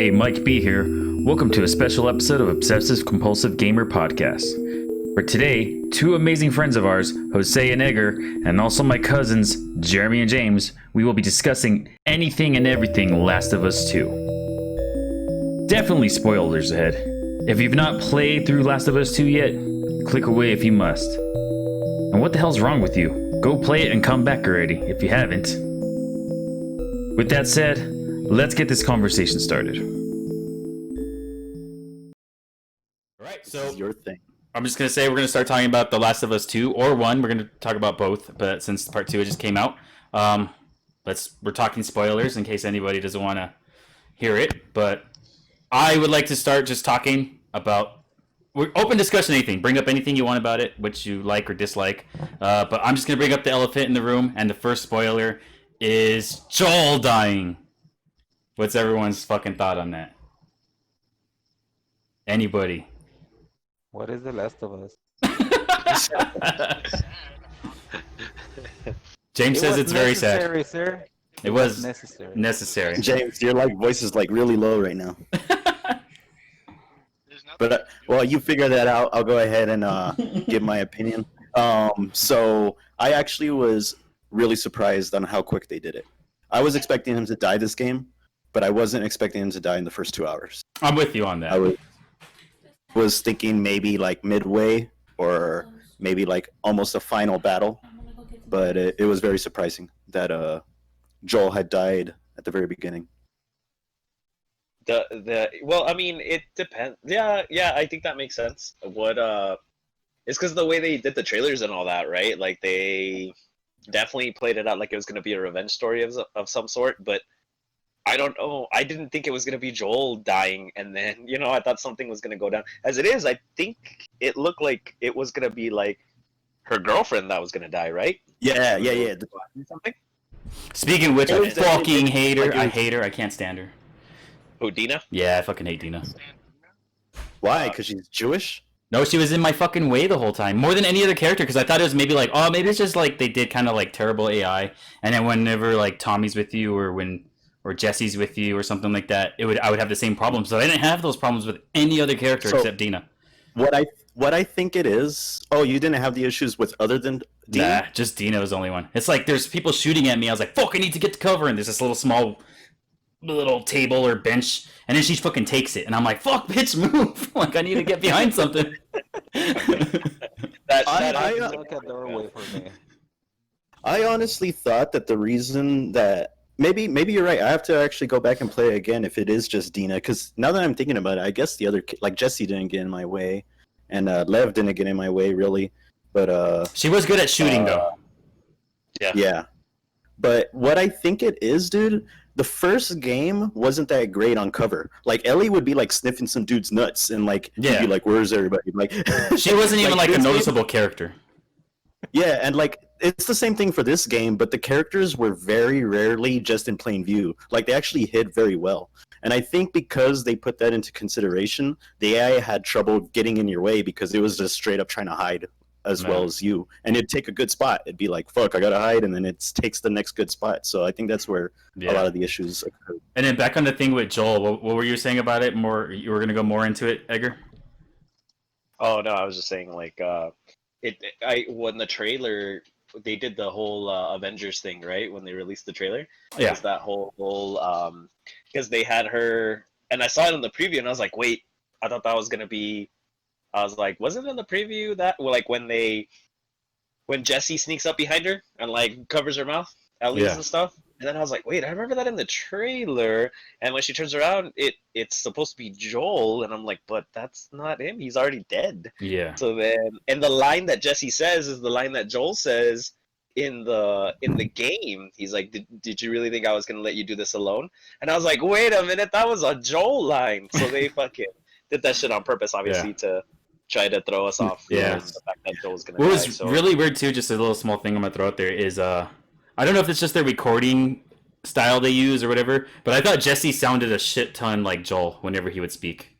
Hey, Mike B here. Welcome to a special episode of Obsessive Compulsive Gamer Podcast. For today, two amazing friends of ours, Jose and Edgar, and also my cousins, Jeremy and James, we will be discussing anything and everything Last of Us 2. Definitely spoilers ahead. If you've not played through Last of Us 2 yet, click away if you must. And what the hell's wrong with you? Go play it and come back already if you haven't. With that said, let's get this conversation started. All right, so this is your thing. I'm just going to say we're going to start talking about The Last of Us 2 or 1. We're going to talk about both, but since part 2 just came out, we're talking spoilers in case anybody doesn't want to hear it. But I would like to start just talking about open discussion, anything. Bring up anything you want about it, which you like or dislike. But I'm just going to bring up the elephant in the room, and the first spoiler is Joel dying. What's everyone's fucking thought on that? Anybody? What is The Last of Us? James says it's very sad. Sir. It was necessary. James, your voice is really low right now. But while you figure that out, I'll go ahead and give my opinion. So I actually was really surprised on how quick they did it. I was expecting him to die this game, but I wasn't expecting him to die in the first 2 hours. I'm with you on that. I was thinking maybe like midway or maybe like almost a final battle, but it was very surprising that Joel had died at the very beginning. Well, I mean, it depends. Yeah, I think that makes sense. It's because the way they did the trailers and all that, right? Like they definitely played it out like it was going to be a revenge story of some sort, but I don't know. I didn't think it was going to be Joel dying, and then, I thought something was going to go down. As it is, I think it looked like it was going to be like her girlfriend that was going to die, right? Yeah. Something? Speaking of which, I fucking hate her. I hate her. I can't stand her. Who, Dina? Yeah, I fucking hate Dina. Why? Because she's Jewish? No, she was in my fucking way the whole time. More than any other character, because I thought it was maybe like, maybe it's just like they did kind of like terrible AI, and then whenever like Tommy's with you or Jesse's with you or something like that, I would have the same problems. So I didn't have those problems with any other character except Dina. What I think it is... Oh, you didn't have the issues with other than Dina? Nah, just Dina was the only one. It's like there's people shooting at me. I was like, fuck, I need to get to cover. And there's this little table or bench. And then she fucking takes it. And I'm like, fuck, bitch, move. Like, I need to get behind something. I honestly thought that the reason that... Maybe you're right. I have to actually go back and play again if it is just Dina, because now that I'm thinking about it, I guess the other, like Jesse didn't get in my way, and Lev didn't get in my way really, but she was good at shooting though. Yeah. But what I think it is, dude, the first game wasn't that great on cover. Like Ellie would be like sniffing some dude's nuts, and like he'd be like, "Where's everybody?" Like she wasn't even like a noticeable character. Yeah, and like it's the same thing for this game, but the characters were very rarely just in plain view. Like they actually hid very well. And I think because they put that into consideration, the AI had trouble getting in your way because it was just straight up trying to hide as well as you. And it'd take a good spot. It'd be like, fuck, I gotta hide, and then it takes the next good spot. So I think that's where a lot of the issues occurred. And then back on the thing with Joel, what were you saying about it? More, you were gonna go more into it, Edgar? Oh no, I was just saying like when the trailer, they did the whole Avengers thing, right? When they released the trailer, yeah, was that whole because they had her, and I saw it in the preview, and I was like, wait, I thought that was gonna be. I was like, wasn't it in the preview that like when Jesse sneaks up behind her and like covers her mouth, at least and stuff. And then I was like, wait, I remember that in the trailer. And when she turns around, it's supposed to be Joel. And I'm like, but that's not him. He's already dead. Yeah. So then, and the line that Jesse says is the line that Joel says in the game. He's like, did you really think I was going to let you do this alone? And I was like, wait a minute, that was a Joel line. So they fucking did that shit on purpose, obviously, to try to throw us off. Yeah. The fact that Joel's going to die. What was really weird, too, just a little small thing I'm going to throw out there is, I don't know if it's just their recording style they use or whatever, but I thought Jesse sounded a shit ton like Joel whenever he would speak.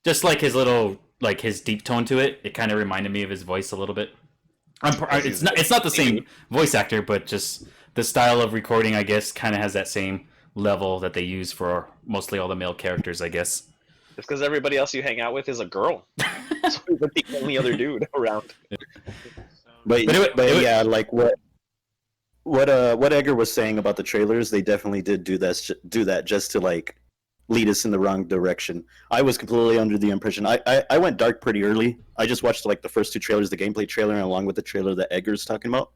Just like his little, like his deep tone to it, it kind of reminded me of his voice a little bit. It's not the same voice actor, but just the style of recording, I guess, kind of has that same level that they use for mostly all the male characters, I guess. It's because everybody else you hang out with is a girl. So he's like the only other dude around. But yeah, like what Edgar was saying about the trailers, they definitely did do that just to like lead us in the wrong direction. I was completely under the impression I went dark pretty early. I just watched like the first two trailers, the gameplay trailer, and along with the trailer that Edgar's talking about,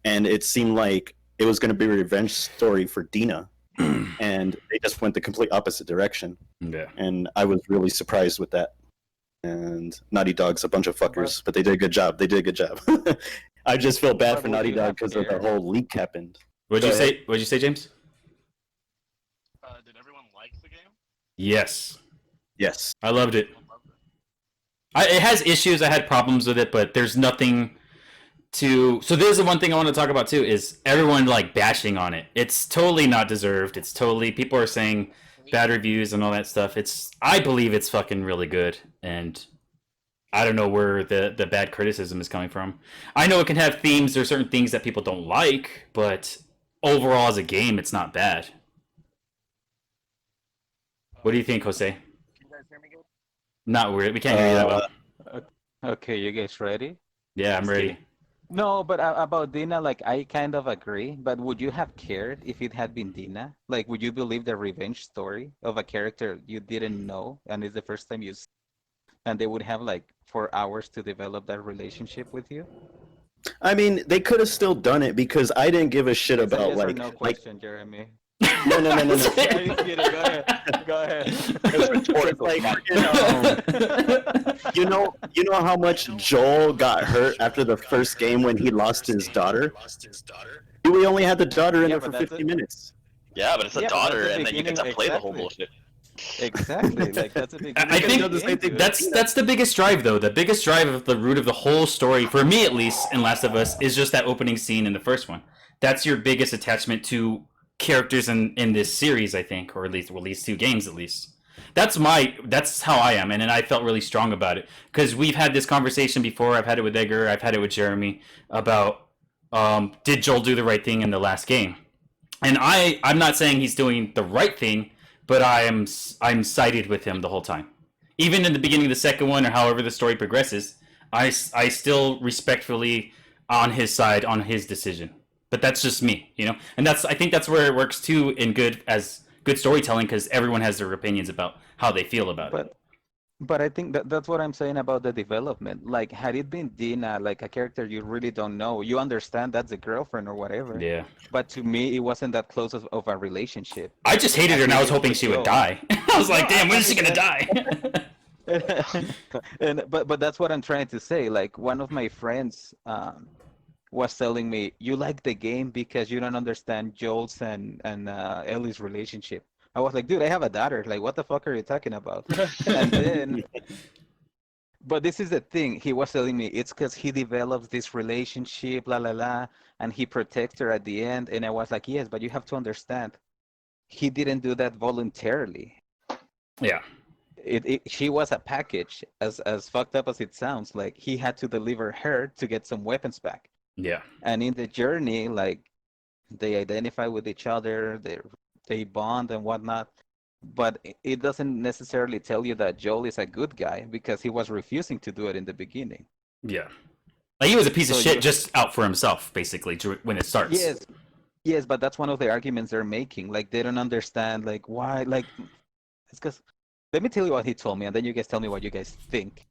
and it seemed like it was going to be a revenge story for Dina, and they just went the complete opposite direction. Yeah, and I was really surprised with that. And Naughty Dog's a bunch of fuckers, but they did a good job. I just feel bad for Naughty Dog because of the whole leak happened. What'd you say, James? Did everyone like the game? Yes. I loved it. It has issues. I had problems with it, but there's nothing to. So there's the one thing I want to talk about too is everyone like bashing on it. It's totally not deserved. It's totally people are saying bad reviews and all that stuff. I believe it's fucking really good, and I don't know where the bad criticism is coming from. I know it can have themes. There's certain things that people don't like, but overall as a game, it's not bad. What do you think, Jose? Can you guys hear me good? Not weird. We can't hear you that well. Okay, you guys ready? Yeah, I'm ready. No, but about Dina, like I kind of agree. But would you have cared if it had been Dina? Like, would you believe the revenge story of a character you didn't know and it's the first time you see, and they would have like 4 hours to develop that relationship with you? I mean, they could have still done it because I didn't give a shit It's a about yes or like no question, Jeremy. no. Are you kidding? Go ahead. It's like, you know how much Joel got hurt after the first game when he lost his daughter? We only had the daughter in there for 50 minutes. Yeah, but it's a Yeah, but daughter, that's the and then you get to beginning, play the whole exactly. bullshit. Exactly. Like that's a big. I think that's the biggest drive, though. The biggest drive of the root of the whole story, for me at least, in Last of Us, is just that opening scene in the first one. That's your biggest attachment to characters in this series, I think, or at least these two games, at least. That's how I am, and I felt really strong about it because we've had this conversation before. I've had it with Edgar, I've had it with Jeremy about did Joel do the right thing in the last game, and I'm not saying he's doing the right thing, but I'm sided with him the whole time. Even in the beginning of the second one, or however the story progresses, I still respectfully on his side on his decision. But that's just me, you know, and I think that's where it works too in good storytelling because everyone has their opinions about how they feel about it. But I think that's what I'm saying about the development. Like, had it been Dina, like a character you really don't know, you understand that's a girlfriend or whatever. Yeah. But to me, it wasn't that close of a relationship. I just hated her, and I was hoping she would die. I was like, damn, when is she gonna die? But that's what I'm trying to say. Like, one of my friends was telling me, you like the game because you don't understand Joel's and Ellie's relationship. I was like, dude, I have a daughter. Like, what the fuck are you talking about? And then, but this is the thing. He was telling me it's because he develops this relationship, la la la, and he protects her at the end. And I was like, yes, but you have to understand, he didn't do that voluntarily. Yeah. She was a package, as fucked up as it sounds. Like, he had to deliver her to get some weapons back. Yeah. And in the journey, like, they identify with each other, they bond and whatnot. But it doesn't necessarily tell you that Joel is a good guy because he was refusing to do it in the beginning. Yeah. Like, he was a piece of shit just out for himself, basically, when it starts. Yes, but that's one of the arguments they're making. Like, they don't understand, like, why, like, it's because, let me tell you what he told me, and then you guys tell me what you guys think.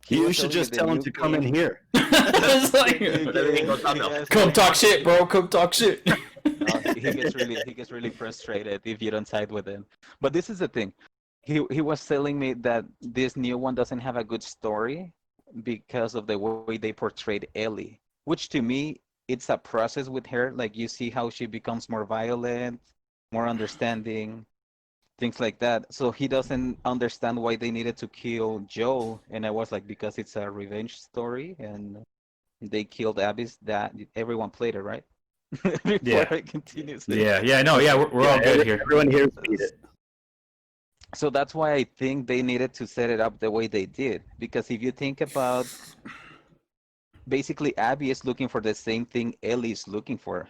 You should just tell him to come in here. It's like, come talk shit, bro. Come talk shit. No, he gets really frustrated if you don't side with him. But this is the thing. He was telling me that this new one doesn't have a good story because of the way they portrayed Ellie, which to me, it's a process with her. Like, you see how she becomes more violent, more understanding, things like that. So he doesn't understand why they needed to kill Joel. And I was like, because it's a revenge story and they killed Abyss, that everyone played it, right? Yeah. I continue. Yeah, no, we're all good here. Everyone here beat it. So that's why I think they needed to set it up the way they did. Because if you think about, basically Abby is looking for the same thing Ellie is looking for.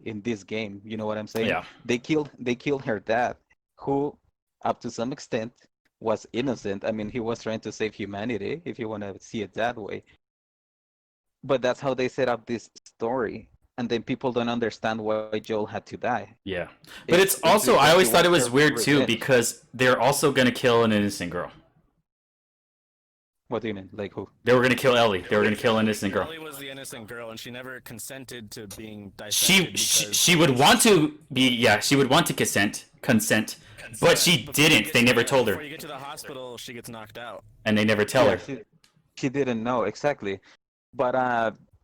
in this game. You know what I'm saying? Yeah. They killed her dad, who, up to some extent, was innocent. I mean, he was trying to save humanity, if you want to see it that way. But that's how they set up this story, and then people don't understand why Joel had to die. Yeah. But it's also, I always thought it was weird too, because they're also going to kill an innocent girl. What do you mean? Like who? They were going to kill Ellie. They were going to kill an innocent girl. Ellie was the innocent girl, and she never consented to being dissected. She would want to be, yeah, she would want to consent, but she didn't. They never told her. Before you get to the hospital, she gets knocked out. And they never tell her. She didn't know exactly. But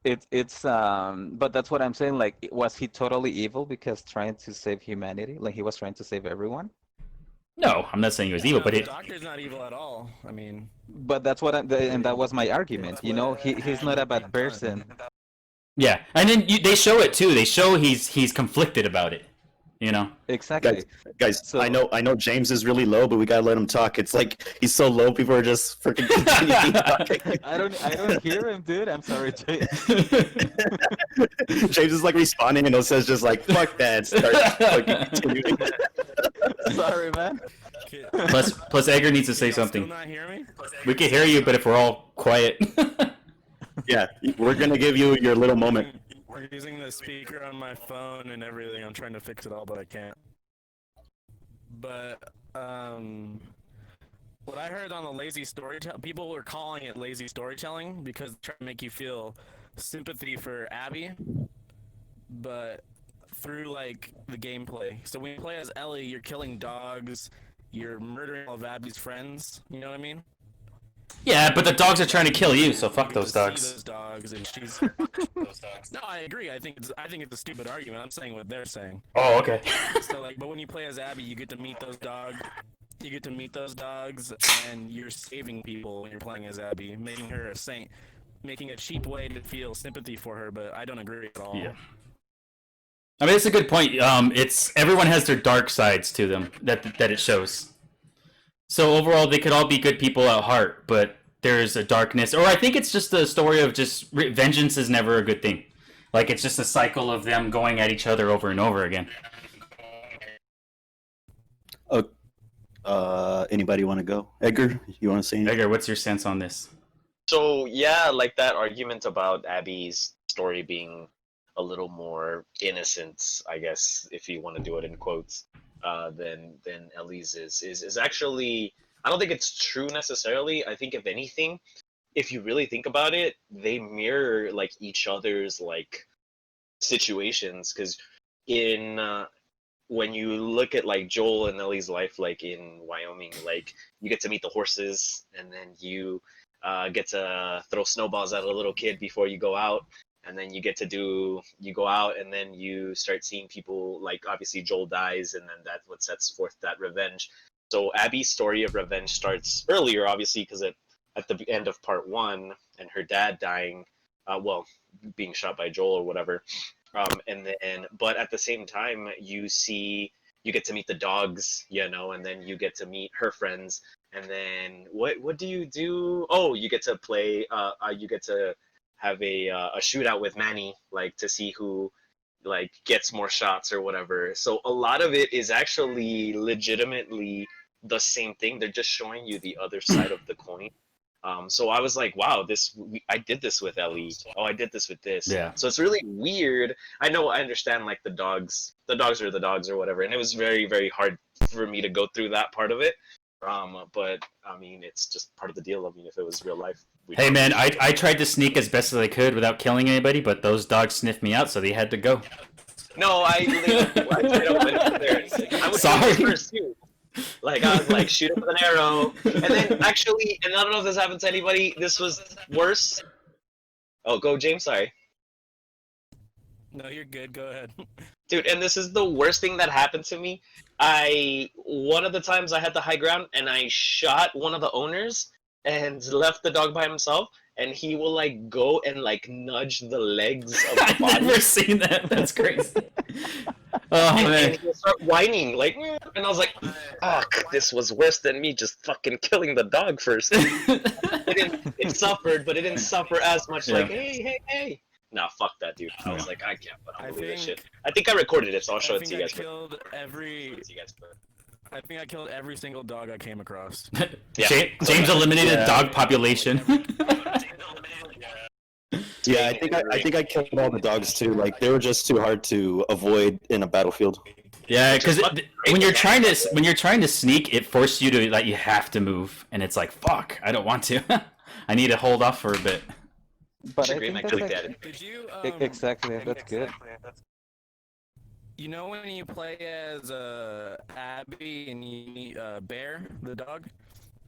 but that's what I'm saying. Like, was he totally evil because trying to save humanity? Like, he was trying to save everyone? No, I'm not saying he was evil, but the it. doctor's not evil at all. I mean, But that's what and that was my argument. You know, he's not a bad person. Yeah, and then they show it too. They show he's conflicted about it. You know. Exactly. Guys, So- I know James is really low, but we gotta let him talk. It's like he's so low, people are just freaking continuing talking. I don't hear him, dude. I'm sorry, Jay. James is like responding, and it says just like "fuck that." Start fucking continuing. Sorry, man. Plus, Edgar needs to say still something. not hear me? We can hear you, but if we're all quiet. Yeah, we're gonna give you your little moment. We're using the speaker on my phone and everything. I'm trying to fix it all, but I can't. But what I heard on the lazy storytelling, people were calling it lazy storytelling because they're trying to make you feel sympathy for Abby, but through like the gameplay. So when you play as Ellie, you're killing dogs, you're murdering all of Abby's friends. You know what I mean? Yeah, but the dogs are trying to kill you, so fuck You get those to see dogs. those dogs, and she's. No, I agree. I think it's a stupid argument. I'm saying what they're saying. Oh, okay. So like, but when you play as Abby, you get to meet those dogs. You get to meet those dogs, and you're saving people when you're playing as Abby, making her a saint, making a cheap way to feel sympathy for her. But I don't agree at all. Yeah. I mean, it's a good point. It's everyone has their dark sides to them that it shows. So overall, they could all be good people at heart, but there's a darkness. Or I think it's just a story of just vengeance is never a good thing. Like, it's just a cycle of them going at each other over and over again. Anybody want to go? Edgar, you want to say anything? Edgar, what's your sense on this? So yeah, like that argument about Abby's story being a little more innocent, I guess, if you want to do it in quotes, than Ellie's is actually, I don't think it's true necessarily. I think if anything, if you really think about it, they mirror like each other's like situations, because in when you look at like Joel and Ellie's life, like in Wyoming, like you get to meet the horses, and then you get to throw snowballs at a little kid before you go out, and then you go out, and then you start seeing people, like obviously Joel dies, and then that's what sets forth that revenge. So Abby's story of revenge starts earlier, obviously, because at the end of part 1, and her dad dying, being shot by Joel or whatever. But at the same time, you get to meet the dogs, and then you get to meet her friends, and then what do you do? Oh, you get to play. You get to have a shootout with Manny, like to see who like gets more shots or whatever. So a lot of it is actually legitimately the same thing. They're just showing you the other side of the coin. So I was like, wow, I did this with Ellie. Oh, I did this with this. Yeah. So it's really weird. I understand like the dogs are the dogs or whatever. And it was very, very hard for me to go through that part of it. But I mean, it's just part of the deal. I mean, if it was real life. Hey man, I tried to sneak as best as I could without killing anybody, but those dogs sniffed me out, so they had to go. No, I went there. I was Sorry. first too. Like I was like, shoot him with an arrow, and then actually, and I don't know if this happened to anybody. This was worse. Oh, go James. Sorry, No, you're good. Go ahead. dude. And this is the worst thing that happened to me. One of the times I had the high ground, and I shot one of the owners and left the dog by himself, and he will like go and like nudge the legs of the I've body. never seen that. That's crazy. Oh And man. he'll start whining, like, and I was like, fuck, this was worse than me just fucking killing the dog first. It suffered, but it didn't suffer as much. Yeah. Like, hey. nah, fuck that dude. I was Yeah. like, I can't put I up with this think- shit. I think I recorded it, so I'll I show it think to you I guys. killed every. Show it to you guys, but- I think I killed every single dog I came across. Yeah. James eliminated Yeah. dog population. Yeah, I think I killed all the dogs too. Like they were just too hard to avoid in a battlefield. Yeah, Which is because fucking when you're great. trying to sneak, it forces you to like you have to move, and it's like fuck, I don't want to. I need to hold off for a bit. But Should I be think my that's click actually, that. Did you? exactly, that's good. You know when you play as Abby and you meet Bear, the dog?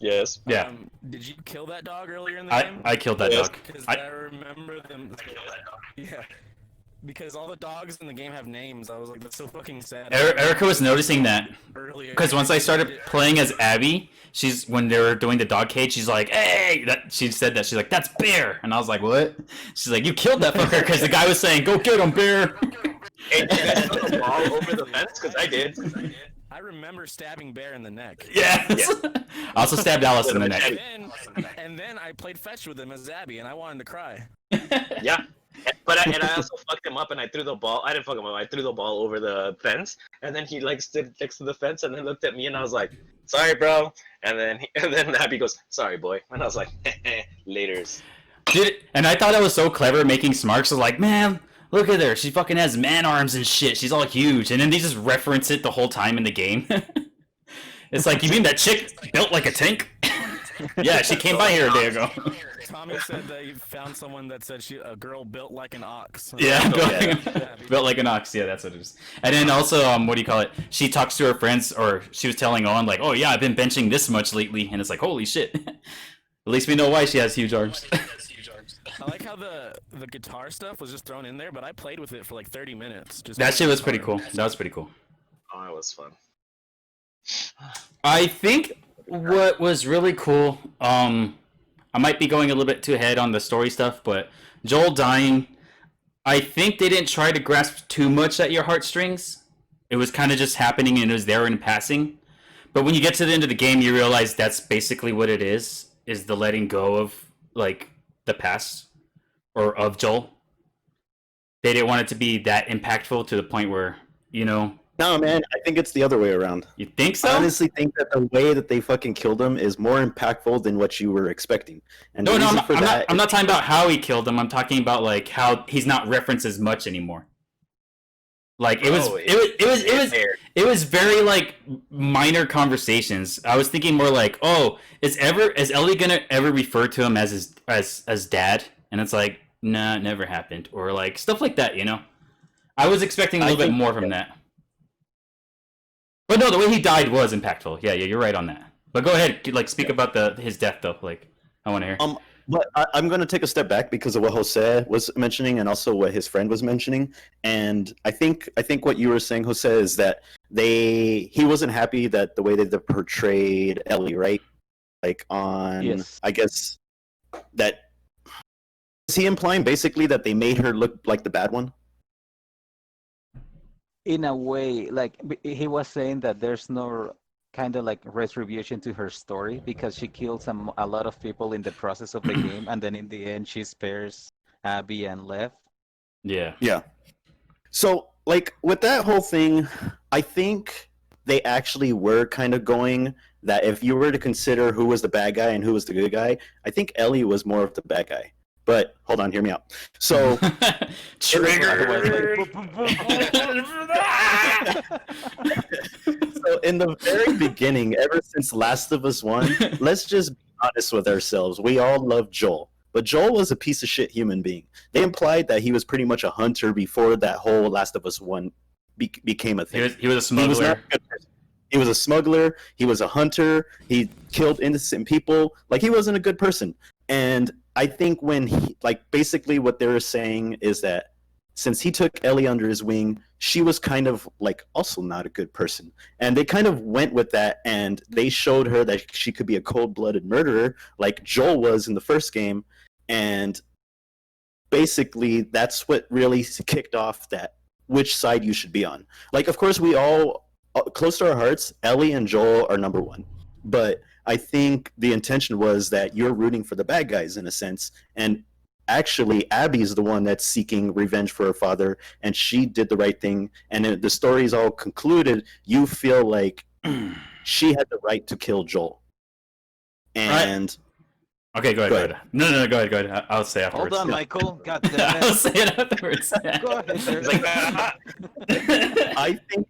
Yes. Yeah, Did you kill that dog earlier in the game? I killed that Yes. dog. Because I- I remember them. Yeah. Because all the dogs in the game have names. I was like, that's so fucking sad. Erica was noticing that Earlier. because once I started playing as Abby, when they were doing the dog cage, she's like, "Hey!" She said that she's like, "That's Bear," and I was like, "What?" She's like, "You killed that fucker," because the guy was saying, "Go get him, Bear." Hey, did you guys throw the ball over the fence? Because I did. I remember stabbing Bear in the neck. Yes. I also stabbed Alice in the neck. And then I played fetch with him as Abby, and I wanted to cry. Yeah. But I also fucked him up and I threw the ball. I didn't fuck him up. I threw the ball over the fence, and then he like stood next to the fence and then looked at me and I was like, "Sorry, bro." And then Abby goes, "Sorry, boy." And I was like, "Laters." Dude, and I thought I was so clever making smarks. I was like, man, look at her. She fucking has man arms and shit. She's all huge. And then they just reference it the whole time in the game. It's like, you mean that chick built like a tank? Yeah, she came by here a day ago. Tommy said that you found someone that said a girl built like an ox. Yeah, Yeah. built like an ox. Yeah, that's what it is. And then also, what do you call it? She talks to her friends, or she was telling Owen, like, oh yeah, I've been benching this much lately. And it's like, holy shit. At least we know why she has huge arms. I like how the guitar stuff was just thrown in there, but I played with it for like 30 minutes. Just That shit playing was pretty guitar. cool. That was pretty cool. Oh, it was fun. I think what was really cool, I might be going a little bit too ahead on the story stuff, but Joel dying, I think they didn't try to grasp too much at your heartstrings. It was kind of just happening and it was there in passing. But when you get to the end of the game, you realize that's basically what it is the letting go of, like, the past, or of Joel. They didn't want it to be that impactful to the point where, you know, No, man, I think it's the other way around. you think so? I honestly think that the way that they fucking killed him is more impactful than what you were expecting. And No, the no, reason for that I'm is- not talking about how he killed him. I'm talking about like how he's not referenced as much anymore. Like it was, Oh, it was very like minor conversations. I was thinking more like, oh, is Ellie gonna ever refer to him as as dad? And it's like, nah, it never happened, or like stuff like that. You know, I was expecting a little bit more from that. But no, the way he died was impactful. Yeah, you're right on that. But go ahead, like speak about his death though. Like, I want to hear. But I'm going to take a step back because of what Jose was mentioning and also what his friend was mentioning. And I think what you were saying, Jose, is that he wasn't happy that the way that they portrayed Ellie, right? Like on, Yes. I guess that is he implying basically that they made her look like the bad one? In a way, like he was saying that there's no kind of like retribution to her story because she kills a lot of people in the process of the game, and then in the end she spares Abby and Lev. Yeah. Yeah. So, like, with that whole thing, I think they actually were kind of going that if you were to consider who was the bad guy and who was the good guy, I think Ellie was more of the bad guy. But hold on, hear me out. So, Trigger. so in the very beginning, ever since Last of Us 1, let's just be honest with ourselves. We all love Joel. But Joel was a piece of shit human being. They implied that he was pretty much a hunter before that whole Last of Us 1 became a thing. He was a He was smuggler. not a good person. He was a smuggler. He was a hunter. He killed innocent people. Like, he wasn't a good person. And I think when he, like, basically what they were saying is that since he took Ellie under his wing, she was kind of, like, also not a good person. And they kind of went with that, and they showed her that she could be a cold-blooded murderer, like Joel was in the first game. And basically, that's what really kicked off that which side you should be on. Like, of course, we all, close to our hearts, Ellie and Joel are number one. But I think the intention was that you're rooting for the bad guys in a sense. And actually Abby's the one that's seeking revenge for her father, and she did the right thing. And the story is all concluded. You feel like she had the right to kill Joel. And okay, go ahead. No, go ahead. I'll say afterwards. Hold on, Michael. God damn it. I'll say it afterwards. Go ahead. Sir. It's like, I think,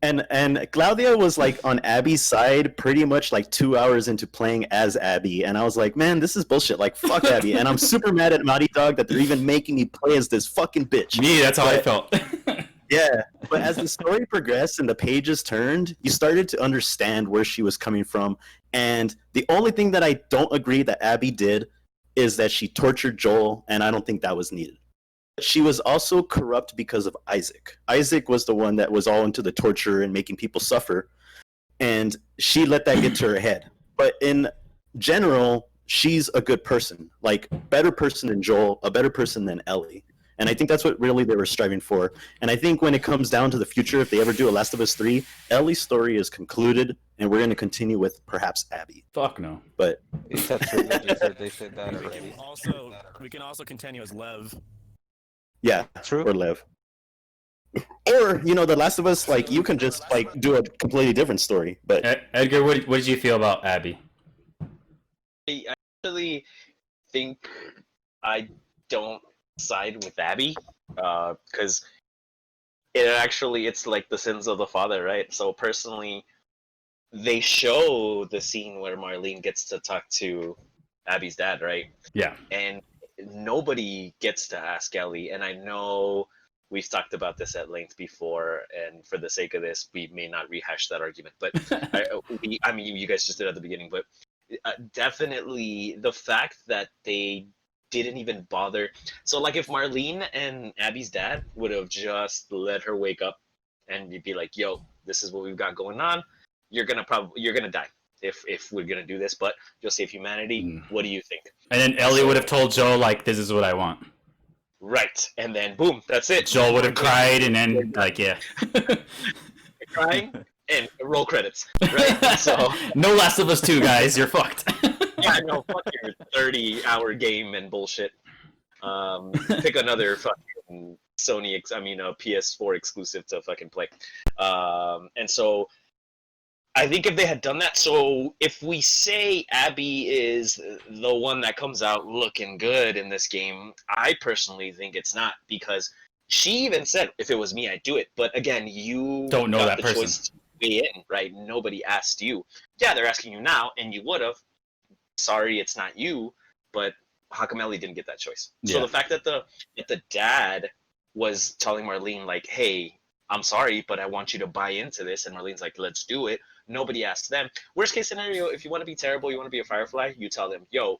and Claudia was like on Abby's side pretty much like 2 hours into playing as Abby, and I was like, man, this is bullshit. Like, fuck Abby, and I'm super mad at Naughty Dog that they're even making me play as this fucking bitch. Me, that's how I felt. Yeah, but as the story progressed and the pages turned, you started to understand where she was coming from. And the only thing that I don't agree that Abby did is that she tortured Joel, and I don't think that was needed. She was also corrupt because of Isaac. Isaac was the one that was all into the torture and making people suffer, and she let that get to her head. But in general, she's a good person, like better person than Joel, a better person than Ellie. And I think that's what really they were striving for. And I think when it comes down to the future, if they ever do a Last of Us 3, Ellie's story is concluded, and we're going to continue with perhaps Abby. Fuck no. But Is that true? They said that We already. can also continue as Lev. yeah, True. or Liv. Or, The Last of Us, like, you can just, like, do a completely different story. But Edgar, what did you feel about Abby? I actually think I don't side with Abby, because it's like the sins of the father, right? So personally, they show the scene where Marlene gets to talk to Abby's dad, right? Yeah. And nobody gets to ask Ellie, and I know we've talked about this at length before, and for the sake of this, we may not rehash that argument, but I mean, you guys just did at the beginning, but definitely the fact that they didn't even bother. So, like, if Marlene and Abby's dad would have just let her wake up and you'd be like, yo, this is what we've got going on, you're gonna die if we're gonna do this, but you'll save humanity. What do you think? And then Ellie would have told Joel, like, this is what I want. Right, and then boom, that's it. Joel would have cried, and then, like, yeah. Crying and roll credits, right? So No Last of Us 2, guys. You're fucked. yeah, no, fuck your 30-hour game and bullshit. Pick another fucking PS4 exclusive to fucking play. And so I think if they had done that, so if we say Abby is the one that comes out looking good in this game, I personally think it's not, because she even said, if it was me, I'd do it. But again, you don't know got that the person. choice to weigh in, right? Nobody asked you. Yeah, they're asking you now, and you would have. Sorry, it's not you, but how come Ellie didn't get that choice? Yeah. So the fact that the dad was telling Marlene, like, hey, I'm sorry, but I want you to buy into this, and Marlene's like, let's do it. Nobody asked them. Worst case scenario, if you want to be terrible, you want to be a Firefly, you tell them, yo,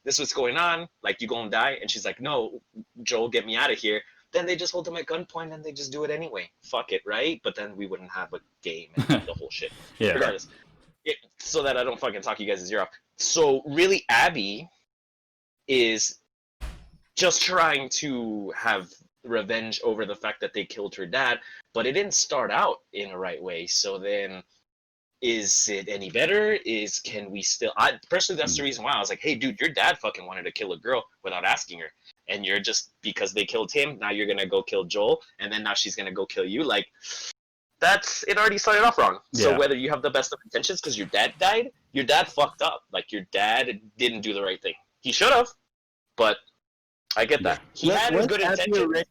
this is what's going on, like, you gonna die? And she's like, no, Joel, get me out of here. Then they just hold them at gunpoint and they just do it anyway. Fuck it, right? But then we wouldn't have a game and the whole shit. Yeah. Regardless. So that I don't fucking talk you guys' ear off. So really, Abby is just trying to have revenge over the fact that they killed her dad, but it didn't start out in the right way. So then, is it any better? Can we still? I personally, that's the reason why I was like, hey, dude, your dad fucking wanted to kill a girl without asking her, and you're just, because they killed him, now you're gonna go kill Joel, and then now she's gonna go kill you. Like, it already started off wrong. So Yeah. whether you have the best of intentions because your dad died, your dad fucked up. Like, your dad didn't do the right thing. He should have, but I get that. He had his good intentions,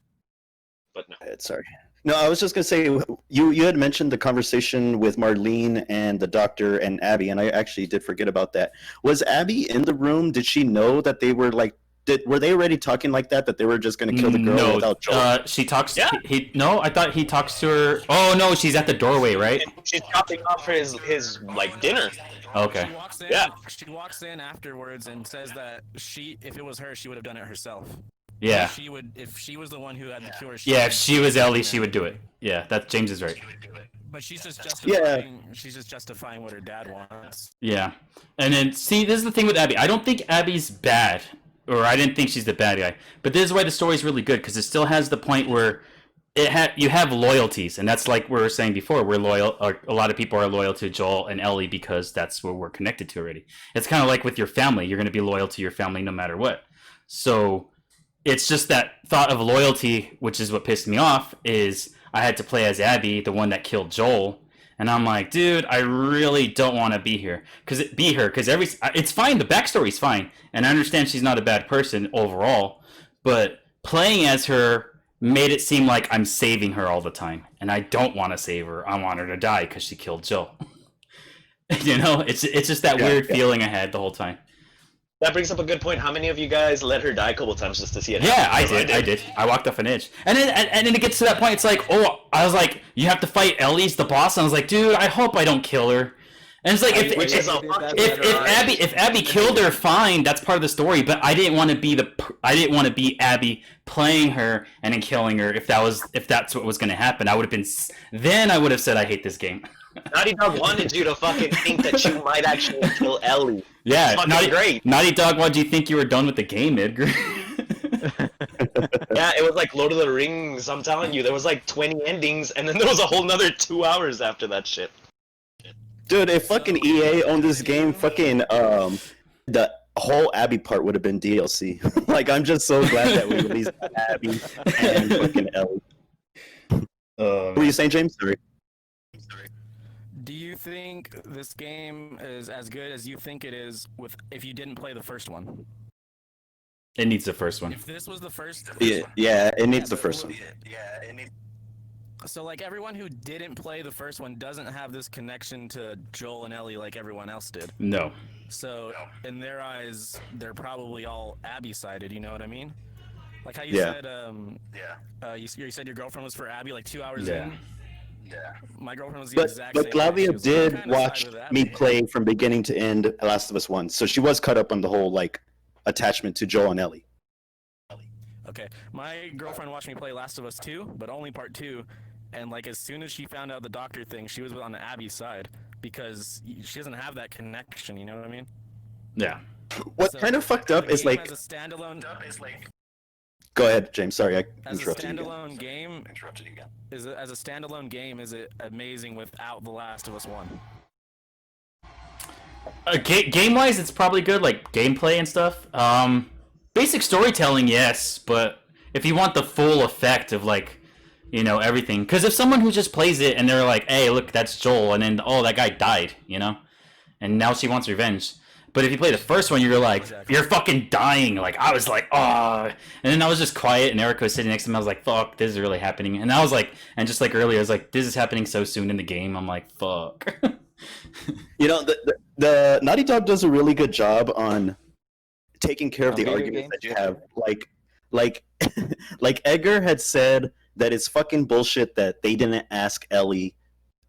but no. sorry. No, I was just gonna say, you had mentioned the conversation with Marlene and the doctor and Abby, and I actually did forget about that. Was Abby in the room? Did she know that they were like? Were they already talking like that they were just gonna kill the girl without Joel? She talks. Yeah. No, I thought he talks to her. Oh no, she's at the doorway, right? She's dropping off his like dinner. Okay. She walks in. Yeah. She walks in afterwards and says that if it was her, she would have done it herself. Yeah. If she was the one who had the cure. Yeah, if she was Ellie, she would do it. Yeah, that James is right. But she's just justifying. She's just justifying what her dad wants. Yeah, and then see, this is the thing with Abby. I don't think Abby's bad, or I didn't think she's the bad guy. But this is why the story's really good, because it still has the point where you have loyalties, and that's like we were saying before. We're loyal. Or a lot of people are loyal to Joel and Ellie because that's what we're connected to already. It's kind of like with your family. You're going to be loyal to your family no matter what. So it's just that thought of loyalty, which is what pissed me off, is I had to play as Abby, the one that killed Joel. And I'm like, dude, I really don't want to be her. Because it's fine. The backstory's fine. And I understand she's not a bad person overall. But playing as her made it seem like I'm saving her all the time. And I don't want to save her. I want her to die because she killed Joel. You know, it's just that weird feeling I had the whole time. That brings up a good point. How many of you guys let her die a couple times just to see it happen? Yeah, I did. I walked off an edge. And then it gets to that point, it's like, I was like, you have to fight Ellie's the boss. And I was like, dude, I hope I don't kill her. And it's like, if Abby killed her, fine, that's part of the story. But I didn't want to be Abby playing her and then killing her. If that's what was going to happen, I would have said I hate this game. Naughty Dog wanted you to fucking think that you might actually kill Ellie. Yeah, great. Naughty Dog, why do you think you were done with the game, Edgar? Yeah, it was like Lord of the Rings. I'm telling you, there was like 20 endings, and then there was a whole nother 2 hours after that shit. Dude, if fucking EA owned this game, fucking the whole Abby part would have been DLC. Like, I'm just so glad that we released Abby and fucking Ellie. What were you saying, James? Sorry. Do you think this game is as good as you think it is if you didn't play the first one? It needs the first one. If this was the first Yeah, it needs the first one. So, like, everyone who didn't play the first one doesn't have this connection to Joel and Ellie like everyone else did. No. So, in their eyes, they're probably all Abby-sided, you know what I mean? Like how you said, you said your girlfriend was for Abby like 2 hours in? Yeah. My girlfriend was the exact same. But Flavia did watch me Abby. play from beginning to end Last of Us 1, so she was caught up on the whole, like, attachment to Joel and Ellie. Okay, my girlfriend watched me play Last of Us 2, but only part 2, and like as soon as she found out the doctor thing, she was on Abby's side because she doesn't have that connection. You know what I mean? Yeah. What kind of fucked up is like. As a standalone. Go ahead, James. Sorry, I As a interrupted you. standalone game, as a standalone game, is it amazing without The Last of Us 1? Game-wise, it's probably good, like gameplay and stuff. Basic storytelling, yes, but if you want the full effect of, like, you know, everything, because if someone who just plays it and they're like, hey, look, that's Joel, and then, oh, that guy died, you know, and now she wants revenge. But if you play the first one, you're like, you're fucking dying. Like, I was like, oh. And then I was just quiet, and Erica was sitting next to me. I was like, fuck, this is really happening. And I was like, and just like earlier, I was like, this is happening so soon in the game. I'm like, fuck. You know, the Naughty Dog does a really good job on taking care of the arguments that you have. Like Edgar had said that it's fucking bullshit that they didn't ask Ellie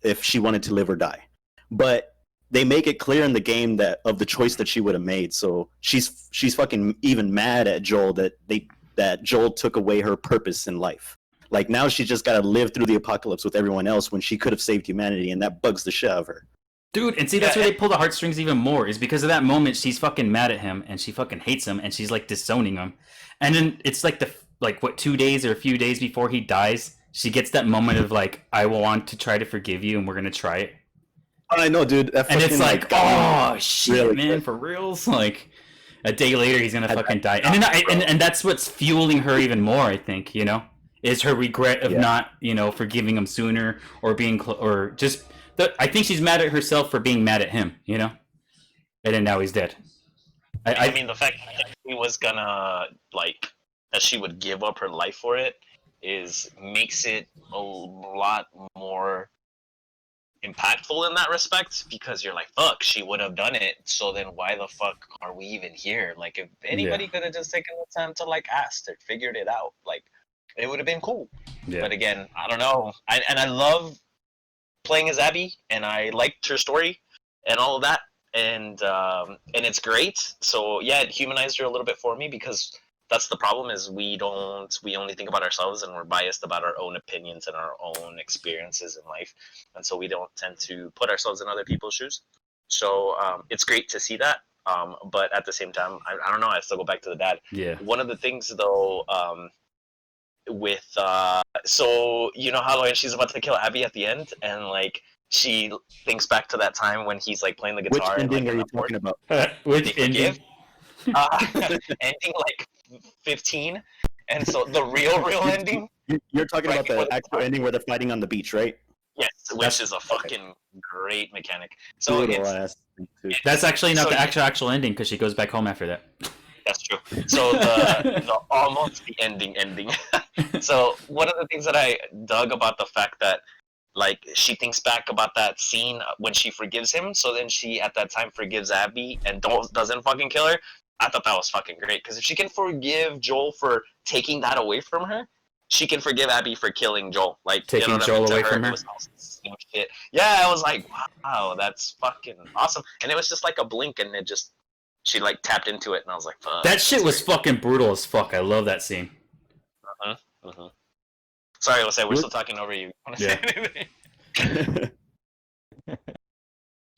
if she wanted to live or die. But they make it clear in the game that of the choice that she would have made. So she's fucking even mad at Joel that Joel took away her purpose in life. Like, now she's just got to live through the apocalypse with everyone else when she could have saved humanity, and that bugs the shit out of her. Dude, and see, that's where they pull the heartstrings even more, is because of that moment she's fucking mad at him, and she fucking hates him, and she's like disowning him. And then it's like 2 days or a few days before he dies, she gets that moment of like, I will want to try to forgive you, and we're gonna try it. I know, dude. And it's like, oh shit, really man, good. For reals. Like, a day later, he's gonna fucking die, and then and that's what's fueling her even more. I think, you know, is her regret of not, you know, forgiving him sooner, or being or just. I think she's mad at herself for being mad at him, you know, and then now he's dead. I mean, the fact that she was gonna, like, that she would give up her life for it makes it a lot more impactful in that respect, because you're like, fuck, she would have done it, so then why the fuck are we even here? Like, if anybody could have just taken the time to, like, ask or figured it out, like, it would have been cool. Yeah. But again, I don't know. I love playing as Abby, and I liked her story and all of that, and it's great. So yeah, it humanized her a little bit for me, because that's the problem, is we only think about ourselves, and we're biased about our own opinions and our own experiences in life, and so we don't tend to put ourselves in other people's shoes. So it's great to see that, but at the same time, I don't know, I still go back to the dad. Yeah. One of the things though, with so you know how when she's about to kill Abby at the end, and like she thinks back to that time when he's like playing the guitar. Which ending and, like, are you talking about? Which ending? Ending like 15, and so the real ending. You're talking Right, about the what- actual ending where they're fighting on the beach, right? Yes, which is a fucking great mechanic. So Brutal it's ass thing, too. That's actually not So the you- actual ending because she goes back home after that. That's true. So the almost the ending. So one of the things that I dug about the fact that like she thinks back about that scene when she forgives him, so then she at that time forgives Abby and doesn't fucking kill her. I thought that was fucking great because if she can forgive Joel for taking that away from her, she can forgive Abby for killing Joel. Like Taking what I Joel mean? To away from it her? was all same shit. Yeah, I was like, wow, that's fucking awesome. And it was just like a blink, and it just she like tapped into it, and I was like, fuck. That shit that's was great. fucking brutal as fuck. I love that scene. Sorry, we're still talking over you. Want to say Yeah. anything?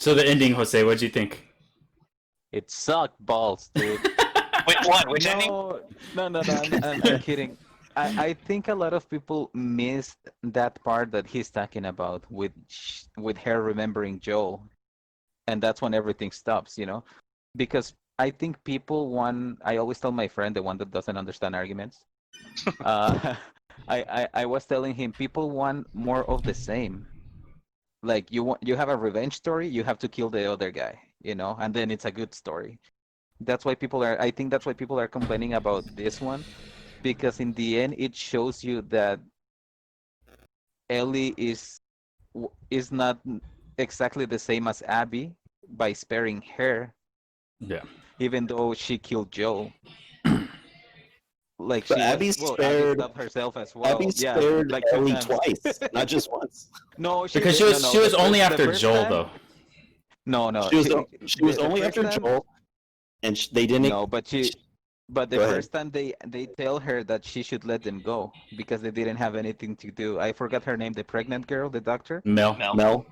So the ending, Jose, what'd you think? It sucked balls, dude. Which one? Which ending? No, I'm kidding. I think a lot of people missed that part that he's talking about with her remembering Joel, and that's when everything stops, because I think people want. I always tell my friend, the one that doesn't understand arguments. I was telling him people want more of the same. Like you have a revenge story, you have to kill the other guy, and then it's a good story. I think that's why people are complaining about this one, because in the end it shows you that Ellie is not exactly the same as Abby by sparing her, Yeah. even though she killed Joel. Like But she Abby Abby spared- stopped herself as well. Abby Yeah, spared like 2 Ellie times. twice, not just once. No, Because she did- was no, she was the only first- the after first Joel time- though. No. She was the only first after time- Joel, and they didn't. No, but the Go ahead. first time they tell her that she should let them go because they didn't have anything to do. I forgot her name, the pregnant girl, the doctor. Mel. Mel.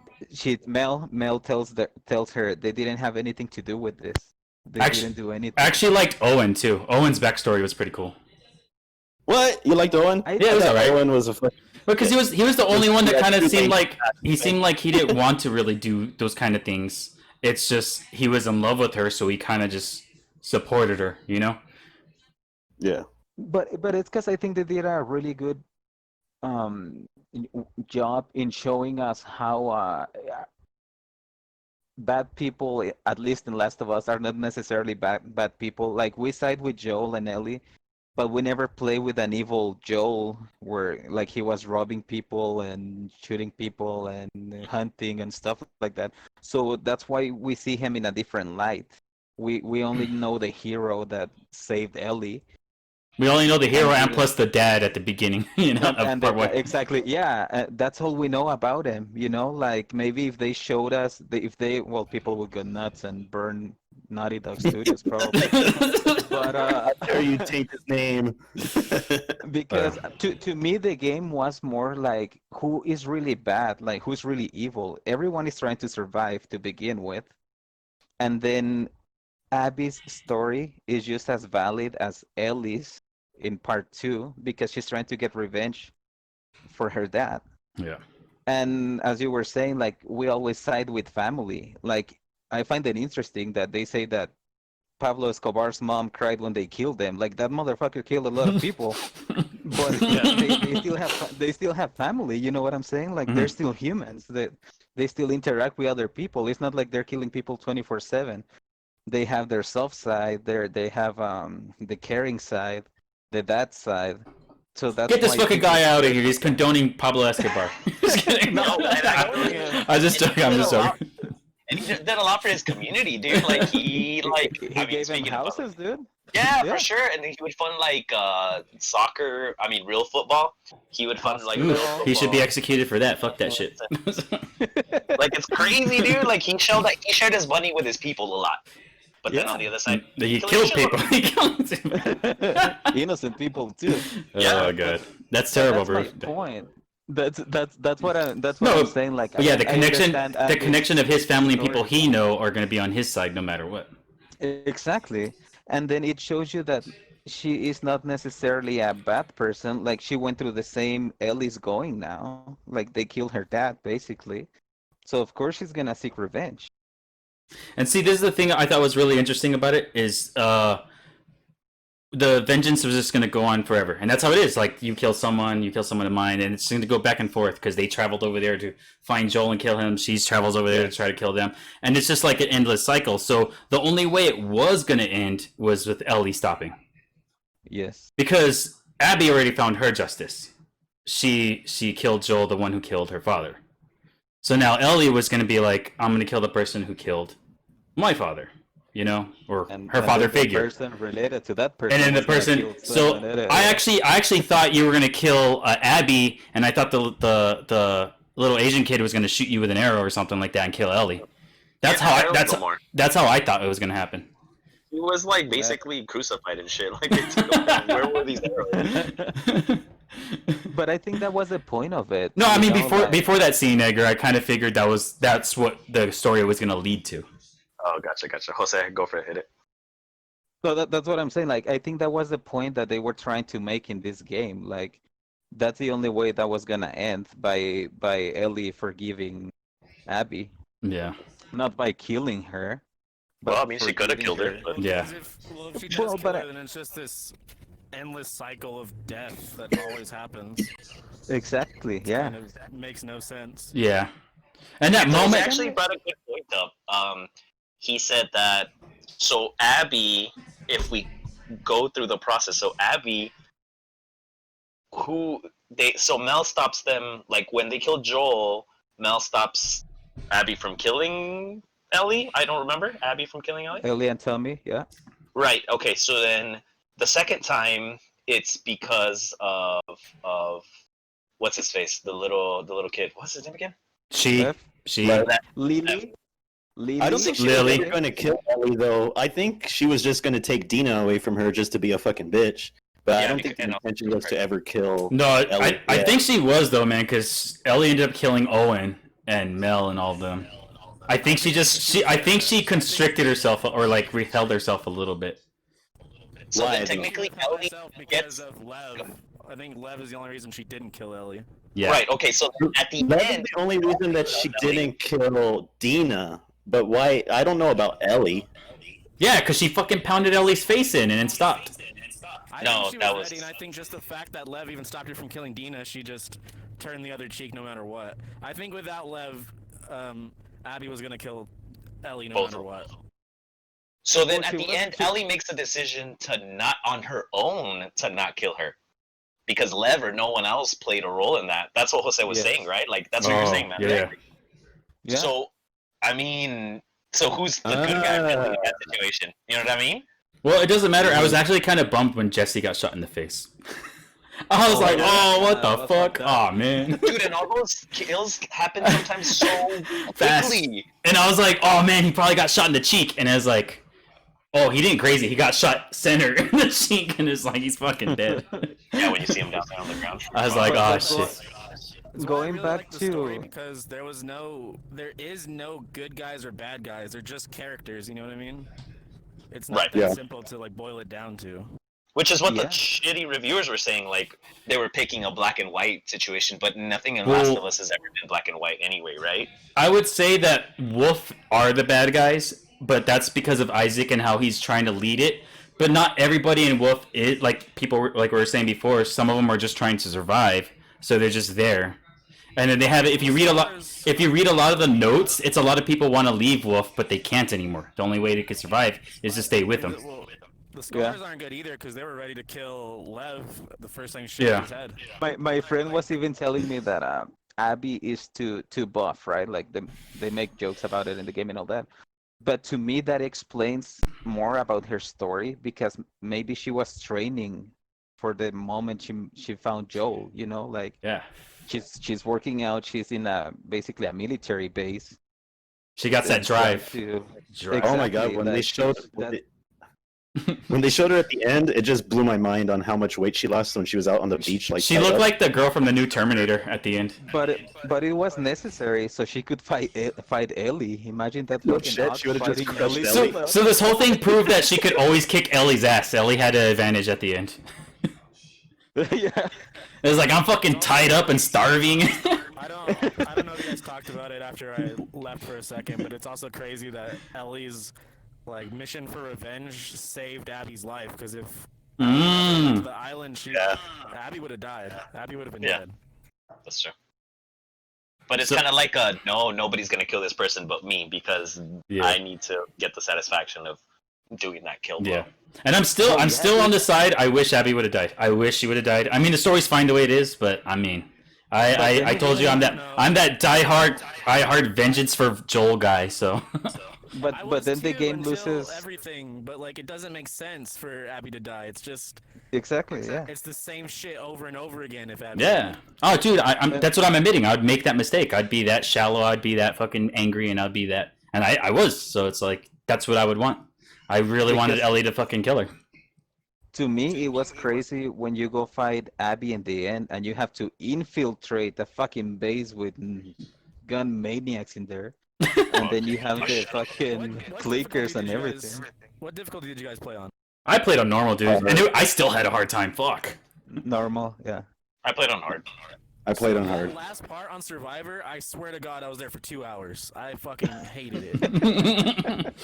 Mel tells her they didn't have anything to do with this. They Actually- didn't do anything. I actually liked Owen too. Owen's backstory was pretty cool. What? You liked Owen? I- Yeah, it was thought alright. Owen was a fucking. Because he was the only one that Yeah, kind of two seemed things. like he didn't want to really do those kind of things. It's just he was in love with her, so he kind of just supported her, Yeah. But it's because I think they did a really good job in showing us how bad people, at least in Last of Us, are not necessarily bad people. Like we side with Joel and Ellie, but we never play with an evil Joel where like he was robbing people and shooting people and hunting and stuff like that. So that's why we see him in a different light. We only know the hero that saved Ellie. We only know the hero And and the- plus the dad at the beginning, of And part one. exactly, yeah, that's all we know about him. Like maybe if they showed us, well, people would go nuts and burn Naughty Dog Studios probably. But How dare you taint his name? because to me the game was more like who is really bad, like who's really evil. Everyone is trying to survive to begin with, and then Abby's story is just as valid as Ellie's in part 2 because she's trying to get revenge for her dad. Yeah. And as you were saying, like we always side with family. Like I find it interesting that they say that Pablo Escobar's mom cried when they killed them. Like that motherfucker killed a lot of people, but they still have family. You know what I'm saying? Like they're still humans. They still interact with other people. It's not like they're killing people 24/7. They have their soft side. They have the caring side, the dad side. So that's Get this why fucking people- guy out of here. He's condoning Pablo Escobar. Just kidding. No, and I was just joking. I'm just joking. And he did a lot for his community, dude. Like he He gave him houses, dude. Yeah, Yeah. for sure. And he would fund like soccer. I mean, real football. He would fund like Ooh, real football. he should be executed for that. Fuck that shit. Like it's crazy, dude. Like he shared his money with his people a lot. But then Yeah. on the other side, He killed killed a shitload people. of He killed Innocent people too. Yeah. Oh god, that's terrible, That's bro. my point. That's what I'm No, I'm saying. Like, But yeah, the I connection, understand the Abby's connection of his family and people story. he know are going to be on his side no matter what. Exactly, and then it shows you that she is not necessarily a bad person. Like she went through the same Ellie's going now. Like they killed her dad basically, so of course she's gonna seek revenge. And see, this is the thing I thought was really interesting about it is the vengeance was just gonna go on forever, and that's how it is. Like you kill someone of mine, and it's gonna go back and forth because they traveled over there to find Joel and kill him. She travels over there to try to kill them, and it's just like an endless cycle. So the only way it was gonna end was with Ellie stopping. Yes. Because Abby already found her justice. She killed Joel, the one who killed her father. So now Ellie was gonna be like, I'm gonna kill the person who killed my father. You know, or her father figure. Person related to that person. And then the person. So I actually thought you were gonna kill Abby, and I thought the little Asian kid was gonna shoot you with an arrow or something like that and kill Ellie. That's how I thought it was gonna happen. He was like basically crucified and shit. Like, they took him down. Where were these arrows? But I think that was the point of it. No, I mean before that scene, Edgar, I kind of figured that's what the story was gonna lead to. Oh, gotcha. Jose, go for it. Hit it. So that's what I'm saying. Like, I think that was the point that they were trying to make in this game. Like, that's the only way that was gonna end by Ellie forgiving Abby. Yeah. Not by killing her. Well, I mean, she could have killed her. But... Yeah. If she does kill her, then it's just this endless cycle of death that always happens. Exactly. Yeah. Kind of makes no sense. Yeah. And that Jose moment actually brought a good point up. He said that, so Abby, if we go through the process, so Abby, so Mel stops them, like when they kill Joel, Mel stops Abby from killing Ellie? I don't remember. Abby from killing Ellie? Ellie and Tommy, yeah. Right, okay, so then the second time, it's because of what's his face? The little kid. What's his name again? she Lily? I don't think she was ever going to kill Ellie, though. I think she was just going to take Dina away from her just to be a fucking bitch. But I don't think the intention was to ever kill Ellie. I think she was, though, man, because Ellie ended up killing Owen and Mel and all of them. I think she constricted herself, or like withheld herself a little bit. So then technically Ellie because of Lev. I think Lev is the only reason she didn't kill Ellie. Yeah. Right, okay, so at the That end... was the only reason that she didn't kill Dina. But why? I don't know about Ellie. Yeah, because she fucking pounded Ellie's face in and then stopped. I No, think that she was- ready, and I think just the fact that Lev even stopped her from killing Dina, she just turned the other cheek no matter what. I think without Lev, Abby was gonna kill Ellie no Both matter of what. So then Well, at she the wasn't end, too- Ellie makes a decision to not, on her own, to not kill her. Because Lev or no one else played a role in that. That's what Jose was Yes. saying, right? Like, that's what you're saying, man. Yeah. Yeah. So, I mean, so who's the good guy really in that situation? You know what I mean? Well, it doesn't matter. I was actually kind of bummed when Jesse got shot in the face. I was like, yeah. oh, what the That's fuck? fucked up. Oh, man. Dude, and all those kills happen sometimes so Fast. quickly. And I was like, oh, man, he probably got shot in the cheek. And I was like, oh, he didn't crazy. He got shot center in the cheek, and it's like, he's fucking dead. Yeah, when you see him down there on the ground. I was like, oh, That's shit. That's why I Going really back like the story, to- because there is no good guys or bad guys. They're just characters. You know what I mean? It's not Right. that Yeah. simple to like boil it down to. Which is what Yeah. the shitty reviewers were saying, like, they were picking a black and white situation, but nothing in Well- Last of Us has ever been black and white anyway, right? I would say that Wolf are the bad guys, but that's because of Isaac and how he's trying to lead it. But not everybody in Wolf is like people like we were saying before. Some of them are just trying to survive, so they're just there. And then they have it. If you read a lot of the notes, it's a lot of people want to leave Wolf, but they can't anymore. The only way they can survive is to stay with him. Well, the scholars aren't good either because they were ready to kill Lev the first thing she Yeah. his head. My friend was even telling me that Abby is too buff, right? Like they make jokes about it in the game and all that. But to me, that explains more about her story because maybe she was training for the moment she found Joel. You know, like Yeah, she's working out. She's in basically a military base. she got that trying drive. to- Oh my god, Exactly, when like, they showed that- when they showed her at the end, it just blew my mind on how much weight she lost when she was out on the beach. Like She tied looked up. like the girl from the new Terminator at the end. But it was necessary so she could fight Ellie. Imagine that. No fucking shit, ox she would've just fighting crushed Ellie. Ellie. So this whole thing proved that she could always kick Ellie's ass. Ellie had an advantage at the end. Yeah. It was like, I'm fucking tied up and starving. I don't know if you guys talked about it after I left for a second, but it's also crazy that Ellie's like mission for revenge saved Abby's life because if The island, Yeah. Abby would have died. Abby would have been Yeah. dead. That's true. But it's kind of like nobody's gonna kill this person but me because I need to get the satisfaction of doing that kill blow. Yeah. And I'm still on the side. I wish Abby would have died. I wish she would have died. I mean, the story's fine the way it is, but I mean, I told you I'm that diehard vengeance for Joel guy. So. But then the game loses everything. But like, it doesn't make sense for Abby to die. It's just exactly. Yeah. it's the same shit over and over again. If Abby. Yeah. Oh, dude, that's what I'm admitting. I'd make that mistake. I'd be that shallow. I'd be that fucking angry, and I'd be that. And I was. So it's like that's what I would want. I really wanted Ellie to fucking kill her. To me, it was crazy when you go fight Abby in the end, and you have to infiltrate the fucking base with gun maniacs in there, and then you have the fucking clickers and everything. What difficulty did you guys play on? I played on normal, dude, and I still had a hard time. Fuck. Normal, yeah. I played on hard. I played on The hard. last part on Survivor, I swear to God, I was there for 2 hours. I fucking hated it.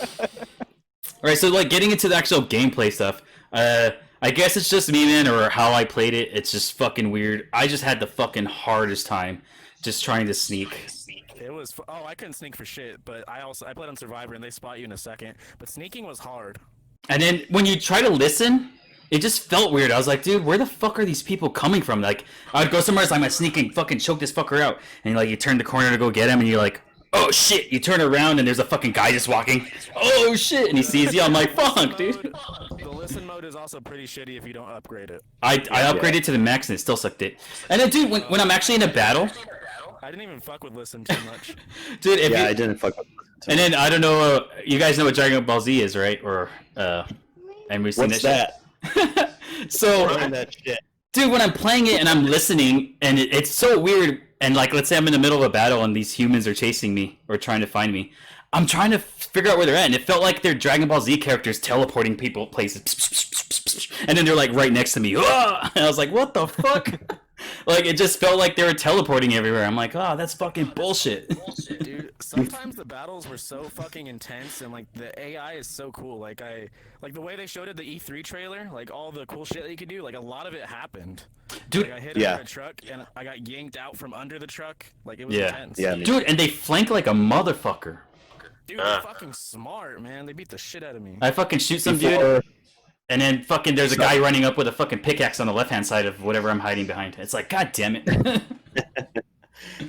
Alright, so like getting into the actual gameplay stuff, I guess it's just me, man, or how I played it. It's just fucking weird. I just had the fucking hardest time just trying to sneak. It was I couldn't sneak for shit, but I played on Survivor and they spot you in a second. But sneaking was hard. And then when you try to listen, it just felt weird. I was like, dude, where the fuck are these people coming from? Like, I'd go somewhere, it's like, I'm gonna sneak and fucking choke this fucker out. And like, you turn the corner to go get him, and you're like, oh shit. You turn around, and there's a fucking guy just walking. Oh shit. And he sees you. I'm like, fuck, dude. The listen mode is also pretty shitty if you don't upgrade it. I upgraded to the max, and it still sucked it. And then, dude, when I'm actually in a battle, I didn't even fuck with listen too much. dude, if I didn't fuck up. and then, I don't know, you guys know what Dragon Ball Z is, right? Or, and we've seen What's that that? shit? So, That shit. dude, when I'm playing it and I'm listening, and it's so weird, and like, let's say I'm in the middle of a battle and these humans are chasing me or trying to find me, I'm trying to figure out where they're at, and it felt like they're Dragon Ball Z characters teleporting people places, and then they're like right next to me. And I was like, what the fuck? Like, it just felt like they were teleporting everywhere. I'm like, oh, that's fucking bullshit. Dude, sometimes the battles were so fucking intense, and like the AI is so cool. Like the way they showed it, the E3 trailer, like all the cool shit that you could do, like a lot of it happened. Dude, Like I hit under a truck and I got yanked out from under the truck. Like it was intense. Yeah, dude, and they flank like a motherfucker. Dude, they're fucking smart, man. They beat the shit out of me. I fucking shoot some dude, and then fucking there's a guy running up with a fucking pickaxe on the left-hand side of whatever I'm hiding behind. It's like, god damn it.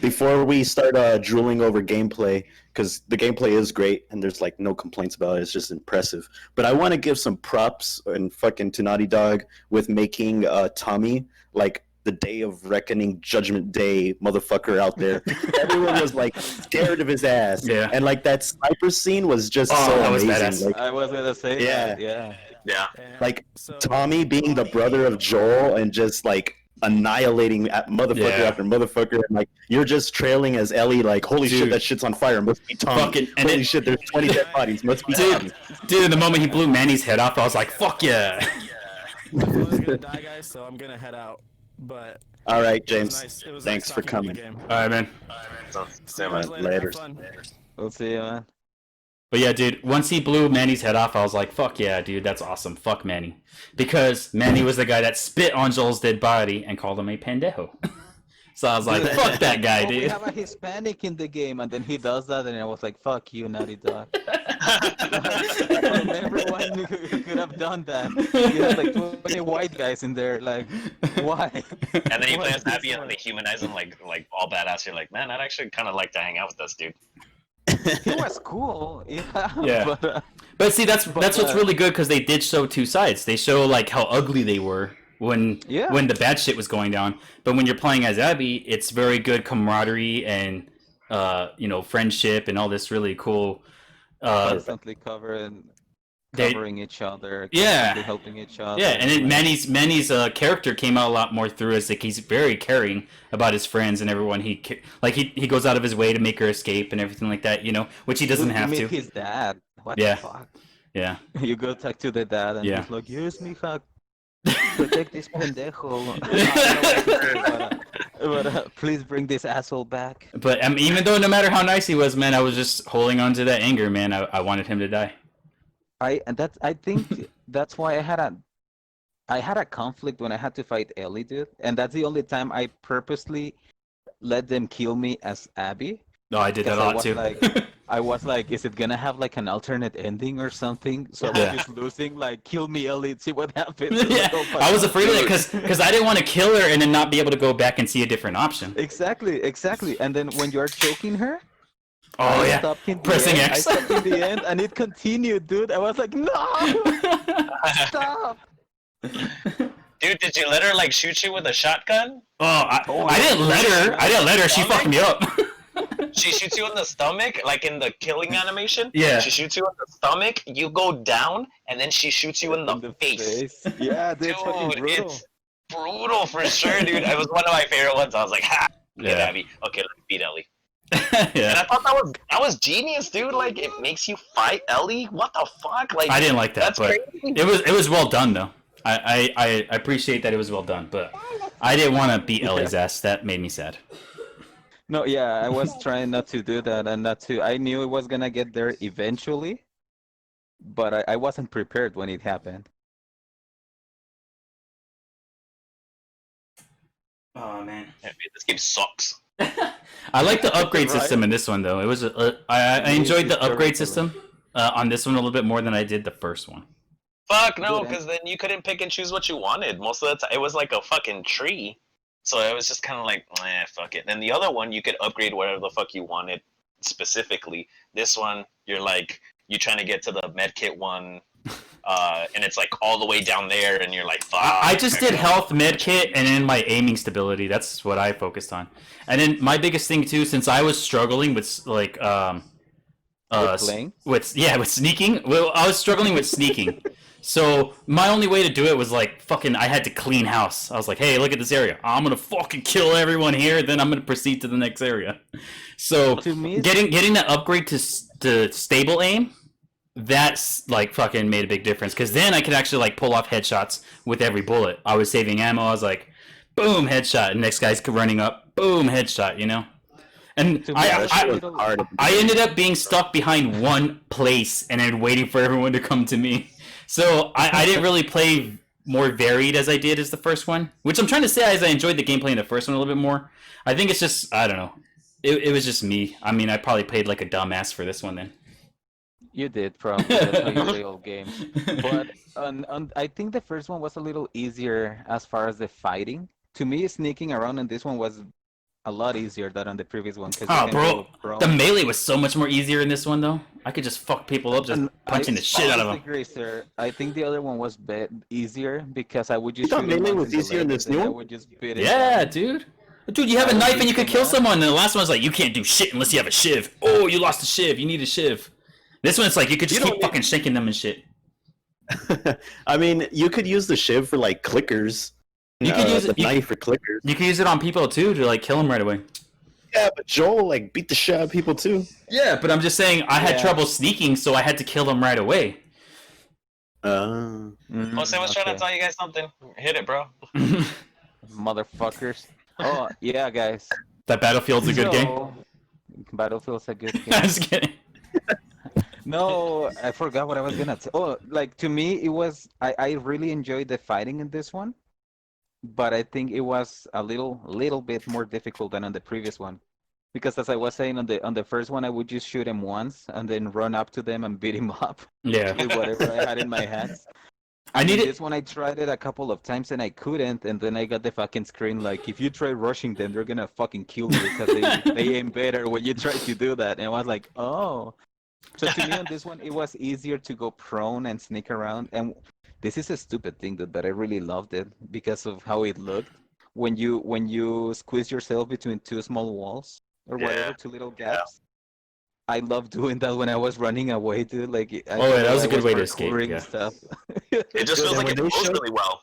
Before we start drooling over gameplay, because the gameplay is great and there's like no complaints about it, it's just impressive. But I want to give some props and fucking to Naughty Dog with making Tommy like the Day of Reckoning, Judgment Day motherfucker out there. Everyone was like scared of his ass. Yeah. And like that sniper scene was just so that was amazing. badass. Like, I was gonna say that, yeah. Yeah. And like so, Tommy being the brother of Joel and just like annihilating motherfucker Yeah. after motherfucker, and like you're just trailing as Ellie, like holy Dude. shit, that shit's on fire, must be Tommy. Fucking- and Holy it- shit, there's 20 dead bodies, must be Tommy. Dude, the moment he blew Manny's head off, I was like, fuck yeah. I was gonna die, guys, so I'm gonna head out. But All right, it was James, nice. It was thanks nice for talking coming. to you, game. Alright, man. So, See you man. guys later. Later. Have fun. We'll see you, man. But yeah, dude, once he blew Manny's head off, I was like, fuck yeah, dude, that's awesome. Fuck Manny. Because Manny was the guy that spit on Joel's dead body and called him a pendejo. So I was like, fuck that guy, Oh, we dude. have a Hispanic in the game, and then he does that, and I was like, fuck you, Naughty Dog. Everyone could have done that. You have like 20 white guys in there, like, why? And then you play as Abby and they humanize him like all badass. You're like, man, I'd actually kind of like to hang out with this dude. He was cool, yeah. Yeah. But see, that's what's really good, because they did show two sides. They show like how ugly they were when the bad shit was going down. But when you're playing as Abby, it's very good camaraderie and friendship and all this really cool. Constantly covering each other, Yeah. constantly helping each other. Yeah, and then Manny's character came out a lot more through, as like he's very caring about his friends and everyone. He goes out of his way to make her escape and everything like that, which he doesn't have meet to. his dad. What Yeah. the fuck? Yeah. You go talk to the dad and Yeah. he's like, yes, mija, protect this pendejo. But please bring this asshole back. But even though no matter how nice he was, man, I was just holding on to that anger, man. I wanted him to die. I think that's why I had I had a conflict when I had to fight Ellie, dude, and that's the only time I purposely let them kill me as Abby. No, I did that a lot too. I was like, is it gonna have like an alternate ending or something? So I was just losing, like, kill me, Ellie, see what happens. Yeah, I was afraid of it because I didn't want to kill her and then not be able to go back and see a different option. Exactly. And then when you are choking her, pressing X. I stopped in the end, and it continued, dude. I was like, no, stop. Dude, did you let her like shoot you with a shotgun? I didn't let her. I didn't let her. She fucked me up. She shoots you in the stomach, like in the killing animation. Yeah. She shoots you in the stomach, you go down, and then she shoots you in the face. Yeah, dude, it's brutal for sure, dude. It was one of my favorite ones. I was like, ha, get Yeah. Abby. Okay, let's beat Ellie. Yeah. And I thought that was genius, dude. Like, it makes you fight Ellie. What the fuck? Like, I didn't like that, that's but crazy. it was well done though. I appreciate that it was well done, but I didn't want to beat Ellie's ass. That made me sad. No, yeah, I was trying not to do that and not to. I knew it was gonna get there eventually, but I wasn't prepared when it happened. Oh man. Yeah, man, this game sucks. I like the upgrade system in this one though. It was I enjoyed the upgrade system on this one a little bit more than I did the first one. Fuck no, because then you couldn't pick and choose what you wanted. Most of the time, it was like a fucking tree. So it was just kind of like, fuck it. Then the other one, you could upgrade whatever the fuck you wanted specifically. This one, you're like, you're trying to get to the medkit one, and it's like all the way down there, and you're like, fuck. I just did health, medkit, and then my aiming stability. That's what I focused on. And then my biggest thing too, since I was struggling with like with sneaking. Well, I was struggling with sneaking. So my only way to do it was like fucking I had to clean house. I was like, hey, look at this area. I'm gonna fucking kill everyone here, then I'm gonna proceed to the next area. So getting that upgrade to stable aim, that's like fucking made a big difference. Because then I could actually like pull off headshots with every bullet. I was saving ammo. I was like, boom, headshot. And next guy's running up, boom, headshot. You know. And I ended up being stuck behind one place and then waiting for everyone to come to me. So I didn't really play more varied as I did as the first one, which I'm trying to say is I enjoyed the gameplay in the first one a little bit more. I think it's just, I don't know. It was just me. I mean, I probably played like a dumbass for this one then. You did, probably. That's how you play old games. But I think the first one was a little easier as far as the fighting. To me, sneaking around in this one was a lot easier than on the previous one. Oh, bro, the melee was so much more easier in this one, though. I could just fuck people up just punching the shit out of them. I agree, sir. I think the other one was easier because I would just shoot melee was easier in this new one? Yeah, dude. Dude, you have a knife and you could kill someone, and the last one's like, you can't do shit unless you have a shiv. Oh, you lost a shiv. You need a shiv. This one, it's like, you could just keep fucking shaking them and shit. I mean, you could use the shiv for, like, clickers. You could use the knife for clickers. You could use it on people, too, to, like, kill them right away. Yeah, but Joel, like, beat the shit out of people, too. Yeah, but I'm just saying, I had trouble sneaking, so I had to kill them right away. Jose was trying to tell you guys something. Hit it, bro. Motherfuckers. Oh, yeah, guys. That Battlefield's a good game? Battlefield's a good game. I was kidding. No, I forgot what I was gonna say. Oh, like, to me, it was... I really enjoyed the fighting in this one. But I think it was a little bit more difficult than on the previous one. Because as I was saying, on the first one, I would just shoot him once and then run up to them and beat him up. Yeah. With whatever I had in my hands. This one I tried it a couple of times and I couldn't, and then I got the fucking screen like, if you try rushing them, they're gonna fucking kill you because they aim better when you try to do that. And I was like, oh. So to me on this one, it was easier to go prone and sneak around. And this is a stupid thing, dude, but I really loved it because of how it looked. When you squeeze yourself between two small walls or whatever, two little gaps. I love doing that when I was running away, dude. Like, that was a good way to escape. Yeah. Stuff. It just feels like it goes really well.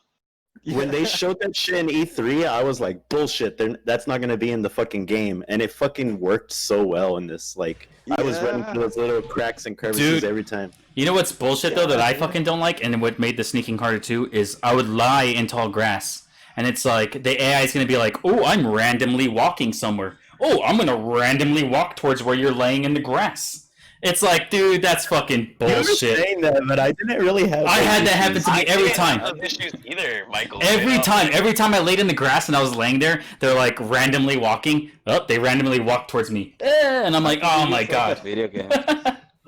When they showed that shit in E3, I was like, bullshit, that's not going to be in the fucking game. And it fucking worked so well in this. Like, I was running through those little cracks and crevices every time. You know what's bullshit, though, that I fucking don't like, and what made the sneaking harder, too, is I would lie in tall grass. And it's like, the AI is going to be like, oh, I'm randomly walking somewhere. Oh, I'm going to randomly walk towards where you're laying in the grass. It's like, dude, that's fucking You were bullshit. saying that, but I didn't really have. I had that happen to me every didn't time. have issues either, Michael. Every You know? time I laid in the grass and I was laying there, they're like randomly walking. Oh, they randomly walk towards me, and I'm like, oh my god. Video game.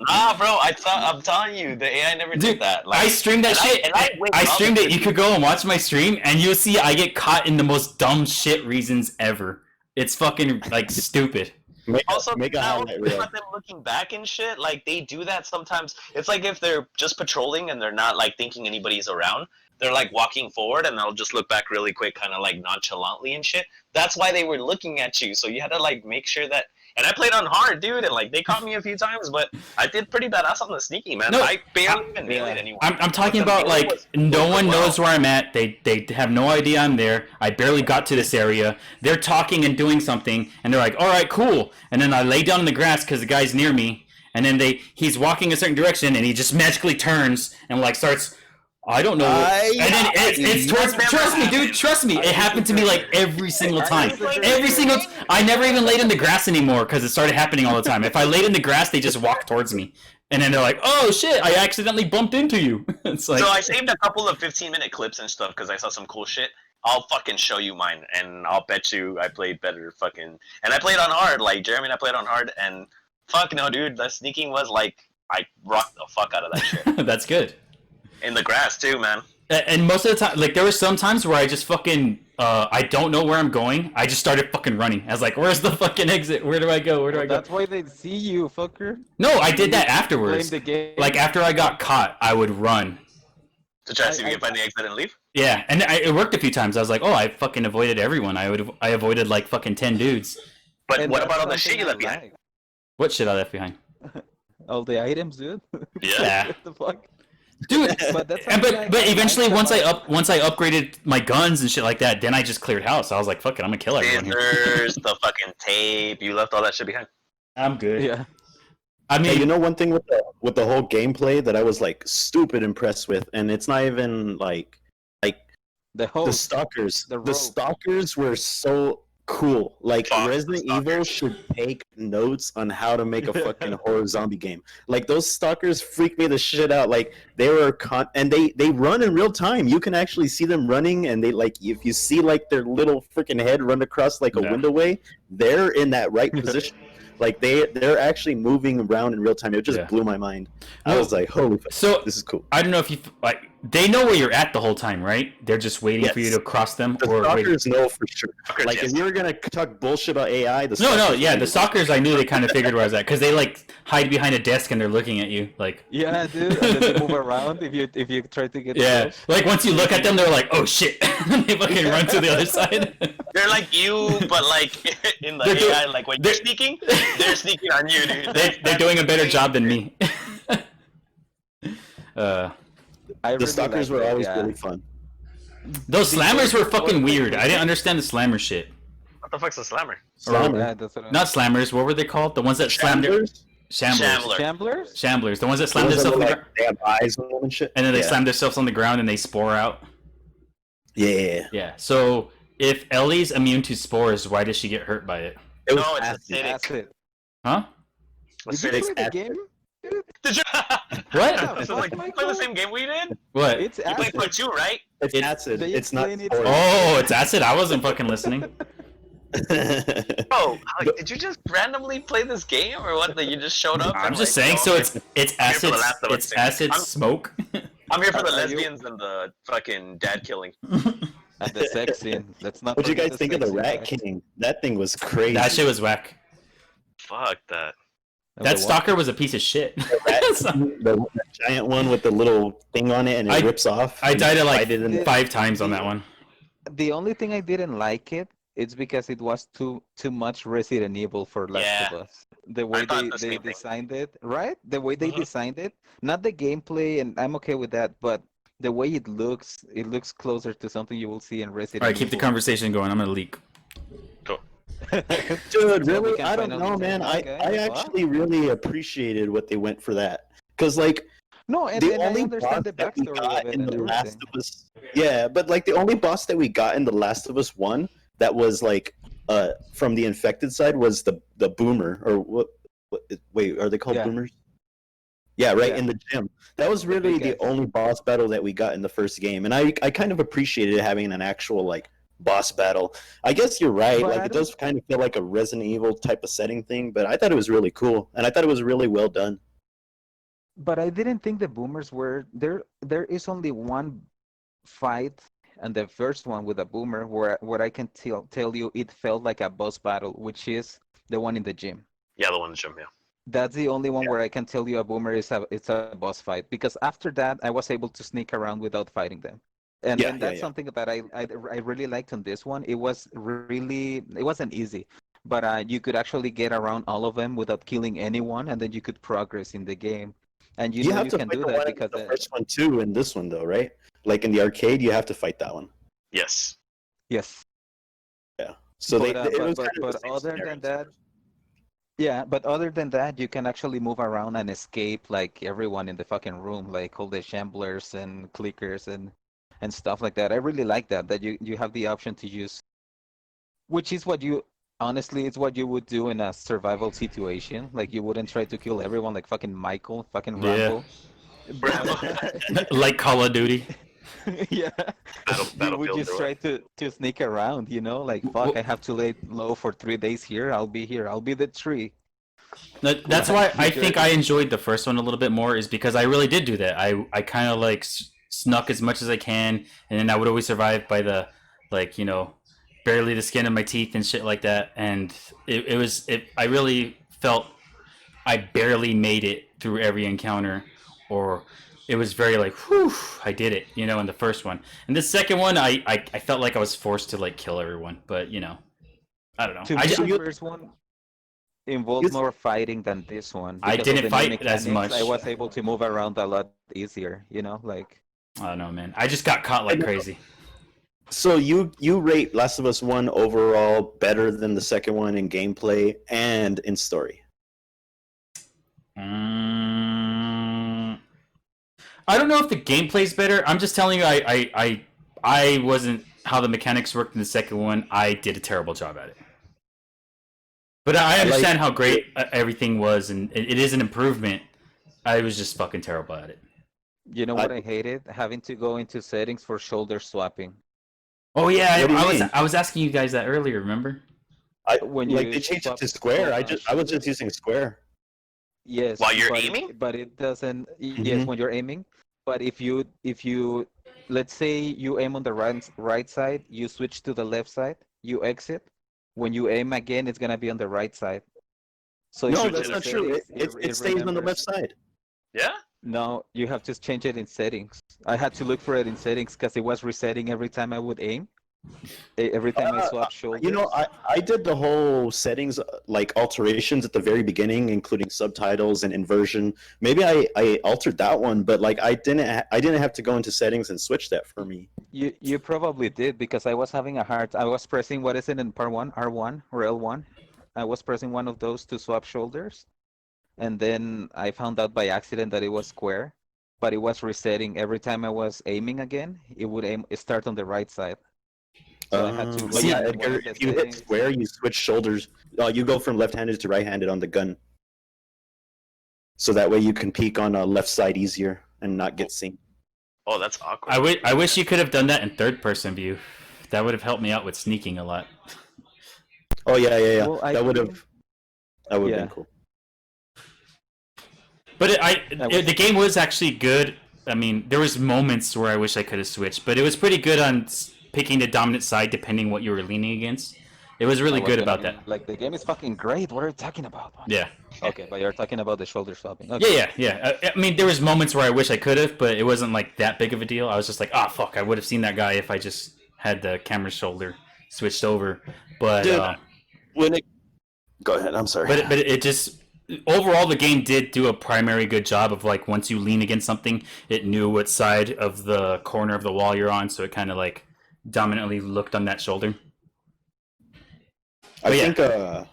Nah, bro. I'm telling you, the AI never did Dude, that. I streamed that shit. I streamed it. You could go and watch my stream, and you'll see I get caught in the most dumb shit reasons ever. It's fucking like stupid. Also, make a now highlight reel. about them looking back and shit, like they do that sometimes. It's like if they're just patrolling and they're not like thinking anybody's around, they're like walking forward and they'll just look back really quick, kind of like nonchalantly and shit. That's why they were looking at you. So you had to like make sure that. And I played on hard, dude, and like they caught me a few times, but I did pretty badass on the sneaky, man. No, I barely even nailed anyone. I'm talking But the about melee like was no one well. knows where I'm at. They have no idea I'm there. I barely got to this area. They're talking and doing something, and they're like, "All right, cool." And then I lay down in the grass because the guy's near me, and then he's walking a certain direction, and he just magically turns and like starts. I don't know. And then it's towards. Trust me, dude. Trust me. It happened to me like every single time. Every single. I never even laid in the grass anymore because it started happening all the time. If I laid in the grass, they just walk towards me, and then they're like, "Oh shit! I accidentally bumped into you." It's like. So I saved a couple of 15-minute clips and stuff because I saw some cool shit. I'll fucking show you mine, and I'll bet you I played better fucking. And I played on hard, like Jeremy and I played on hard, and fuck no, dude. The sneaking was like I rocked the fuck out of that shit. That's good. In the grass too, man. And most of the time, like there were some times where I just fucking, I don't know where I'm going. I just started fucking running. I was like, "Where's the fucking exit? Where do I go? Where do I go?" That's why they see you, fucker. No, I did that afterwards. Blame the game. Like after I got caught, I would run. To try to see if you can find the exit and leave. Yeah, and it worked a few times. I was like, "Oh, I fucking avoided everyone. I avoided like fucking 10 dudes." But And what that's about all the something shit you I left behind? like. What shit I left behind? All the items, dude. Yeah. What the fuck? Dude. But that's And something but I eventually like once about- once I upgraded my guns and shit like that, then I just cleared house. I was like, "Fuck it, I'm gonna kill everyone here." Scissors, the fucking tape. You left all that shit behind. I'm good. Yeah. I Hey, mean, you know one thing with the whole gameplay that I was like stupid impressed with, and it's not even like The whole the stalkers. the The rope. stalkers were so cool. Like Fuck, Resident the Evil stalkers. should take notes on how to make a fucking horror zombie game. Like those stalkers freak me the shit out. Like they were and they run in real time. You can actually see them running, and they like if you see like their little freaking head run across like a Yeah. window way, they're in that right position. Like they're actually moving around in real time. It just Yeah. blew my mind. I Well, was like, holy fuck, so this is cool. I don't know if you like. They know where you're at the whole time, right? They're just waiting for you Yes. to cross them, The or wait. stalkers know for sure. Stalkers, Like yes. if you were gonna talk bullshit about AI, the No, stalkers yeah, knew. the stalkers. I knew they kind of figured where I was at because they like hide behind a desk and they're looking at you, like. Yeah, dude. And then they move around if you try to get Yeah, close. like once you look at them, they're like, "Oh shit!" and they fucking run to the other side. They're like you, but like in the They're do- AI, like when they're- you're sneaking, they're sneaking on you, dude. They're doing a better job than me. I The really stalkers like were it, always yeah. really fun. Those slammers were fucking weird. I didn't understand the slammer shit. What the fuck's a slammer? Slammer. Yeah, that's what Not slammers. What were they called? The ones that slammed their Shamblers? shamblers. Shambler. Shamblers? Shamblers. The ones that The slammed ones that themselves on look the like they have eyes on them and shit. and then they yeah. slam themselves on the ground and they spore out. Yeah. Yeah. So if Ellie's immune to spores, why does she get hurt by it? It was No, it's acid. acidic. That's it. Huh? Did you Acidic. play the acid. game? Did you? What? This is like play the same game we did. What? It's You played acid. part 2, right? It's It- acid. They It's not. explain it- spores. Oh, it's acid. I wasn't fucking listening. Oh, like, did you just randomly play this game, or what? That you just showed up? I'm and, just like, saying. oh, So okay. it's for acid. the Last of Us It's thing. acid I'm- smoke. I'm here for the Are you- lesbians and the fucking dad killing. And the sex scene. Let's not What'd you forget guys think of sex the scene, Rat guys. King? That thing was crazy. That shit was whack. Fuck that. And That the stalker was a piece of shit. the giant one with the little thing on it and it I- rips off. I died at like I didn't. 5 times on that one. The only thing I didn't like it's because it was too much Resident Evil for Last of Us. The way thought the they same thing. designed it, right? The way they Mhm. designed it, not the gameplay, and I'm okay with that, but the way it looks closer to something you will see in Resident All right, keep the Evil. conversation going. I'm gonna leak. Dude, So we really? can I don't finally know, say, man. I okay, well. actually really appreciated what they went for that. Because, like, No, and, the and I only boss understand the that we backstory got of it in and The Last everything. of Us. Yeah, but, like, the only boss that we got in The Last of Us 1 that was, like, from the infected side was the boomer. Or what wait, are they called Yeah. boomers? Yeah, right Yeah. in the gym. That was really big the guys. only boss battle that we got in the first game, and I kind of appreciated having an actual like boss battle. I guess you're right. But Like I it don't. does kind of feel like a Resident Evil type of setting thing, but I thought it was really cool, and I thought it was really well done. But I didn't think the boomers were there. There is only one fight, and the first one with a boomer, where I can tell you it felt like a boss battle, which is the one in the gym. Yeah, the one in the gym. Yeah. That's the only one where I can tell you a boomer is a boss fight. Because after that, I was able to sneak around without fighting them. Yeah, And that's yeah. something that I really liked on this one. It wasn't easy, but you could actually get around all of them without killing anyone, and then you could progress in the game. And you You know have you to can fight do the that one in because the first one too in this one though, right? Like in the arcade, you have to fight that one. Yes. yes. Yeah. So But, it was but kind of the same other scenario. than that, yeah, but other than that, you can actually move around and escape like everyone in the fucking room, like all the shamblers and clickers and stuff like that. I really like that you have the option to use, which is what you honestly, it's what you would do in a survival situation. Like you wouldn't try to kill everyone like fucking Michael, fucking Yeah. Rambo. But Like Call of Duty. yeah, you would Battlefield just or try to sneak around, like fuck, I have to lay low for 3 days here. I'll be here. I'll be the tree. That's why I think I enjoyed the first one a little bit more, is because I really did do that. I kind of like snuck as much as I can, and then I would always survive by the, like, barely the skin of my teeth and shit like that. And I really felt I barely made it through every encounter, or it was very like, whew, I did it, in the first one. And the second one, I felt like I was forced to like kill everyone, but I don't know. To me, the first one involved more fighting than this one. I Because of didn't the new fight as mechanics, much. I was able to move around a lot easier, like. I don't know, man. I just got caught like crazy. So you rate Last of Us 1 overall better than the second one in gameplay and in story. I don't know if the gameplay's better. I'm just telling you, I wasn't how the mechanics worked in the second one. I did a terrible job at it. But I understand how great everything was, and it is an improvement. I was just fucking terrible at it. You know what I hated? Having to go into settings for shoulder swapping. Oh yeah, What do you mean? I was asking you guys that earlier. Remember? When They you changed it swap to square. I was shoulders. just using square. Yes. While you're but aiming? but it doesn't. Yes, Mhm. when you're aiming. But if you, let's say you aim on the right side, you switch to the left side, you exit. When you aim again, it's gonna be on the right side. So if No, you that's go not to true. settings, It stays on the left remembers. side. Yeah. No, you have to change it in settings. I had to look for it in settings because it was resetting every time I would aim. Every time I swap shoulders. I did the whole settings like alterations at the very beginning, including subtitles and inversion. Maybe I altered that one, but like I didn't have to go into settings and switch that for me. You probably did because I was having I was pressing, what is it in part one, R1 or L1? I was pressing one of those to swap shoulders, and then I found out by accident that it was square, but it was resetting every time I was aiming again. It would start on the right side. So I had to But yeah, go in one Edgar, of the if you hit settings. square, you switch shoulders. You go from left-handed to right-handed on the gun, so that way you can peek on a left side easier and not get seen. Oh, that's awkward. I wish you could have done that in third person view. That would have helped me out with sneaking a lot. Oh yeah. Well, That would have Yeah. been cool. But was- the game was actually good. I mean, there was moments where I wish I could have switched, but it was pretty good on picking the dominant side depending what you were leaning against. It was really I was good gonna about be that. Like, the game is fucking great. What are you talking about? Yeah. Okay, but you're talking about the shoulder swapping. Okay. Yeah. I mean, there was moments where I wish I could have, but it wasn't like that big of a deal. I was just like, ah, fuck, I would have seen that guy if I just had the camera shoulder switched over. But Dude, go ahead. I'm sorry. but it just overall the game did do a primary good job of like once you lean against something, it knew what side of the corner of the wall you're on, so it kind of like dominantly looked on that shoulder. I But yeah. think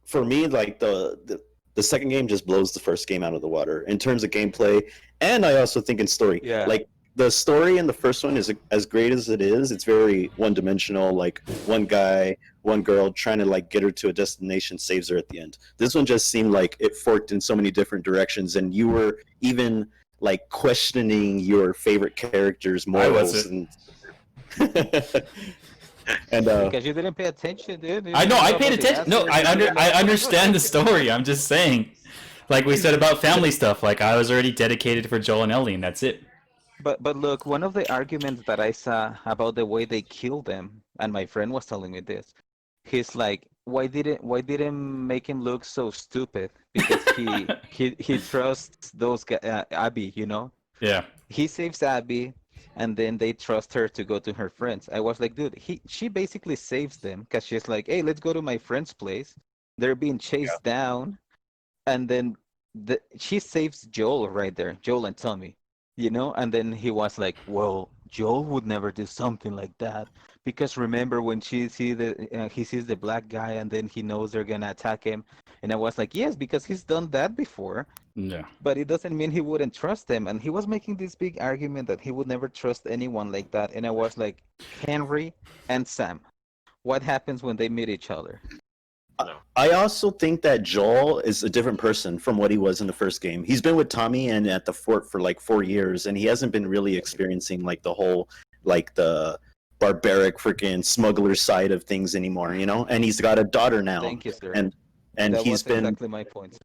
for me, like the second game just blows the first game out of the water in terms of gameplay, and I also think in story. Yeah. Like the story in the first one is as great as it is. It's very one-dimensional, like one guy, one girl trying to like get her to a destination, saves her at the end. This one just seemed like it forked in so many different directions, and you were even like questioning your favorite character's morals and and Because you didn't pay attention, dude. I know, I paid attention. No, I understand the story. I'm just saying, like we said about family stuff. Like I was already dedicated for Joel and Ellie, and that's it. But look, one of the arguments that I saw about the way they killed them, and my friend was telling me this, he's like, why didn't make him look so stupid? Because he trusts those Abby, you know. Yeah. He saves Abby, and then they trust her to go to her friends. I was like, dude, she basically saves them because she's like, hey, let's go to my friend's place. They're being chased down, and then she saves Joel right there, Joel and Tommy. You know, and then he was like, well, Joel would never do something like that. Because remember when he sees the black guy and then he knows they're going to attack him. And I was like, yes, because he's done that before. Yeah. But it doesn't mean he wouldn't trust them. And he was making this big argument that he would never trust anyone like that. And I was like, Henry and Sam, what happens when they meet each other? I also think that Joel is a different person from what he was in the first game. He's been with Tommy and at the fort for like 4 years, and he hasn't been really experiencing like the whole, like the barbaric freaking smuggler side of things anymore, you know? And he's got a daughter now. Thank you, sir. And that he's was been exactly my point.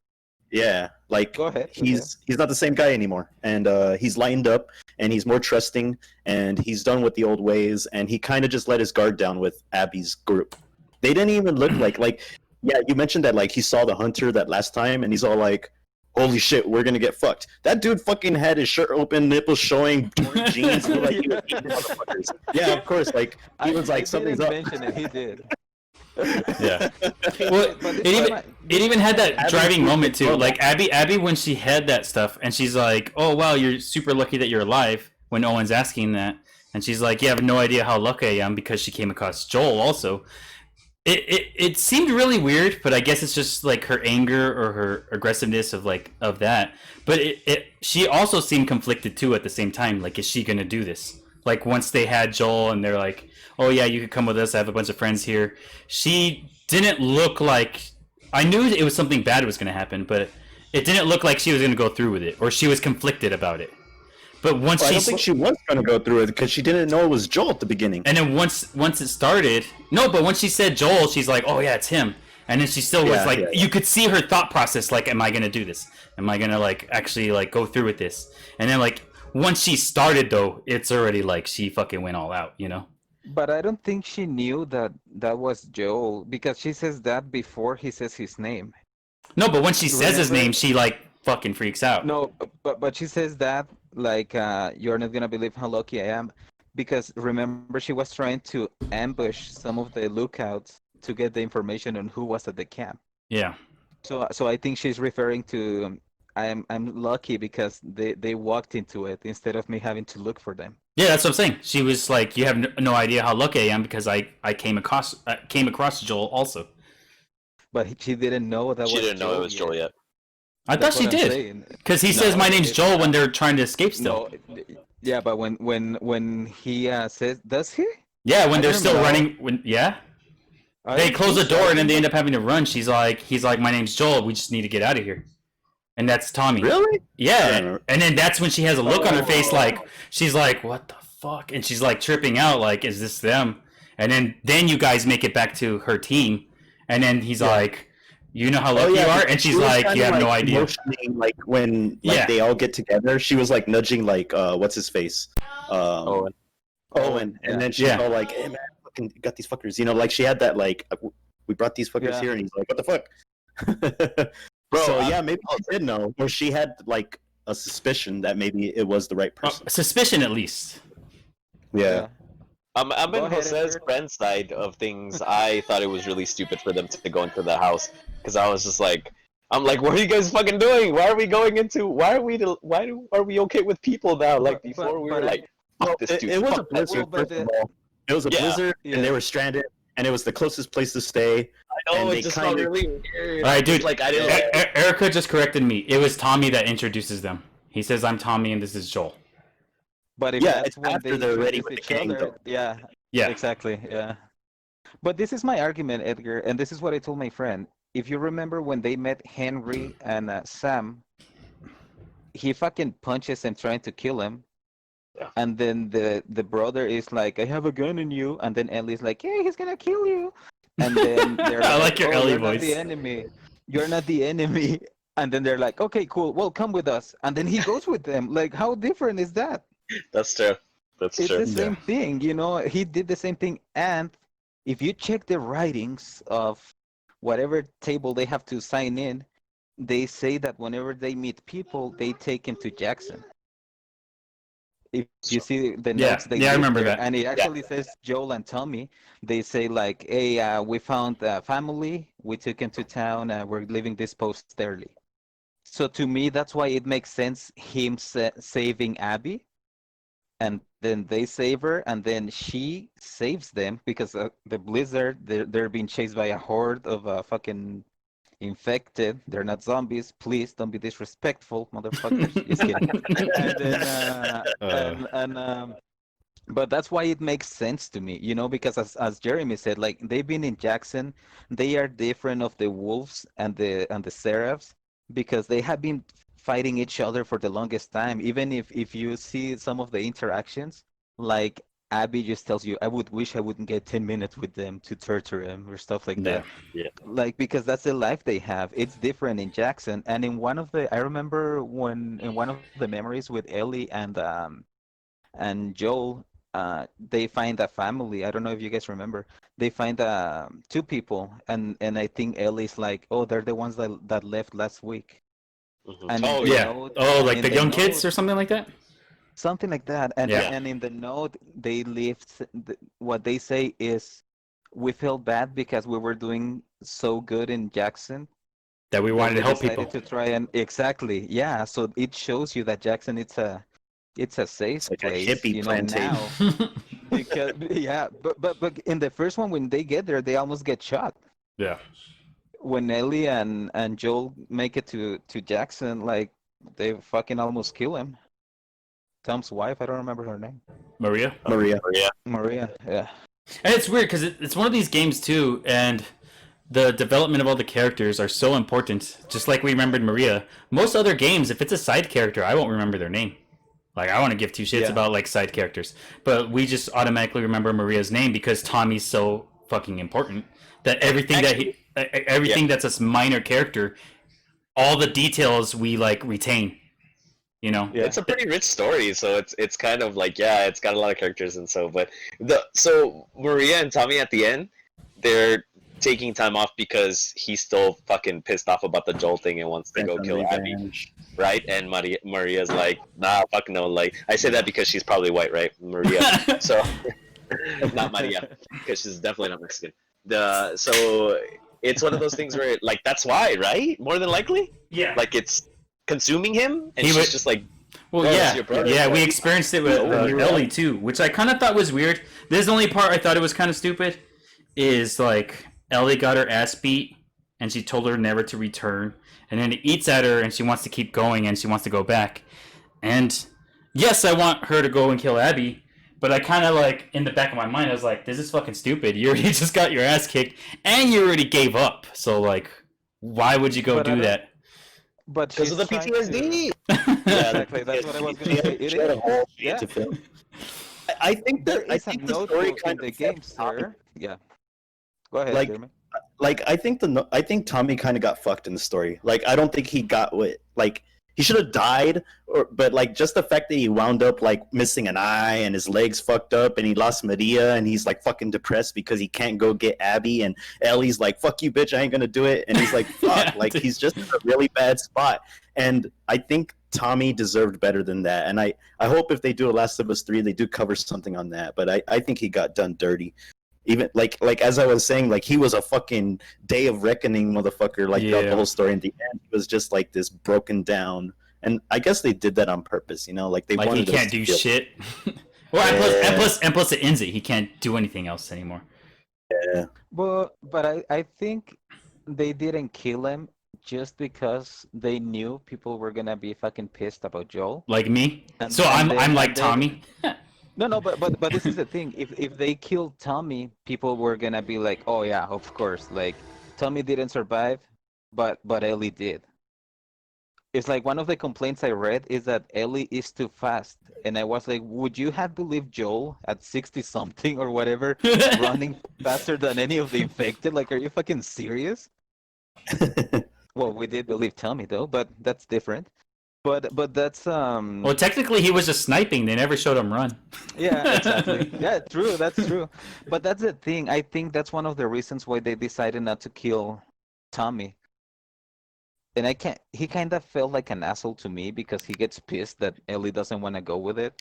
Yeah, like Go ahead. he's not the same guy anymore, and he's lightened up, and he's more trusting, and he's done with the old ways, and he kind of just let his guard down with Abby's group. They didn't even look like yeah, you mentioned that like he saw the hunter that last time, and he's all like, "Holy shit, we're gonna get fucked." That dude fucking had his shirt open, nipples showing, torn jeans, and, like he was eating motherfuckers. Yeah, of course, like he was like, "Something's up." Mention it, he did. Yeah. Well, it even had that driving moment too. Like Abby when she had that stuff, and she's like, "Oh wow, you're super lucky that you're alive." When Owen's asking that, and she's like, "Yeah, I have no idea how lucky I am," because she came across Joel also. It seemed really weird, but I guess it's just like her anger or her aggressiveness of that. But she also seemed conflicted too at the same time. Like, is she gonna do this? Like once they had Joel and they're like, "Oh yeah, you could come with us. I have a bunch of friends here." She didn't look like, I knew it was something bad was gonna happen, but it didn't look like she was gonna go through with it, or she was conflicted about it. But once I don't think she was going to go through it because she didn't know it was Joel at the beginning. And then once it started, but once she said Joel, she's like, "Oh yeah, it's him." And then she still was like, you could see her thought process, like, "Am I gonna do this? Am I gonna like actually like go through with this?" And then like once she started though, it's already like she fucking went all out, you know. But I don't think she knew that was Joel because she says that before he says his name. No, but when she says his name, she like fucking freaks out. No, but she says that like you're not gonna believe how lucky I am, because remember she was trying to ambush some of the lookouts to get the information on who was at the camp. Yeah. So I think she's referring to I'm lucky because they walked into it instead of me having to look for them. Yeah, that's what I'm saying. She was like, "You have no idea how lucky I am because I came across Joel also." But she didn't know that. She didn't know it was Joel yet. I thought she did, because he says my name's Joel when they're trying to escape still. No, yeah, but when he says, does he? Yeah, when they're still running. They close the door and then they end up having to run. He's like, "My name's Joel. We just need to get out of here." And that's Tommy. Really? Yeah. And then that's when she has a look on her face, like she's like, "What the fuck?" And she's like tripping out, like, "Is this them?" And then you guys make it back to her team, and then he's like, "You know how lucky you are?" And she's like, "You have no idea." Like when they all get together, she was like nudging like what's his face, Owen, and then she's all like, "Hey man, fucking got these fuckers," you know, like she had that like, "We brought these fuckers here," and he's like, "What the fuck?" Bro, so yeah, maybe she did know, or she had like a suspicion that maybe it was the right person. Suspicion, at least. Yeah. I'm in Jose's friend's side of things. I thought it was really stupid for them to go into the house because I was just like, what are you guys fucking doing? Why are we going into? Why are we okay with people now? Like before we were like, fuck this dude. It was a blizzard. First of all, it was a blizzard, and they were stranded, and it was the closest place to stay. I know, it just felt really weird. All right, dude. Like I didn't. Erica just corrected me. It was Tommy that introduces them. He says, "I'm Tommy, and this is Joel." But if it's when after they're ready with the gang, though. Yeah, Yeah, exactly. Yeah. But this is my argument, Edgar, and this is what I told my friend. If you remember when they met Henry and Sam, he fucking punches him trying to kill him. Yeah. And then the brother is like, I have a gun in you. And then Ellie's like, yeah, he's gonna kill you. And then they're I like, like your oh, Ellie you're not voice. the enemy. You're not the enemy. And then they're like, okay, cool. Well, come with us. And then he goes with them. Like, how different is that? That's true. That's It's true. the same thing, you know. He did the same thing. And if you check the writings of whatever table they have to sign in, they say that whenever they meet people, they take him to Jackson. If you see the Yeah, notes, they yeah, I leave remember there, that. and it actually says Joel and Tommy. They say like, "Hey, we found a family. We took him to town. We're leaving this post early." So to me, that's why it makes sense him saving Abby, and then they save her, and then she saves them because the blizzard. They're being chased by a horde of fucking infected. They're not zombies. Please don't be disrespectful, motherfuckers. Just kidding. And then but that's why it makes sense to me, you know, because as Jeremy said, like they've been in Jackson, they are different of the wolves and the seraphs because they have been fighting each other for the longest time. Even if you see some of the interactions, like Abby just tells you, I would wish I wouldn't get 10 minutes with them to torture him or stuff like that. Yeah. Like because that's the life they have. It's different in Jackson. And in one of the I remember when in one of the memories with Ellie and Joel, they find a family. I don't know if you guys remember. They find two people and I think Ellie's like, oh, they're the ones that left last week. Mhm. And Oh, in the Yeah. note- Oh, and like in the young kids note- or something like that? something like that. And Yeah. and in the note they left what they say is we felt bad because we were doing so good in Jackson That we that wanted we to help decided people. to try and exactly, yeah. So it shows you that Jackson it's a safe like a place, hippie you know, plantation. now because yeah, but in the first one when they get there, they almost get shot. Yeah. When Ellie and Joel make it to Jackson, like they fucking almost kill him. Tom's wife, I don't remember her name. Maria. Maria. Yeah. Maria, yeah. And it's weird because it's one of these games too, and the development of all the characters are so important. Just like we remembered Maria. Most other games, if it's a side character, I won't remember their name. Like I want to give two shits Yeah. about like side characters, but we just automatically remember Maria's name because Tommy's so fucking important that everything that's a minor character, all the details we like retain. You know. Yeah. It's a pretty rich story, so it's kind of like, yeah, it's got a lot of characters and but so Maria and Tommy at the end, they're taking time off because he's still fucking pissed off about the Joel thing and wants to go kill Abby, Revenge. right? And Maria's like, nah, fuck no. Like I say that because she's probably white, right? Maria. So not Maria, because she's definitely not Mexican. So it's one of those things where like that's why, right? More than likely, Yeah. like it's consuming him, and He she's would- just like, Well, Oh, yeah, it's your brother. yeah, we experienced it with you're right. Ellie too, which I kind of thought was weird. This is the only part I thought it was kind of stupid. Is like Ellie got her ass beat, and she told her never to return, and then it eats at her, and she wants to keep going, and she wants to go back. And yes, I want her to go and kill Abby, but I kind of like in the back of my mind, I was like, this is fucking stupid. You already just got your ass kicked, and you already gave up. So like, why would you go But I do don't- that? But because of the she's trying PTSD. Yeah, exactly. That's what I was gonna say. It She had a is. whole Yeah. to film. I think There that I is a think the notebook story in kind the of game, fucked Tommy. sir. Yeah. Go ahead, Like, Jeremy. I think Tommy kind of got fucked in the story. Like I don't think he got what like he should have died, but like just the fact that he wound up like missing an eye and his legs fucked up and he lost Medea and he's like fucking depressed because he can't go get Abby and Ellie's like fuck you bitch I ain't gonna do it and he's like fuck Yeah, like dude. he's just in a really bad spot and I think Tommy deserved better than that and I hope if they do a Last of Us 3 they do cover something on that but I think he got done dirty. Even like as I was saying, like he was a fucking day of reckoning motherfucker. Like throughout Yeah. the whole story, in the end, he was just like this broken down. And I guess they did that on purpose, you know, like they Like wanted he us can't to do feel- shit. Well, and Yeah. plus it ends it. He can't do anything else anymore. But I think they didn't kill him just because they knew people were gonna be fucking pissed about Joel. Like me. And- So and I'm then- like and then- Tommy. No, but this is the thing. If they killed Tommy, people were gonna be like, oh yeah, of course. Like Tommy didn't survive, but Ellie did. It's like one of the complaints I read is that Ellie is too fast, and I was like, would you have believed Joel at 60 something or whatever, running faster than any of the infected? Like, are you fucking serious? Well, we did believe Tommy though, but that's different. But that's Well, technically, he was just sniping. They never showed him run. Yeah, exactly. Yeah, true. That's true. But that's the thing. I think that's one of the reasons why they decided not to kill Tommy. And I can't. He kind of felt like an asshole to me because he gets pissed that Ellie doesn't want to go with it.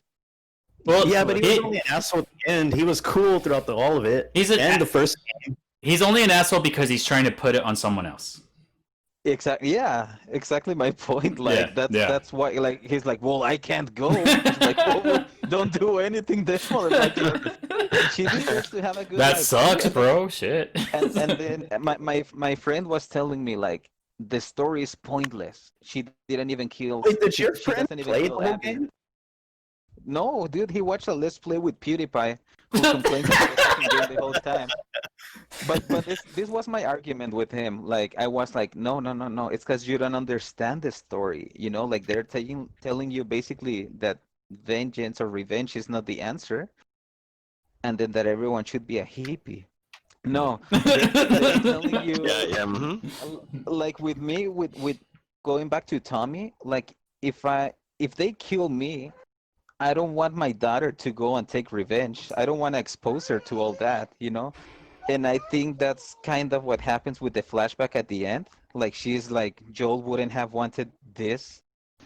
Well, Yeah, but he was only an asshole at the end. He was cool throughout all of it. The first game. He's only an asshole because he's trying to put it on someone else. Exactly. Yeah, exactly my point. Like Yeah. that's why. Like he's like, well, I can't go. It's like, well, don't do anything there. Like, she deserves to have a good That life. sucks, bro. Shit. And then my friend was telling me like the story is pointless. She didn't even kill. Wait, did your she friend doesn't even play the kill whole Abby. game? No, dude, he watched a Let's Play with PewDiePie, who complained about the fucking game the whole time. But this was my argument with him. Like I was like, no. It's because you don't understand the story. You know, like they're telling you basically that vengeance or revenge is not the answer, and then that everyone should be a hippie. No, they're telling you. Yeah. Like with me, with going back to Tommy, like if they kill me, I don't want my daughter to go and take revenge. I don't want to expose her to all that, you know? And I think that's kind of what happens with the flashback at the end. Like she's like, Joel wouldn't have wanted this,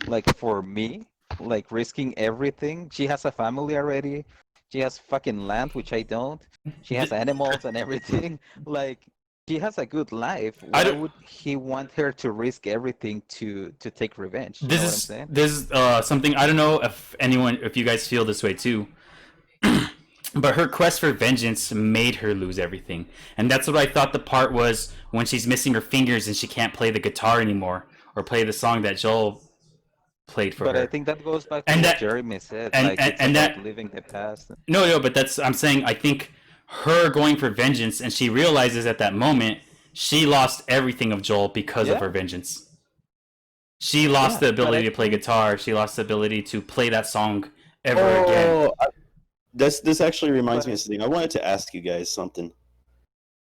like for me, like risking everything. She has a family already. She has fucking land, which I don't. She has animals and everything. Like she has a good life. Why would he want her to risk everything to take revenge? You know what I'm saying? This is something I don't know if you guys feel this way too. But her quest for vengeance made her lose everything. And that's what I thought the part was when she's missing her fingers and she can't play the guitar anymore or play the song that Joel played for her. But I think that goes back to what Jeremy said. It's about living the past. No, but I'm saying I think her going for vengeance and she realizes at that moment she lost everything of Joel because of her vengeance. She lost the ability to play guitar. She lost the ability to play that song ever again. This actually reminds me of something. I wanted to ask you guys something.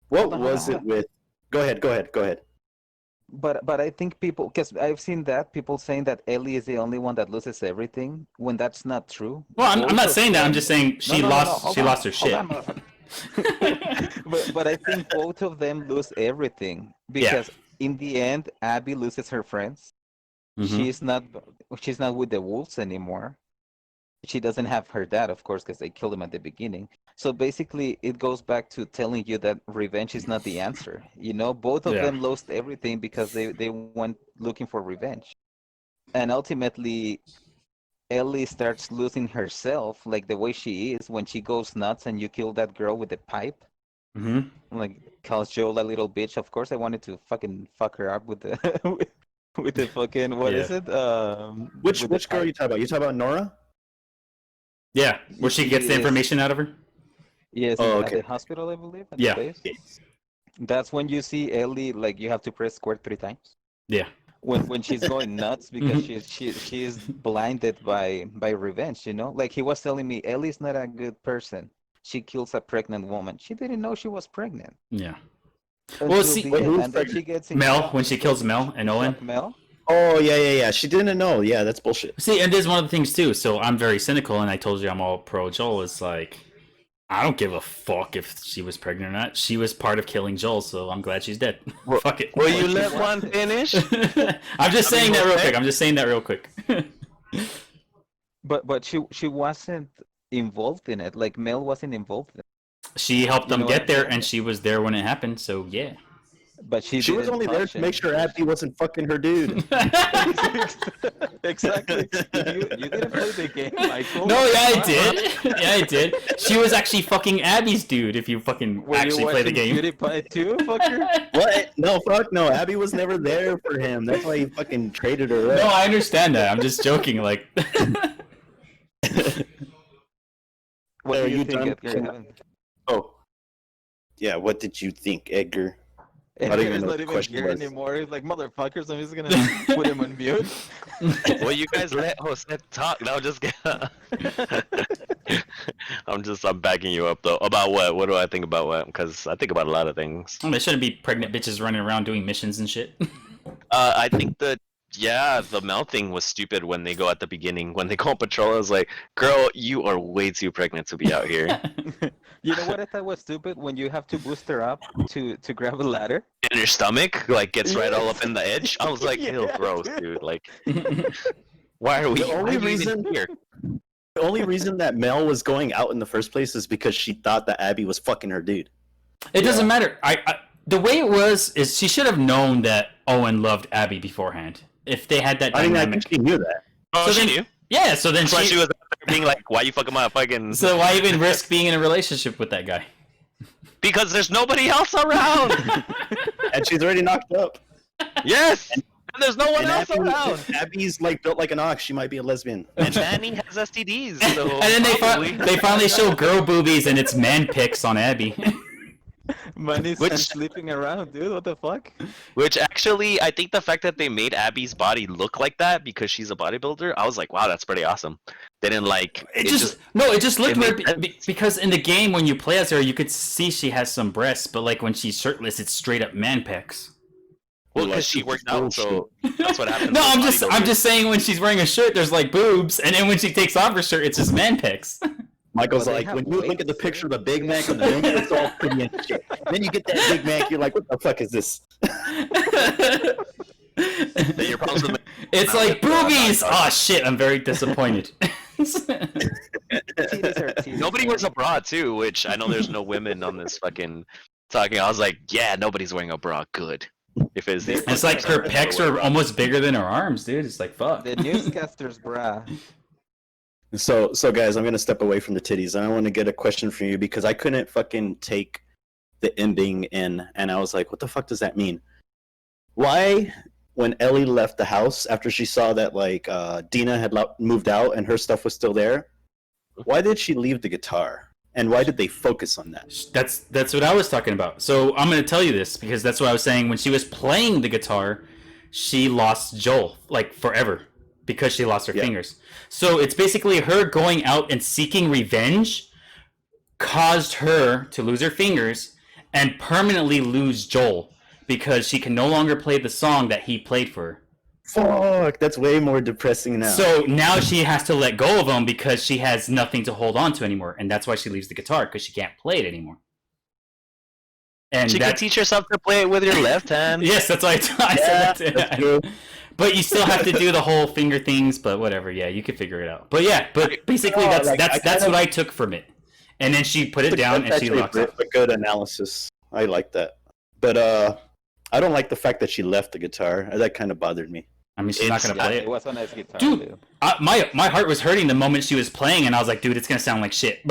What was it with? Go ahead. But I think people, because I've seen that people saying that Ellie is the only one that loses everything when that's not true. Well, I'm not saying that. I'm just saying she lost her shit. but I think both of them lose everything because in the end, Abby loses her friends. Mm-hmm. She's not with the wolves anymore. She doesn't have her dad, of course, because they killed him at the beginning. So basically, it goes back to telling you that revenge is not the answer. You know, both of them lost everything because they went looking for revenge. And ultimately, Ellie starts losing herself, like the way she is, when she goes nuts and you kill that girl with the pipe. Mm-hmm. Like, calls Joel a little bitch. Of course, I wanted to fucking fuck her up with the... with the fucking... What is it? Which girl are you talking about? You talking about Nora? Yeah, where she gets the information out of her? Yes, at the hospital, I believe. At the base. That's when you see Ellie, like, you have to press square 3 times. Yeah. When she's going nuts because she is blinded by revenge, you know? Like, he was telling me, Ellie's not a good person. She kills a pregnant woman. She didn't know she was pregnant. Yeah. Well, see, and then she gets Mel, when she kills Mel and Owen. Mel? Oh, yeah. She didn't know. Yeah, that's bullshit. See, and there's one of the things, too. So I'm very cynical, and I told you I'm all pro Joel. It's like, I don't give a fuck if she was pregnant or not. She was part of killing Joel, so I'm glad she's dead. Fuck it. Will you let one finish? I'm just saying that real quick. But she wasn't involved in it. Like, Mel wasn't involved in it. She helped them get there, and she was there when it happened, so yeah. But she was only there to make sure Abby wasn't fucking her dude. Exactly. You didn't play the game, Michael. No, yeah, I did. She was actually fucking Abby's dude if you fucking actually play the game. PewDiePie too, fucker? What? No, fuck no. Abby was never there for him. That's why he fucking traded her up. No, I understand that. I'm just joking, like... What Are do you you think, done? Edgar? You haven't- Oh, yeah. What did you think, Edgar? I don't Edgar even is know what not the even question here was. anymore. He's like, motherfuckers, I'm just gonna put him on mute. Well, you guys let Jose talk. Now just I'm backing you up though. About what? What do I think about what? Because I think about a lot of things. There shouldn't be pregnant bitches running around doing missions and shit. I think the Mel thing was stupid when they go at the beginning. When they go on patrol, I was like, girl, you are way too pregnant to be out here. You know what I thought was stupid? When you have to boost her up to grab a ladder. And your stomach like gets right all Yes. up in the edge. I was like, ew, Yeah, gross, dude. dude. Like, why are we? The only why are we even reason- here? The only reason that Mel was going out in the first place is because she thought that Abby was fucking her dude. It doesn't matter. The way it was is she should have known that Owen loved Abby beforehand. If they had that I mean, I dynamic. think she knew that. Oh, So she then- knew. Yeah, so then That's why she she was out there being like, why you fucking my fucking? So why even risk being in a relationship with that guy? Because there's nobody else around. And she's already knocked up. Yes. And there's no one And else around. Abby's like built like an ox. She might be a lesbian. And Danny has STDs. So And then they finally show girl boobies and it's man pics on Abby. Manny's Which- sleeping around, dude. What the fuck? Which actually, I think the fact that they made Abby's body look like that because she's a bodybuilder, I was like, wow, that's pretty awesome. They didn't like It just looked it made weird because in the game when you play as her, you could see she has some breasts, but like when she's shirtless, it's straight up man pecs. well, Like, because she it's worked out, so bullshit. that's what happened. No, to I'm bodybuilders. just saying when she's wearing a shirt, there's like boobs, and then when she takes off her shirt, it's just man pecs. Michael's Well, they like, have when you look at the weights, picture of the Big Mac on the menu, it's all pretty and shit. Then you get that Big Mac, you're like, what the fuck is this? Then your problems with It's like boobies. Oh shit! I'm very disappointed. Titties are titties, nobody man. wears a bra too, which I know there's no women on this fucking talking. I was like, yeah, nobody's wearing a bra. Good. If it's It's like her pecs are almost bigger than her arms, dude. It's like fuck. The newscaster's bra. So guys, I'm gonna step away from the titties. I want to get a question from you because I couldn't fucking take the ending in, and I was like, what the fuck does that mean? Why, when Ellie left the house after she saw that like Dina had moved out and her stuff was still there, why did she leave the guitar? And why did they focus on that? That's what I was talking about. So I'm gonna tell you this because that's what I was saying. When she was playing the guitar, she lost Joel like forever because she lost her fingers. So it's basically her going out and seeking revenge caused her to lose her fingers and permanently lose Joel because she can no longer play the song that he played for her. Fuck, that's way more depressing now. So now she has to let go of him because she has nothing to hold on to anymore, and that's why she leaves the guitar because she can't play it anymore. And she can teach herself to play it with your left hand. Yes, that's why I said that. that's true. But you still have to do the whole finger things. But whatever, yeah, you can figure it out. But yeah, but basically that's like, that's what I took from it. And then she put it down and she locked it. a good analysis. I like that. But I don't like the fact that she left the guitar. That kind of bothered me. I mean, she's not gonna play It it. was a nice guitar, Dude, my heart was hurting the moment she was playing, and I was like, dude, it's gonna sound like shit.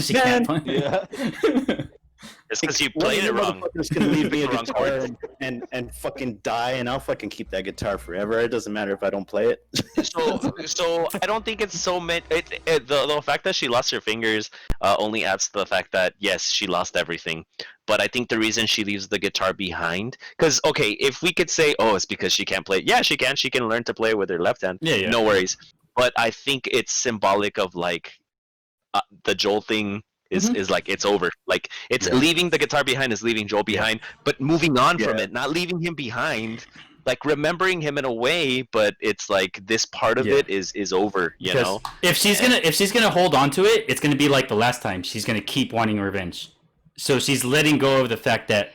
She can't play. Yeah. It's because you One of played you it wrong. motherfuckers can leave me a The wrong guitar chords. and fucking die, and I'll fucking keep that guitar forever. It doesn't matter if I don't play it. So I don't think it's so meant. The fact that she lost her fingers only adds to the fact that yes, she lost everything. But I think the reason she leaves the guitar behind, because okay, if we could say, oh, it's because she can't play. Yeah, she can. She can learn to play with her left hand. Yeah. No worries. But I think it's symbolic of like the Joel thing. Is like it's over. Like it's leaving the guitar behind is leaving Joel behind, but moving on from it, not leaving him behind. Like remembering him in a way, but it's like this part of it is over. You Because know, if she's gonna hold on to it, it's gonna be like the last time. She's gonna keep wanting revenge. So she's letting go of the fact that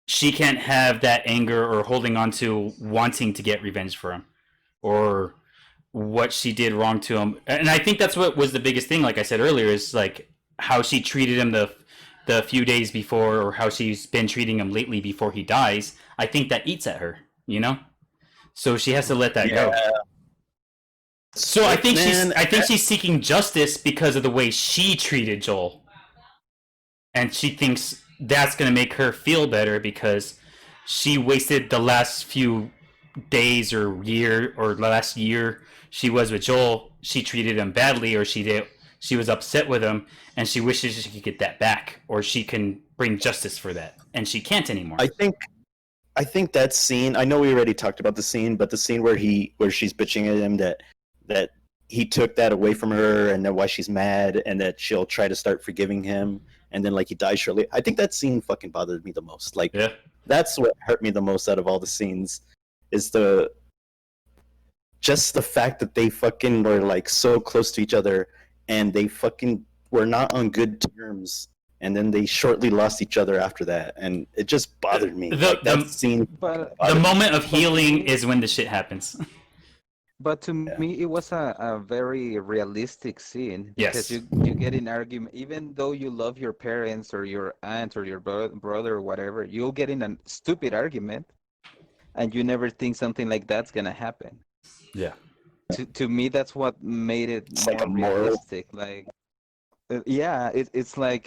she can't have that anger or holding on to wanting to get revenge for him, or what she did wrong to him. And I think that's what was the biggest thing. Like I said earlier, is like how she treated him the few days before, or how she's been treating him lately before he dies. I think that eats at her, you know. So she has to let that go. So I think she's seeking justice because of the way she treated Joel, and she thinks that's gonna make her feel better because she wasted the last few days or year or last year she was with Joel. She treated him badly, or she she was upset with him, and she wishes she could get that back, or she can bring justice for that, and she can't anymore. I think that scene. I know we already talked about the scene, but the scene where she's bitching at him that he took that away from her, and that why she's mad, and that she'll try to start forgiving him, and then like he dies shortly. I think that scene fucking bothered me the most. Like, that's what hurt me the most out of all the scenes, is just the fact that they fucking were like so close to each other, and they fucking were not on good terms. And then they shortly lost each other after that, and it just bothered me. That scene. But the moment of healing is when the shit happens. But to me, it was a very realistic scene. Yes. Because you get in argument, even though you love your parents or your aunt or your brother or whatever, you'll get in a stupid argument, and you never think something like that's gonna happen. Yeah. To me, that's what made it It's more like a moral. realistic. Like, yeah, it's like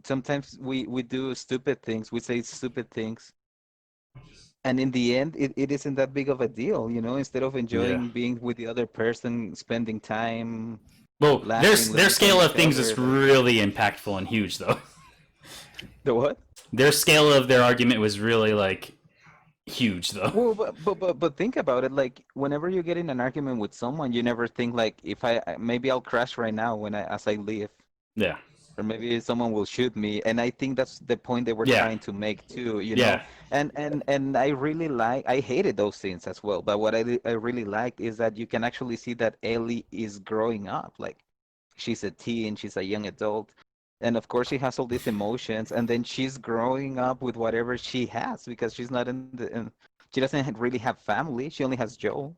sometimes we do stupid things. We say stupid things. And in the end, it isn't that big of a deal, you know. Instead of enjoying being with the other person, spending time. Well, laughing, their scale listening of to things each is other, really impactful and huge, though. The what? Their scale of their argument was really like huge, though. Well, but think about it. Like, whenever you get in an argument with someone, you never think like, if maybe I'll crash right now as I leave. Yeah. Or maybe someone will shoot me, and I think that's the point they were trying to make too, you know. And I really I hated those scenes as well. But what I really liked is that you can actually see that Ellie is growing up. Like, she's a teen, she's a young adult, and of course she has all these emotions, and then she's growing up with whatever she has, because she's not she doesn't really have family. She only has Joel.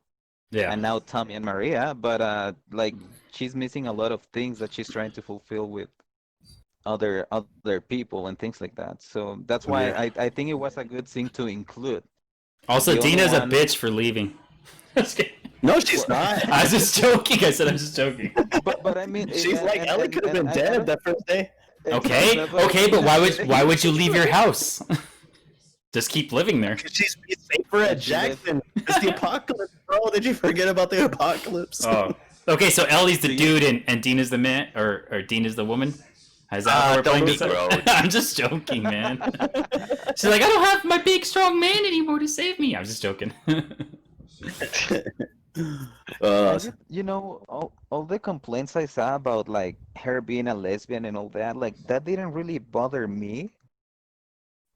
Yeah. And now Tommy and Maria, but like, she's missing a lot of things that she's trying to fulfill with other people and things like that. So that's why I think it was a good thing to include. Also, Dina's a bitch for leaving. No, she's not. I was just joking. I said I'm just joking. But I mean, She's like, Ellie could have been dead that first day. Okay, but why would you leave your house? Just keep living there. She's safer at Jackson. It's the apocalypse, bro. Did you forget about the apocalypse? Oh, okay. So Ellie's the dude and Dina's the man, or Dina's the woman. Is that how we're playing this? I'm just joking, man. She's like, I don't have my big strong man anymore to save me. I'm just joking. You know, all the complaints I saw about like her being a lesbian and all that, like, that didn't really bother me,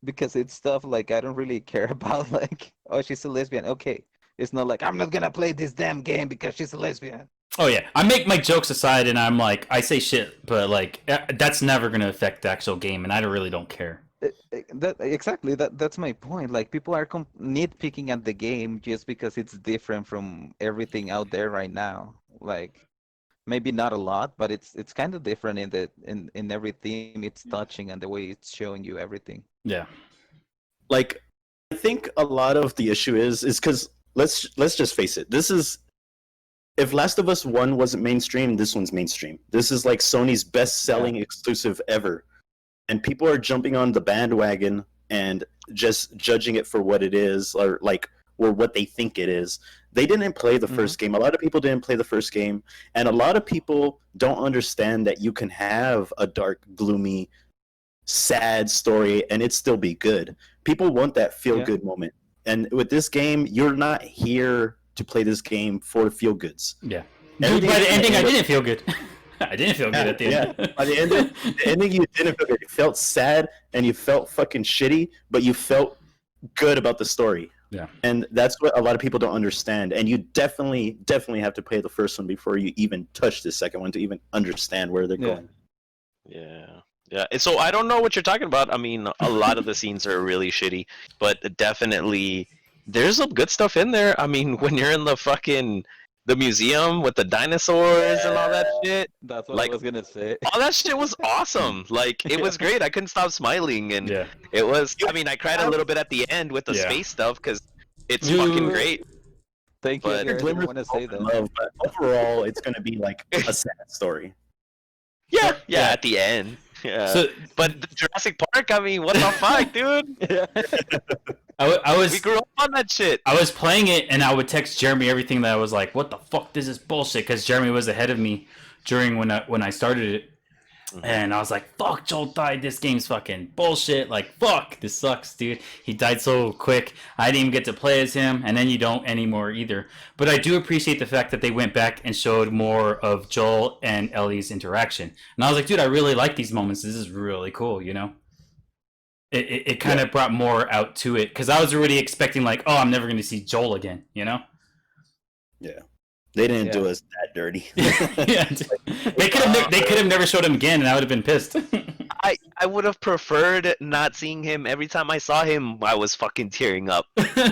because it's stuff like I don't really care about. Like, oh, she's a lesbian. Okay, it's not like I'm not gonna play this damn game because she's a lesbian. Oh yeah, I make my jokes aside, and I'm like, I say shit, but like that's never gonna affect the actual game, and I really don't care. That's my point. Like, people are nitpicking at the game just because it's different from everything out there right now. Like, maybe not a lot, but it's kind of different in every theme it's touching and the way it's showing you everything. Yeah. Like, I think a lot of the issue is because let's just face it. This is, if Last of Us 1 wasn't mainstream, this one's mainstream. This is like Sony's best-selling exclusive ever. And people are jumping on the bandwagon and just judging it for what it is, or what they think it is. They didn't play the first game. A lot of people didn't play the first game, and a lot of people don't understand that you can have a dark, gloomy, sad story and it still be good. People want that feel-good moment. And with this game, you're not here to play this game for feel-goods. Yeah. By the ending, I didn't feel good. I didn't feel good at the end. Yeah. By the ending, you didn't feel good. You felt sad and you felt fucking shitty, but you felt good about the story. Yeah. And that's what a lot of people don't understand. And you definitely have to play the first one before you even touch the second one to even understand where they're going. Yeah. Yeah. And so I don't know what you're talking about. I mean, a lot of the scenes are really shitty, but definitely there's some good stuff in there. I mean, when you're in the museum with the dinosaurs and all that shit. That's what I was gonna say. All that shit was awesome. Like, it was great. I couldn't stop smiling, and it was. I mean, I cried a little bit at the end with the space stuff because it's fucking great. Thank you. I didn't want to say that. But overall, it's gonna be like a sad story. Yeah. At the end. Yeah. So, but Jurassic Park. I mean, what the fuck, dude? We grew up on that shit. I was playing it, and I would text Jeremy everything that I was like, what the fuck, this is bullshit, because Jeremy was ahead of me during when I started it, and I was like, "Fuck, Joel died. This game's fucking bullshit. Like, fuck, this sucks, dude. He died so quick. I didn't even get to play as him, and then you don't anymore either." But I do appreciate the fact that they went back and showed more of Joel and Ellie's interaction, and I was like, "Dude, I really like these moments. This is really cool." You know, it kind of brought more out to it because I was already expecting like, "Oh, I'm never going to see Joel again." You know? Yeah. They didn't do us that dirty. Yeah, they could have never showed him again, and I would have been pissed. I would have preferred not seeing him. Every time I saw him, I was fucking tearing up.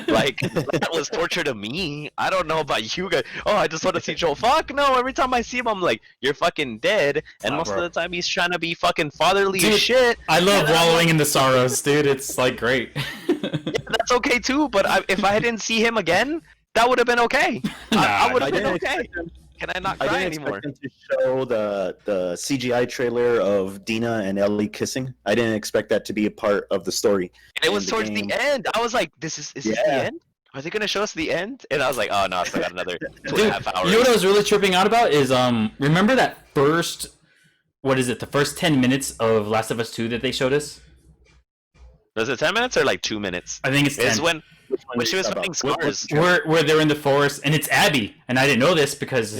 Like, that was torture to me. I don't know about you guys. Oh, I just want to see Joel. Fuck no. Every time I see him, I'm like, you're fucking dead. And most of the time, he's trying to be fucking fatherly as shit. I love wallowing in the sorrows, dude. It's like great. Yeah, that's okay too. But if I didn't see him again, that would have been okay. I would have been okay. Can I not cry anymore? I didn't expect them to show the CGI trailer of Dina and Ellie kissing. I didn't expect that to be a part of the story. And it was towards the end. I was like, is this the end? Are they gonna show us the end? And I was like, oh no, I still got another 2.5 hours. You know what I was really tripping out about is remember that first the first 10 minutes of Last of Us 2 that they showed us? Was it 10 minutes or like 2 minutes? I think it's 10. It's when she was finding scars. Where they're in the forest, and it's Abby, and I didn't know this because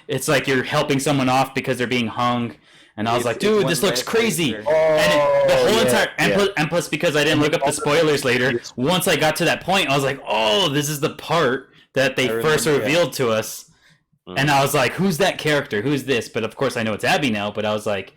it's like you're helping someone off because they're being hung, and I was like, dude, this looks crazy. And the whole entire and plus because I didn't look up the spoilers later, once I got to that point, I was like, oh, this is the part that they first revealed to us, and I was like, who's that character? Who's this? But of course, I know it's Abby now. But I was like,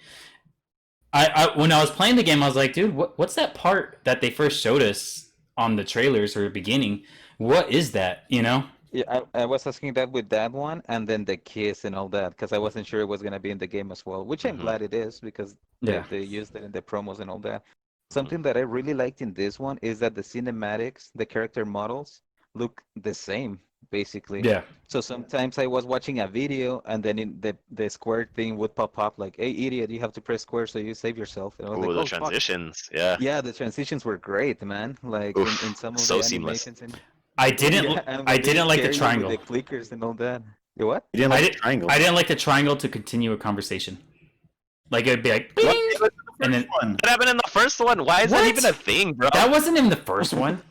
I when I was playing the game, I was like, dude, what's that part that they first showed us on the trailers or beginning? What is that, you know? Yeah, I was asking that with that one, and then the kiss and all that, because I wasn't sure it was going to be in the game as well, which I'm glad it is, because they used it in the promos and all that. Something that I really liked in this one is that the cinematics, the character models, look the same, basically. Yeah. So sometimes I was watching a video, and then the square thing would pop up, like, hey, idiot, you have to press square so you save yourself. And I was like, the oh, transitions, fuck. Yeah, the transitions were great, man. Like, in some of so the seamless. animations. I didn't like the triangle. The clickers and all that. You what? You didn't like the triangle. I didn't like the triangle to continue a conversation. Like, it'd be like, bing, and then what happened in the first one? Why is that even a thing, bro? That wasn't in the first one.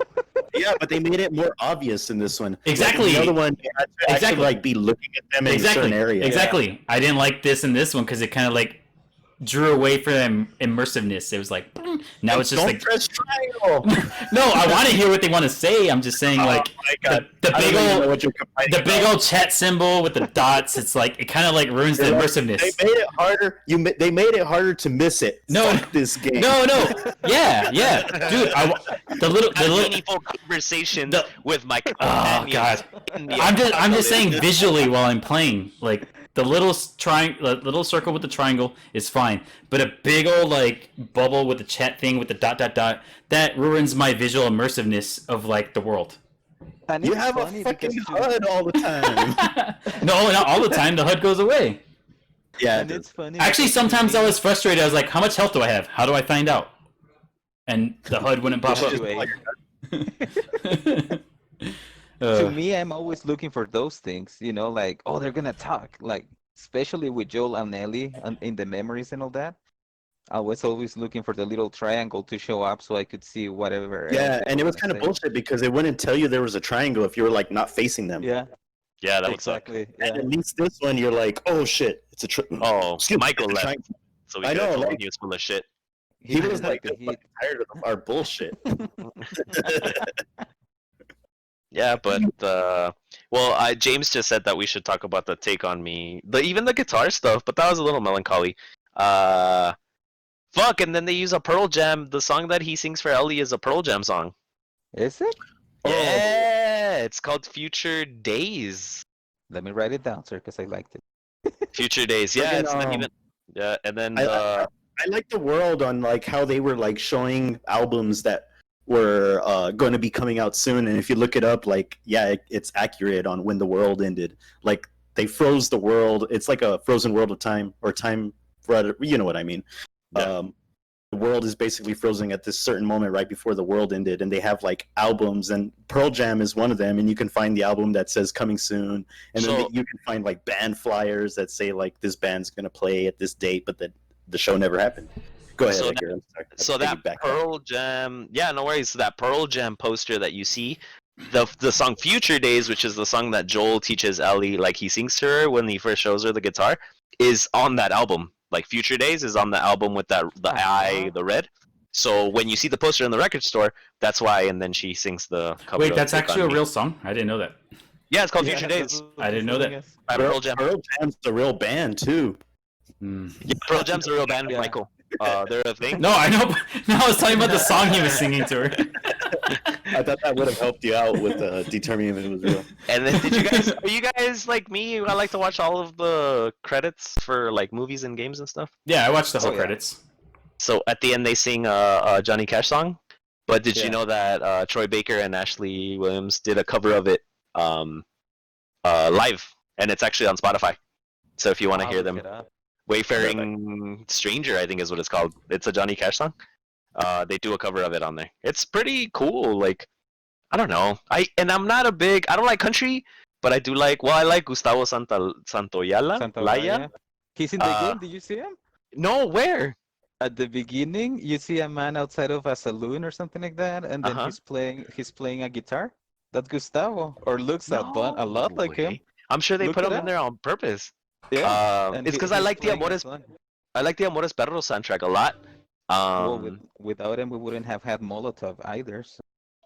Yeah, but they made it more obvious in this one. Exactly. Like, the other one, you had to actually like be looking at them in a certain area. Exactly. I didn't like this in this one because it kind of like drew away from immersiveness. It was like, now it's just don't like press triangle. No, I want to hear what they want to say. I'm just saying, like the big old chat symbol with the dots. It's like it kind of like ruins the immersiveness. They made it harder. They made it harder to miss it. No, fuck this game. No, yeah, dude. The meaningful conversation with my oh god. I'm just saying visually while I'm playing, like. The little circle with the triangle is fine, but a big old like bubble with the chat thing with the dot that ruins my visual immersiveness of like the world. And you have a fucking HUD all the time. No, not all the time. The HUD goes away. Yeah, and it's funny. Actually, sometimes I was frustrated. I was like, "How much health do I have? How do I find out?" And the HUD wouldn't pop up. To me, I'm always looking for those things, you know, like, oh, they're gonna talk, like, especially with Joel and Ellie and in the memories and all that. I was always looking for the little triangle to show up so I could see whatever. Yeah, and it was kind of bullshit because it wouldn't tell you there was a triangle if you were like not facing them. Yeah, that would exactly. suck. Yeah. And at least this one, you're like, oh shit, it's a Michael left, so we got told he was full of shit. He was like tired of our bullshit. Yeah, but James just said that we should talk about the Take on Me, even the guitar stuff, but that was a little melancholy. Fuck, and then they use a Pearl Jam. The song that he sings for Ellie is a Pearl Jam song. Is it? Yeah, it's called Future Days. Let me write it down, sir, because I liked it. Future Days, yeah, it's not even. Yeah, and then I like the world on like how they were like showing albums that were going to be coming out soon, and if you look it up, like it's accurate on when the world ended. Like they froze the world. It's like a frozen world of time or time, you know what I mean? Yeah. world is basically frozen at this certain moment right before the world ended, and they have like albums, and Pearl Jam is one of them, and you can find the album that says coming soon, and then you can find like band flyers that say like this band's gonna play at this date, but the show never happened. Go ahead, Edgar. I'm sorry. So that Pearl Jam, yeah, no worries. So that Pearl Jam poster that you see, the song Future Days, which is the song that Joel teaches Ellie, like he sings to her when he first shows her the guitar, is on that album. Like Future Days is on the album with the eye, the red. So when you see the poster in the record store, that's why. And then she sings the cover. Wait, that's actually a real song? I didn't know that. Yeah, it's called Future Days. I didn't know that. Pearl Jam's a real band too. Yeah, Pearl Jam's a real band, Michael. They're a thing. No, I know. No, I was talking about the song he was singing to her. I thought that would have helped you out with determining if it was real. And then are you guys like me? I like to watch all of the credits for like movies and games and stuff. Yeah, I watched the whole credits. So at the end they sing a Johnny Cash song. But did you know that Troy Baker and Ashley Williams did a cover of it live, and it's actually on Spotify. So if you want to hear them. Wayfaring Stranger, I think is what it's called. It's a Johnny Cash song. They do a cover of it on there. It's pretty cool. Like, I don't know. I don't like country, but I do like. Well, I like Gustavo Santaolalla. He's in the game. Did you see him? No, where? At the beginning, you see a man outside of a saloon or something like that, and then he's playing a guitar. That's Gustavo, or looks a lot like him. I'm sure they put him in there on purpose. Yeah, it's because I like the Amores Perros soundtrack a lot. Without him, we wouldn't have had Molotov either. So.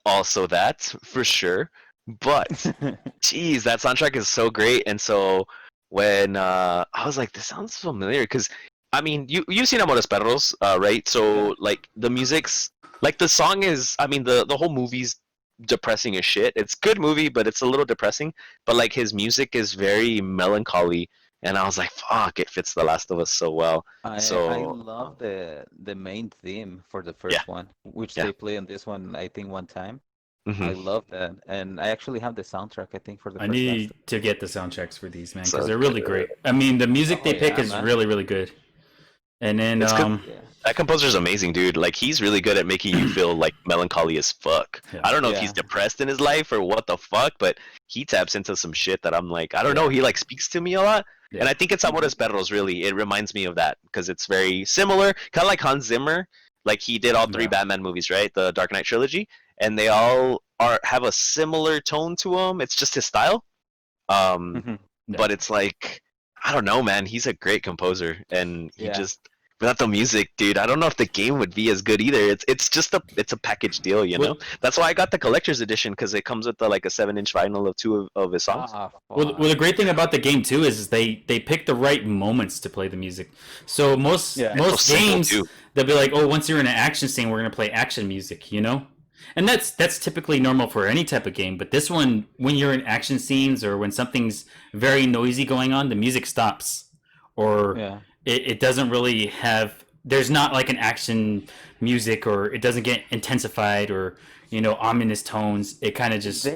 Also, that for sure. But, geez, that soundtrack is so great. And so when I was like, this sounds familiar, because I mean, you've seen Amores Perros, right? So like the music's like the song is. I mean, the whole movie's depressing as shit. It's a good movie, but it's a little depressing. But like his music is very melancholy. And I was like, fuck, it fits The Last of Us so well. I love the main theme for the first one, which they play on this one, I think, one time. Mm-hmm. I love that. And I actually have the soundtrack, I think, for the first I need to get the soundtracks for these, man, because they're really great. I mean, the music they pick is really, really good. And then, that composer's amazing, dude. Like, he's really good at making you feel, like, melancholy as fuck. Yeah. I don't know if he's depressed in his life or what the fuck, but he taps into some shit that I'm like, I don't know, he, like, speaks to me a lot. Yeah. And I think it's Amores Perros, really. It reminds me of that, because it's very similar. Kind of like Hans Zimmer. Like, he did all 3 Batman movies, right? The Dark Knight trilogy. And they all have a similar tone to him. It's just his style. But it's like, I don't know, man. He's a great composer. And he just... Without the music, dude, I don't know if the game would be as good either. It's just a package deal, you know. That's why I got the collector's edition, because it comes with a 7-inch vinyl of 2 of his songs. Well, the great thing about the game too is they pick the right moments to play the music. So most games they'll be like, oh, once you're in an action scene, we're gonna play action music, you know. And that's typically normal for any type of game. But this one, when you're in action scenes or when something's very noisy going on, the music stops, or it doesn't really have. There's not like an action music, or it doesn't get intensified, or ominous tones. It kind of just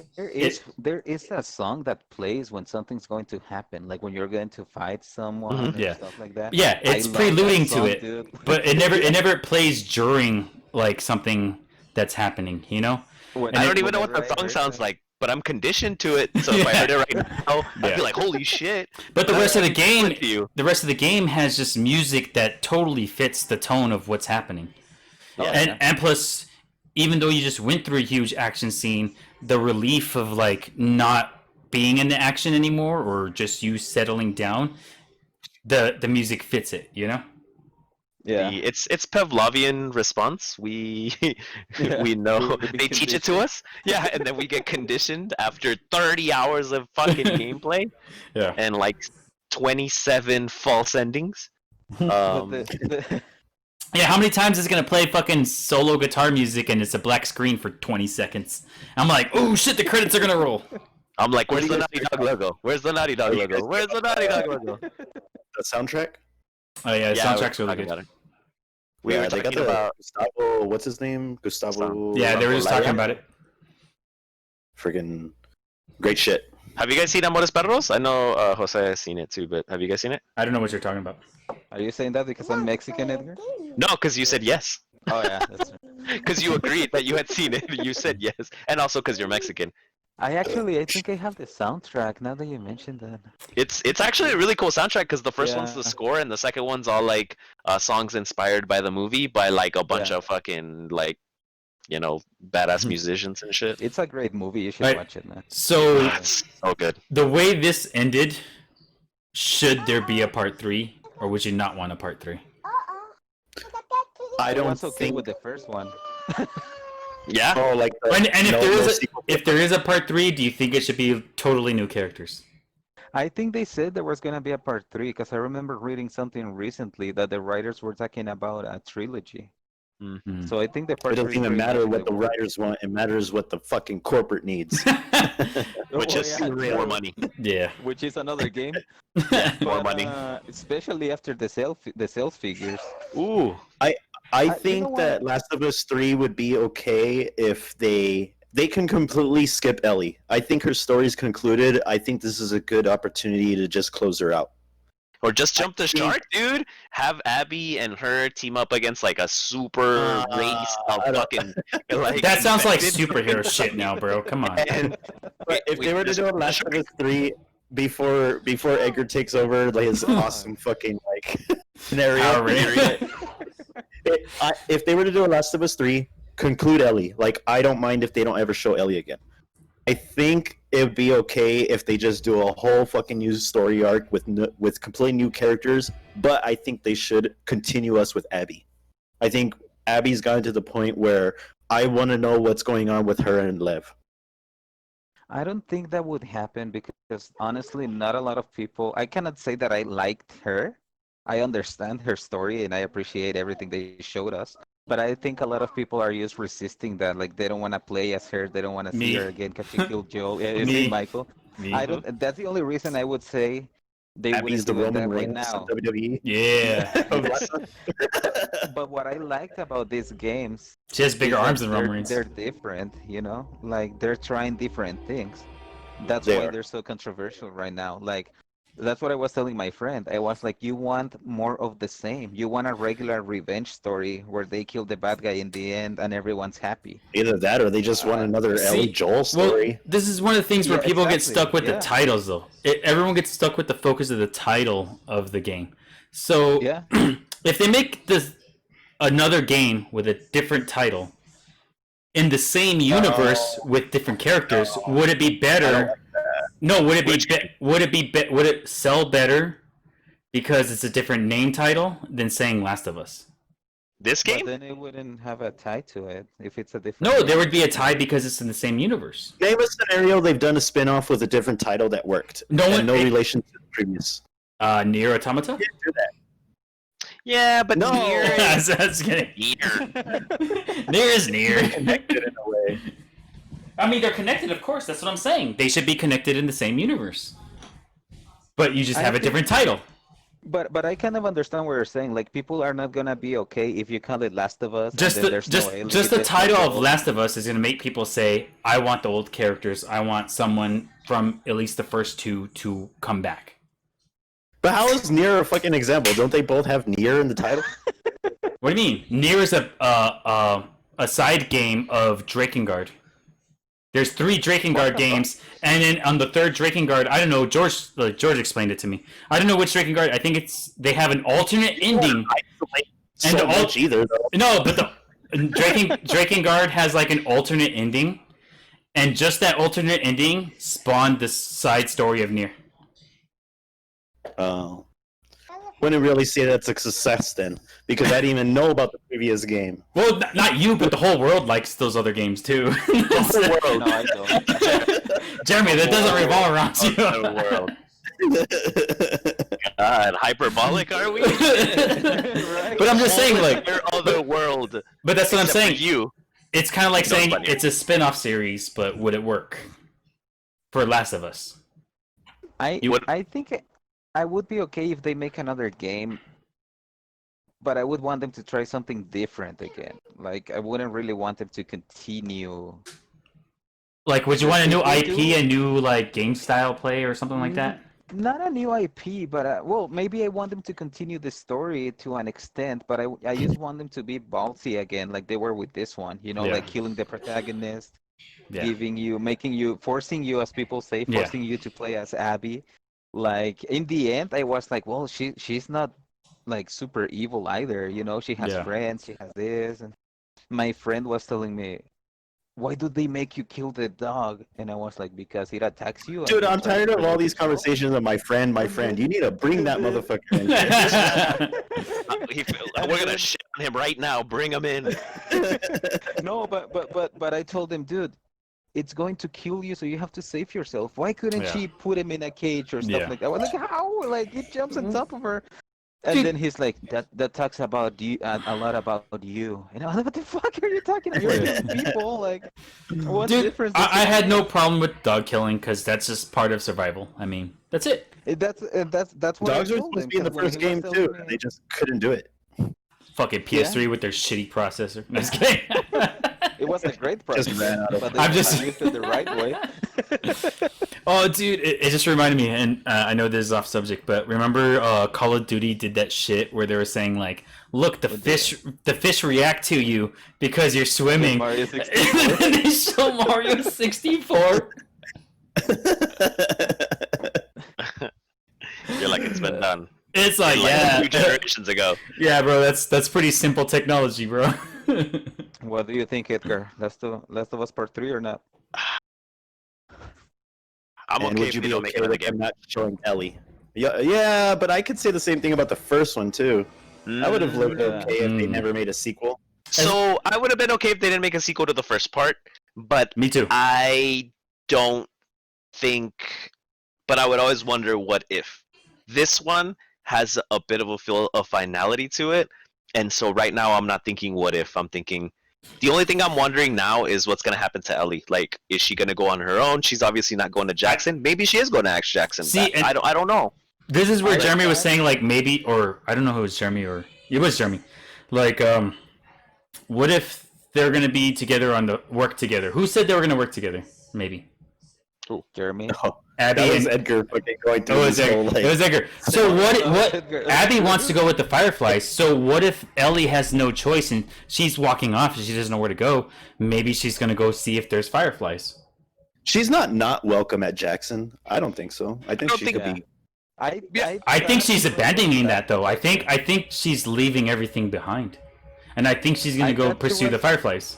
there is a song that plays when something's going to happen, like when you're going to fight someone and stuff like that. Yeah, it's preluding to it, dude. But it never plays during like something that's happening, you know. I don't even know what the song sounds like, but I'm conditioned to it. So if I heard it right now, I'd be like, "Holy shit!" But the rest of the game has just music that totally fits the tone of what's happening. And plus, even though you just went through a huge action scene, the relief of like not being in the action anymore, or just you settling down, the music fits it, you know. Yeah, it's Pavlovian response. We know they teach it to us. Yeah, and then we get conditioned after 30 hours of fucking gameplay. Yeah, and like 27 false endings. Yeah, how many times is it gonna play fucking solo guitar music and it's a black screen for 20 seconds? I'm like, oh shit, the credits are gonna roll. I'm like, where's the Naughty Dog logo? Where's the Naughty Dog logo? Where's the Naughty Dog logo? The soundtrack? Oh yeah, the soundtrack's really good. We were talking about Gustavo. What's his name? Gustavo. Yeah, they were just talking about it. Friggin' great shit. Have you guys seen Amores Perros? I know Jose has seen it too, but have you guys seen it? I don't know what you're talking about. Are you saying that because I'm Mexican, Edgar? No, because you said yes. Oh yeah, that's right. Because you agreed that you had seen it. You said yes, and also because you're Mexican. I think I have the soundtrack now that you mentioned that. It's actually a really cool soundtrack because the first one's the Yeah. score and the second one's all like songs inspired by the movie by like a bunch Yeah. of fucking like badass musicians and shit. It's a great movie. You should Right. watch it, man. So It's so good. the way this ended, should there be a part 3, or would you not want a part 3? I don't Everyone's okay think. with the first one. Yeah. Oh, like And if sequel. if there is a part 3, do you think it should be totally new characters? I think they said there was gonna be a part 3 because I remember reading something recently that the writers were talking about a trilogy. Hmm. So I think the part It doesn't 3 is even pretty matter much what the work. writers want. It matters what the fucking corporate needs. Which Oh, is yeah, more true. money. Yeah. Which is another game. More But, money. especially after the sales figures. Ooh. I you know think what? that Last of Us 3 would be okay if they can completely skip Ellie. I think her story's concluded. I think this is a good opportunity to just close her out. Or just jump the think- shark, dude. Have Abby and her team up against like a super race of I don't- fucking like. That sounds like infected- superhero shit now, bro. Come on. And but if Wait, they were to just- do a Last of Us 3 before Edgar takes over like his awesome fucking like scenario. Power Ranger. If they were to do a Last of Us 3, conclude Ellie. Like I don't mind if they don't ever show Ellie again. I think it would be okay if they just do a whole fucking new story arc with completely new characters, but I think they should continue us with Abby. I think Abby's gotten to the point where I want to know what's going on with her and Lev. I don't think that would happen because honestly, not a lot of people. I cannot say that I liked her. I understand her story and I appreciate everything they showed us. But I think a lot of people are just resisting that. Like they don't want to play as her. They don't want to see Me. her again because she killed Joel. Yeah, you Me. see, Michael. Me. I don't. That's the only reason I would say they Abby's wouldn't the do it Roman that right Reigns now. of WWE. Yeah. But what I liked about these games She has bigger is that arms than Roman Reigns. they're different, you know? Like they're trying different things. That's They why are. they're so controversial right now. Like that's what I was telling my friend. I was like, you want more of the same. You want a regular revenge story where they kill the bad guy in the end and everyone's happy. Either that or they just want another see- Ellie Joel Well, story. this is one of the things where Yeah, people get exactly. stuck with the Yeah. titles, though. Everyone gets stuck with the focus of the title of the game. So, Yeah. if they make this another game with a different title in the same universe with different characters, would it be better? No, would it be? Would it sell better because it's a different name title than saying Last of Us? This But game? then it wouldn't have a tie to it if it's a different. No, name. there would be a tie because it's in the same universe. Name a scenario they've done a spin-off with a different title that worked. No and one- no relation to the previous. Nier Automata. Do that. Yeah, but No. Nier I is was kidding. Nier. Nier is Nier. Connected in a way. I mean, they're connected, of course. That's what I'm saying. They should be connected in the same universe. But you just I have a think- different title. But I kind of understand what you're saying. Like people are not gonna be okay if you call it Last of Us. Just and then the there's just no Ellie, just the there's no title of Joel. Last of Us is going to make people say, "I want the old characters. I want someone from at least the first two to come back." But how is Nier a fucking example? Don't they both have Nier in the title? What do you mean? Nier is a side game of Drakengard. There's 3 Drakengard games, and then on the third Drakengard, I don't know. George explained it to me. I don't know which Drakengard. I think they have an alternate ending. So the much either, though. No, but the Drakengard has like an alternate ending, and just that alternate ending spawned the side story of Nier. Oh. Wouldn't really say that's a success then, because I didn't even know about the previous game. Well, not you, but the whole world likes those other games too. The whole No, I don't. Jeremy, that doesn't revolve around you. The world. God, hyperbolic are we? But I'm just saying, like, Your other world. but that's what I'm Except for saying. you. It's kind of like No, saying funny. it's a spin-off series, but would it work for Last of Us? I would- I think I would be okay if they make another game, but I would want them to try something different again. Like I wouldn't really want them to continue Like, would you want a new They do. IP, a new like game style play, or something like that? Not a new IP, but well, maybe I want them to continue the story to an extent, but I just want them to be ballsy again, like they were with this one. You know, Yeah. like killing the protagonist, Yeah. giving you, making you, forcing you, as people say, Yeah. forcing you to play as Abby. Like in the end, I was like, well, she's not like super evil either. You know, she has Yeah. friends, she has this, and my friend was telling me, why do they make you kill the dog? And I was like, because it attacks you. and Dude, you I'm try to tired of all protect these yourself." conversations of my friend, my friend. You need to bring that motherfucker in. We're gonna shit on him right now. Bring him in. No, but I told him, dude, it's going to kill you, so you have to save yourself. Why couldn't Yeah. she put him in a cage or stuff Yeah. like that? I was like, how? Like it jumps on top of her. And Dude. then he's like, that talks about you, a lot about you. And I'm like, what the fuck are you talking about? You're killing people. Like, what Dude, difference? I had no problem with dog killing because that's just part of survival. I mean, that's it. That's what Dogs I were told supposed to him, be in the 'cause when first he was game telling too, me- and they just couldn't do it. Fucking PS3 with their shitty processor. No, just kidding. It was a great Just process, ran out of- but I'm they just- used it the right way. Oh, dude, it just reminded me, and I know this is off subject, but remember Call of Duty did that shit where they were saying like, "Look, the fish react to you because you're swimming." Mario And 64. then they show Mario 64. You're like, it's been done. It's like, Like yeah, 2 generations ago. yeah, bro. That's pretty simple technology, bro. What do you think, Edgar? Last of Us Part 3 or not? I'm And okay would if you they be don't make okay another with them game. not showing Ellie? Yeah, but I could say the same thing about the first one too. I would have lived okay if they Mm. never made a sequel. So I would have been okay if they didn't make a sequel to the first part, but Me too. I don't think. But I would always wonder what if. This one has a bit of a feel of finality to it, and so right now I'm not thinking what if. I'm thinking the only thing I'm wondering now is what's gonna happen to Ellie. Like, is she gonna go on her own? She's obviously not going to Jackson. Maybe she is going to Axe Jackson. See, and- I don't know. This is where I like Jeremy was that. saying like maybe, or I don't know if it was Jeremy or it was Jeremy. Like, what if they're gonna be together on the work together? Who said they were gonna work together? Maybe Jeremy? Abby That was and Edgar fucking going it through was his whole Edgar. It was Edgar. So what? Abby wants to go with the Fireflies. So what if Ellie has no choice and she's walking off and she doesn't know where to go? Maybe she's gonna go see if there's Fireflies. She's not welcome at Jackson. I don't think so. I think don't she think- could be. I think she's abandoning that though. I think she's leaving everything behind, and I think she's gonna I go thought she pursue the was- Fireflies.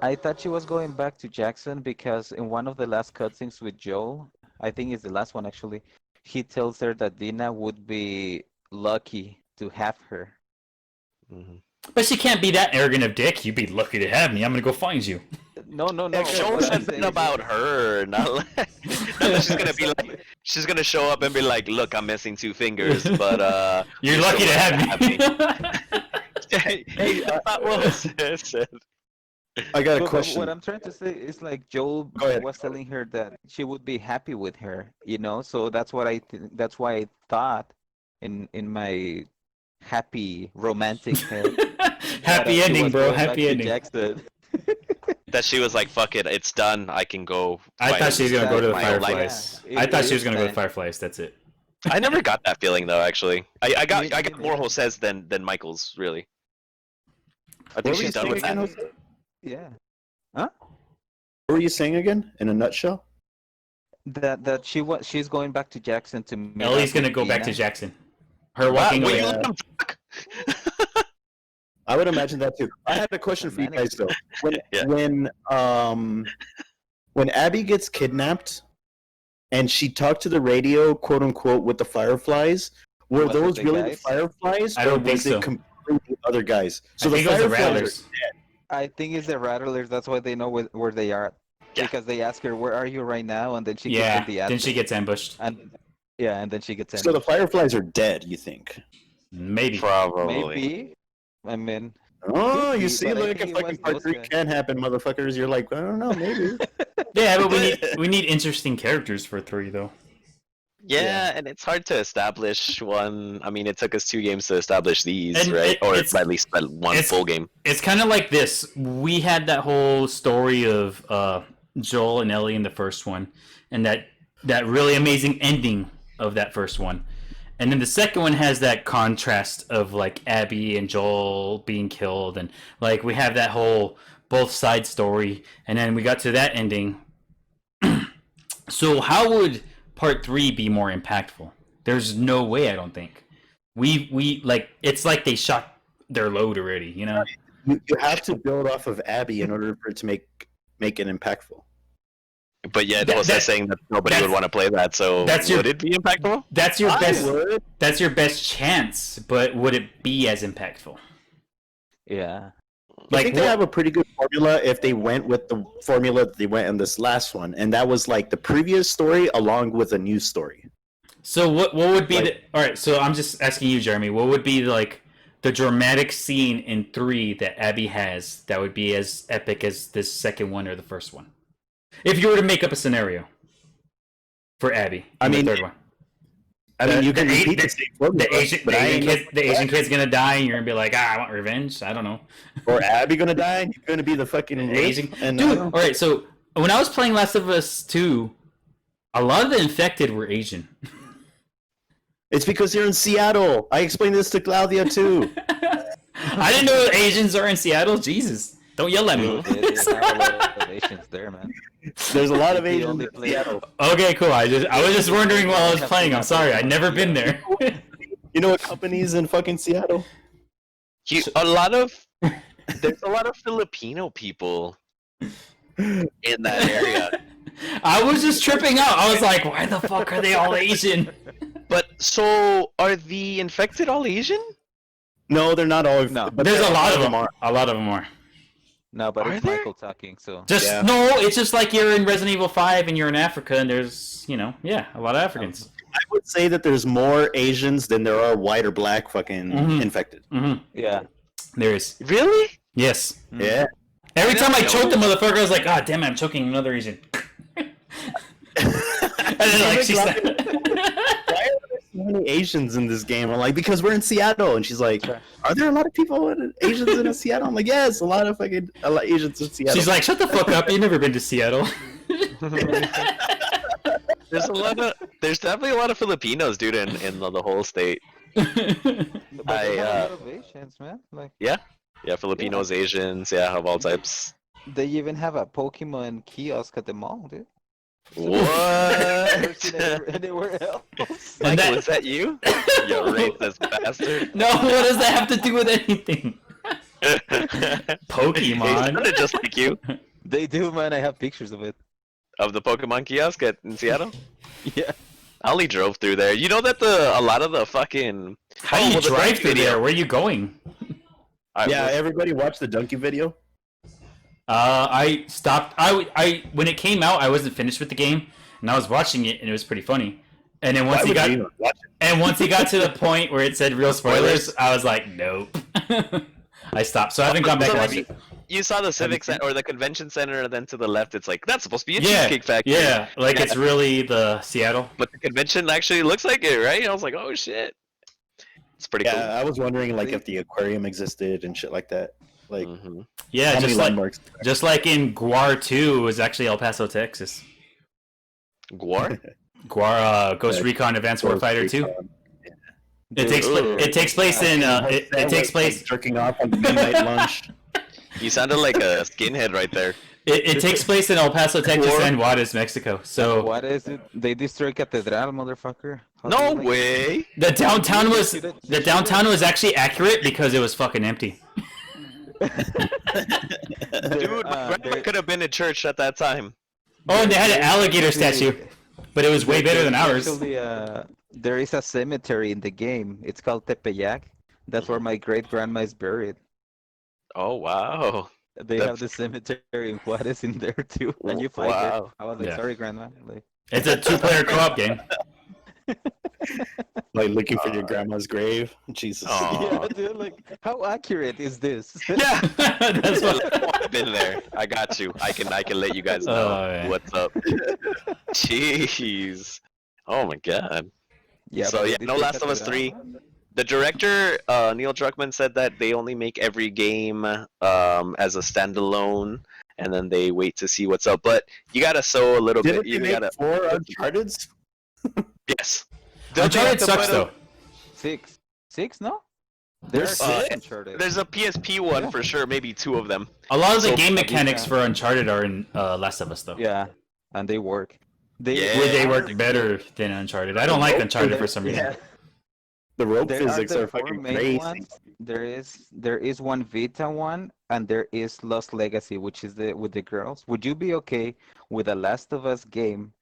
I thought she was going back to Jackson because in one of the last cutscenes with Joel, I think it's the last one actually, he tells her that Dina would be lucky to have her. Mhm. But she can't be that arrogant of dick. You'd be lucky to have me. I'm gonna go find you. No. Show what I'm something saying about is- her, not like not that she's gonna be like she's gonna show up and be like, look, I'm missing 2 fingers, but You're still lucky to have me. Hey, that's not what it said. I got a But question. what I'm trying to say is like Joel Go ahead. was telling her that she would be happy with her, you know. So that's what that's why I thought in my happy romantic head. Happy she ending, was bro. going back Happy to ending. Jackson. That she was like, fuck it, it's done. I can go. I find thought she was gonna go to the my own life. Fireflies. Yeah, I thought it she was is gonna go to the time. Fireflies. That's it. I never got that feeling though. Actually, I got Me more neither. Jose's than Michael's. Really, I What think were you she's done saying with again, that. Jose? Yeah. What were you saying again? In a nutshell? That she's going back to Jackson to meet Ellie's up gonna with go back to Dina. Jackson. Her Wow, walking will away. you let him talk? I would imagine that too. I had a question for you guys though. When Yeah. when Abby gets kidnapped and she talked to the radio, quote unquote, with the Fireflies, were Was it those the really guys? the Fireflies? I don't or think was so. it completely other guys? So I think it was the Rattlers. I think it's the Rattlers. That's why they know where they are. Yeah. Because they ask her, "Where are you right now?" And then she Yeah. gives them the Then she address. gets ambushed. And yeah, and then she gets in. So the Fireflies are dead, you think? Maybe. Probably. Maybe. I mean, Oh, Could you be, see, but I like think a it was fucking part those 3 guys. can happen, motherfuckers. You're like, I don't know, maybe. Yeah, but we need interesting characters for 3 though. Yeah, and it's hard to establish one. I mean, it took us 2 games to establish these, And right? Or it's- at least one it's- full game. It's kind of like this. We had that whole story of Joel and Ellie in the first one, and that really amazing ending of that first one. And then the second one has that contrast of like Abby and Joel being killed, and like we have that whole both side story, and then we got to that ending. So how would part 3 be more impactful? There's no way, I don't think. We like, it's like they shot their load already, you know? You have to build off of Abby in order for it to make it impactful. But yet, Jose's saying that nobody would want to play that. So would it be impactful? That's your best. That's your best chance. But would it be as impactful? Yeah. I think they have a pretty good formula if they went with the formula that they went in this last one, and that was like the previous story along with a new story. So what would be all right? So I'm just asking you, Jeremy. What would be like the dramatic scene in 3 that Abby has that would be as epic as this second one or the first one? If you were to make up a scenario for Abby, the third one. I mean, you can repeat the Asian kid's gonna die, and you're gonna be like, I want revenge. I don't know. Or Abby gonna die, and you're gonna be the fucking Asian dude. All right, so when I was playing Last of Us 2, a lot of the infected were Asian. It's because you're in Seattle. I explained this to Claudia too. I didn't know Asians are in Seattle. Jesus, don't yell at me. There's not a lot of Asians there, man. There's a lot of Asians in Seattle. Okay, cool. I was just wondering while I was playing. I'm sorry, I'd never been there. You know what company's in fucking Seattle? There's a lot of Filipino people in that area. I was just tripping out. I was like, why the fuck are they all Asian? But so are the infected all Asian? No, they're not all. No, but there's a lot of them. A lot of them are. No, but it's Michael talking, so... No, it's just like you're in Resident Evil 5 and you're in Africa and there's, a lot of Africans. I would say that there's more Asians than there are white or black fucking infected. Mm-hmm. Yeah. There is. Really? Yes. Yeah. Every time I choke the motherfucker, I was like, God damn it, I'm choking another Asian. And then like, she's like... Why are there so many Asians in this game? I'm like, because we're in Seattle. And she's like, are there a lot of Asians in Seattle? I'm like, yes, a lot of Asians in Seattle. She's like, shut the fuck up. You've never been to Seattle. There's definitely a lot of Filipinos, dude, in the whole state. A lot of Asians, man. Like... Yeah, Filipinos, Asians, of all types. They even have a Pokemon kiosk at the mall, dude. What? Anywhere else? Michael, is that you? You racist bastard. No, what does that have to do with anything? Pokemon. It's just like you. They do, man. I have pictures of it. Of the Pokemon kiosk in Seattle? Yeah. I only drove through there. You know that a lot of the fucking... How do you drive through there? Where are you going? Everybody watched the Donkey video? I stopped. I when it came out, I wasn't finished with the game, and I was watching it, and it was pretty funny. And then once he got to the point where it said real spoilers, I was like, nope. I stopped. So I haven't gone back to watch it. You saw the Civic Center or the Convention Center, and then to the left, it's like that's supposed to be a cheesecake factory. Yeah, like it's really the Seattle. But the convention actually looks like it, right? I was like, oh shit, it's pretty cool. Yeah, I was wondering like if the aquarium existed and shit like that. Like, yeah, just like in Guar 2, it was actually El Paso, Texas. Guar? Guar, Ghost Recon Advanced Warfighter 2. It takes place in it takes place jerking off on the midnight lunch. You sounded like a skinhead right there. It takes place in El Paso, Texas, and Juarez, Mexico. So what is it? They destroyed Catedral, motherfucker. No way. The downtown was actually accurate because it was fucking empty. Dude, my grandma could have been in church at that time. Oh, and they had an alligator statue, but it was way better than ours. Actually, there is a cemetery in the game. It's called Tepeyac. That's where my great grandma is buried. Oh wow! They have the cemetery in Juarez in there too, and you fight there. I was like, sorry, grandma. Like... It's a 2-player co-op game. Like looking for your grandma's grave. Jesus. Yeah, dude, like how accurate is this? Yeah, that's what I've been there. I got you. I can let you guys know what's up. Jeez. Oh my god. Yeah. So no Last of Us 3. The director Neil Druckmann said that they only make every game as a standalone, and then they wait to see what's up. But you gotta sow a little Didn't bit. they You make gotta 4 Uncharted's? yes. Don't they Uncharted have to sucks put though. 6, no? There's Uh, 6 Uncharted. There's a PSP one for sure, maybe 2 of them. A lot of the So- game mechanics for Uncharted are in Last of Us though. Yeah, and they work. Yeah. Where they work better than Uncharted. I don't like Uncharted for some reason. Yeah. The rope There physics the are four fucking main crazy. ones. There is one Vita one, and there is Lost Legacy, which is with the girls. Would you be okay with a Last of Us game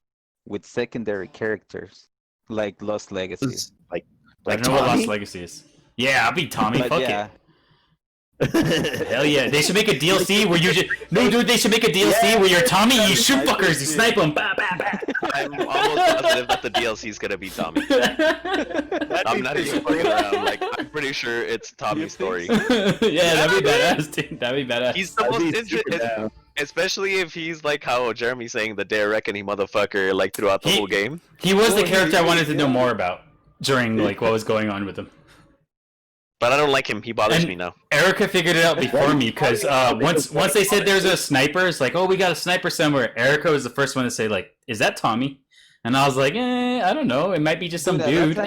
with secondary characters like Lost Legacy? It's like I don't know what Tommy? Lost Legacy is. Yeah, I'll be Tommy. But Fuck yeah, it. Hell yeah. They should make a DLC where you just no dude. They should make a DLC where you're Tommy. You shoot fuckers. You snipe them. Bah, bah, bah. I'm almost positive that the DLC is gonna be Tommy. I'm not even fucking around. Like, I'm pretty sure it's Tommy's story. Yeah, that'd be badass, dude. That'd be badass. He's the most interesting, especially if he's like how Jeremy's saying the Day of Reckoning motherfucker, like throughout the whole game. He was the Oh, character I wanted to know yeah. more about during like what was going on with him. But I don't like him. He bothers And- me now. Erica figured it out before me because once they said there's a sniper, it's like, oh, we got a sniper somewhere. Erica was the first one to say like, is that Tommy? And I was like, I don't know. It might be just some Dude, dude.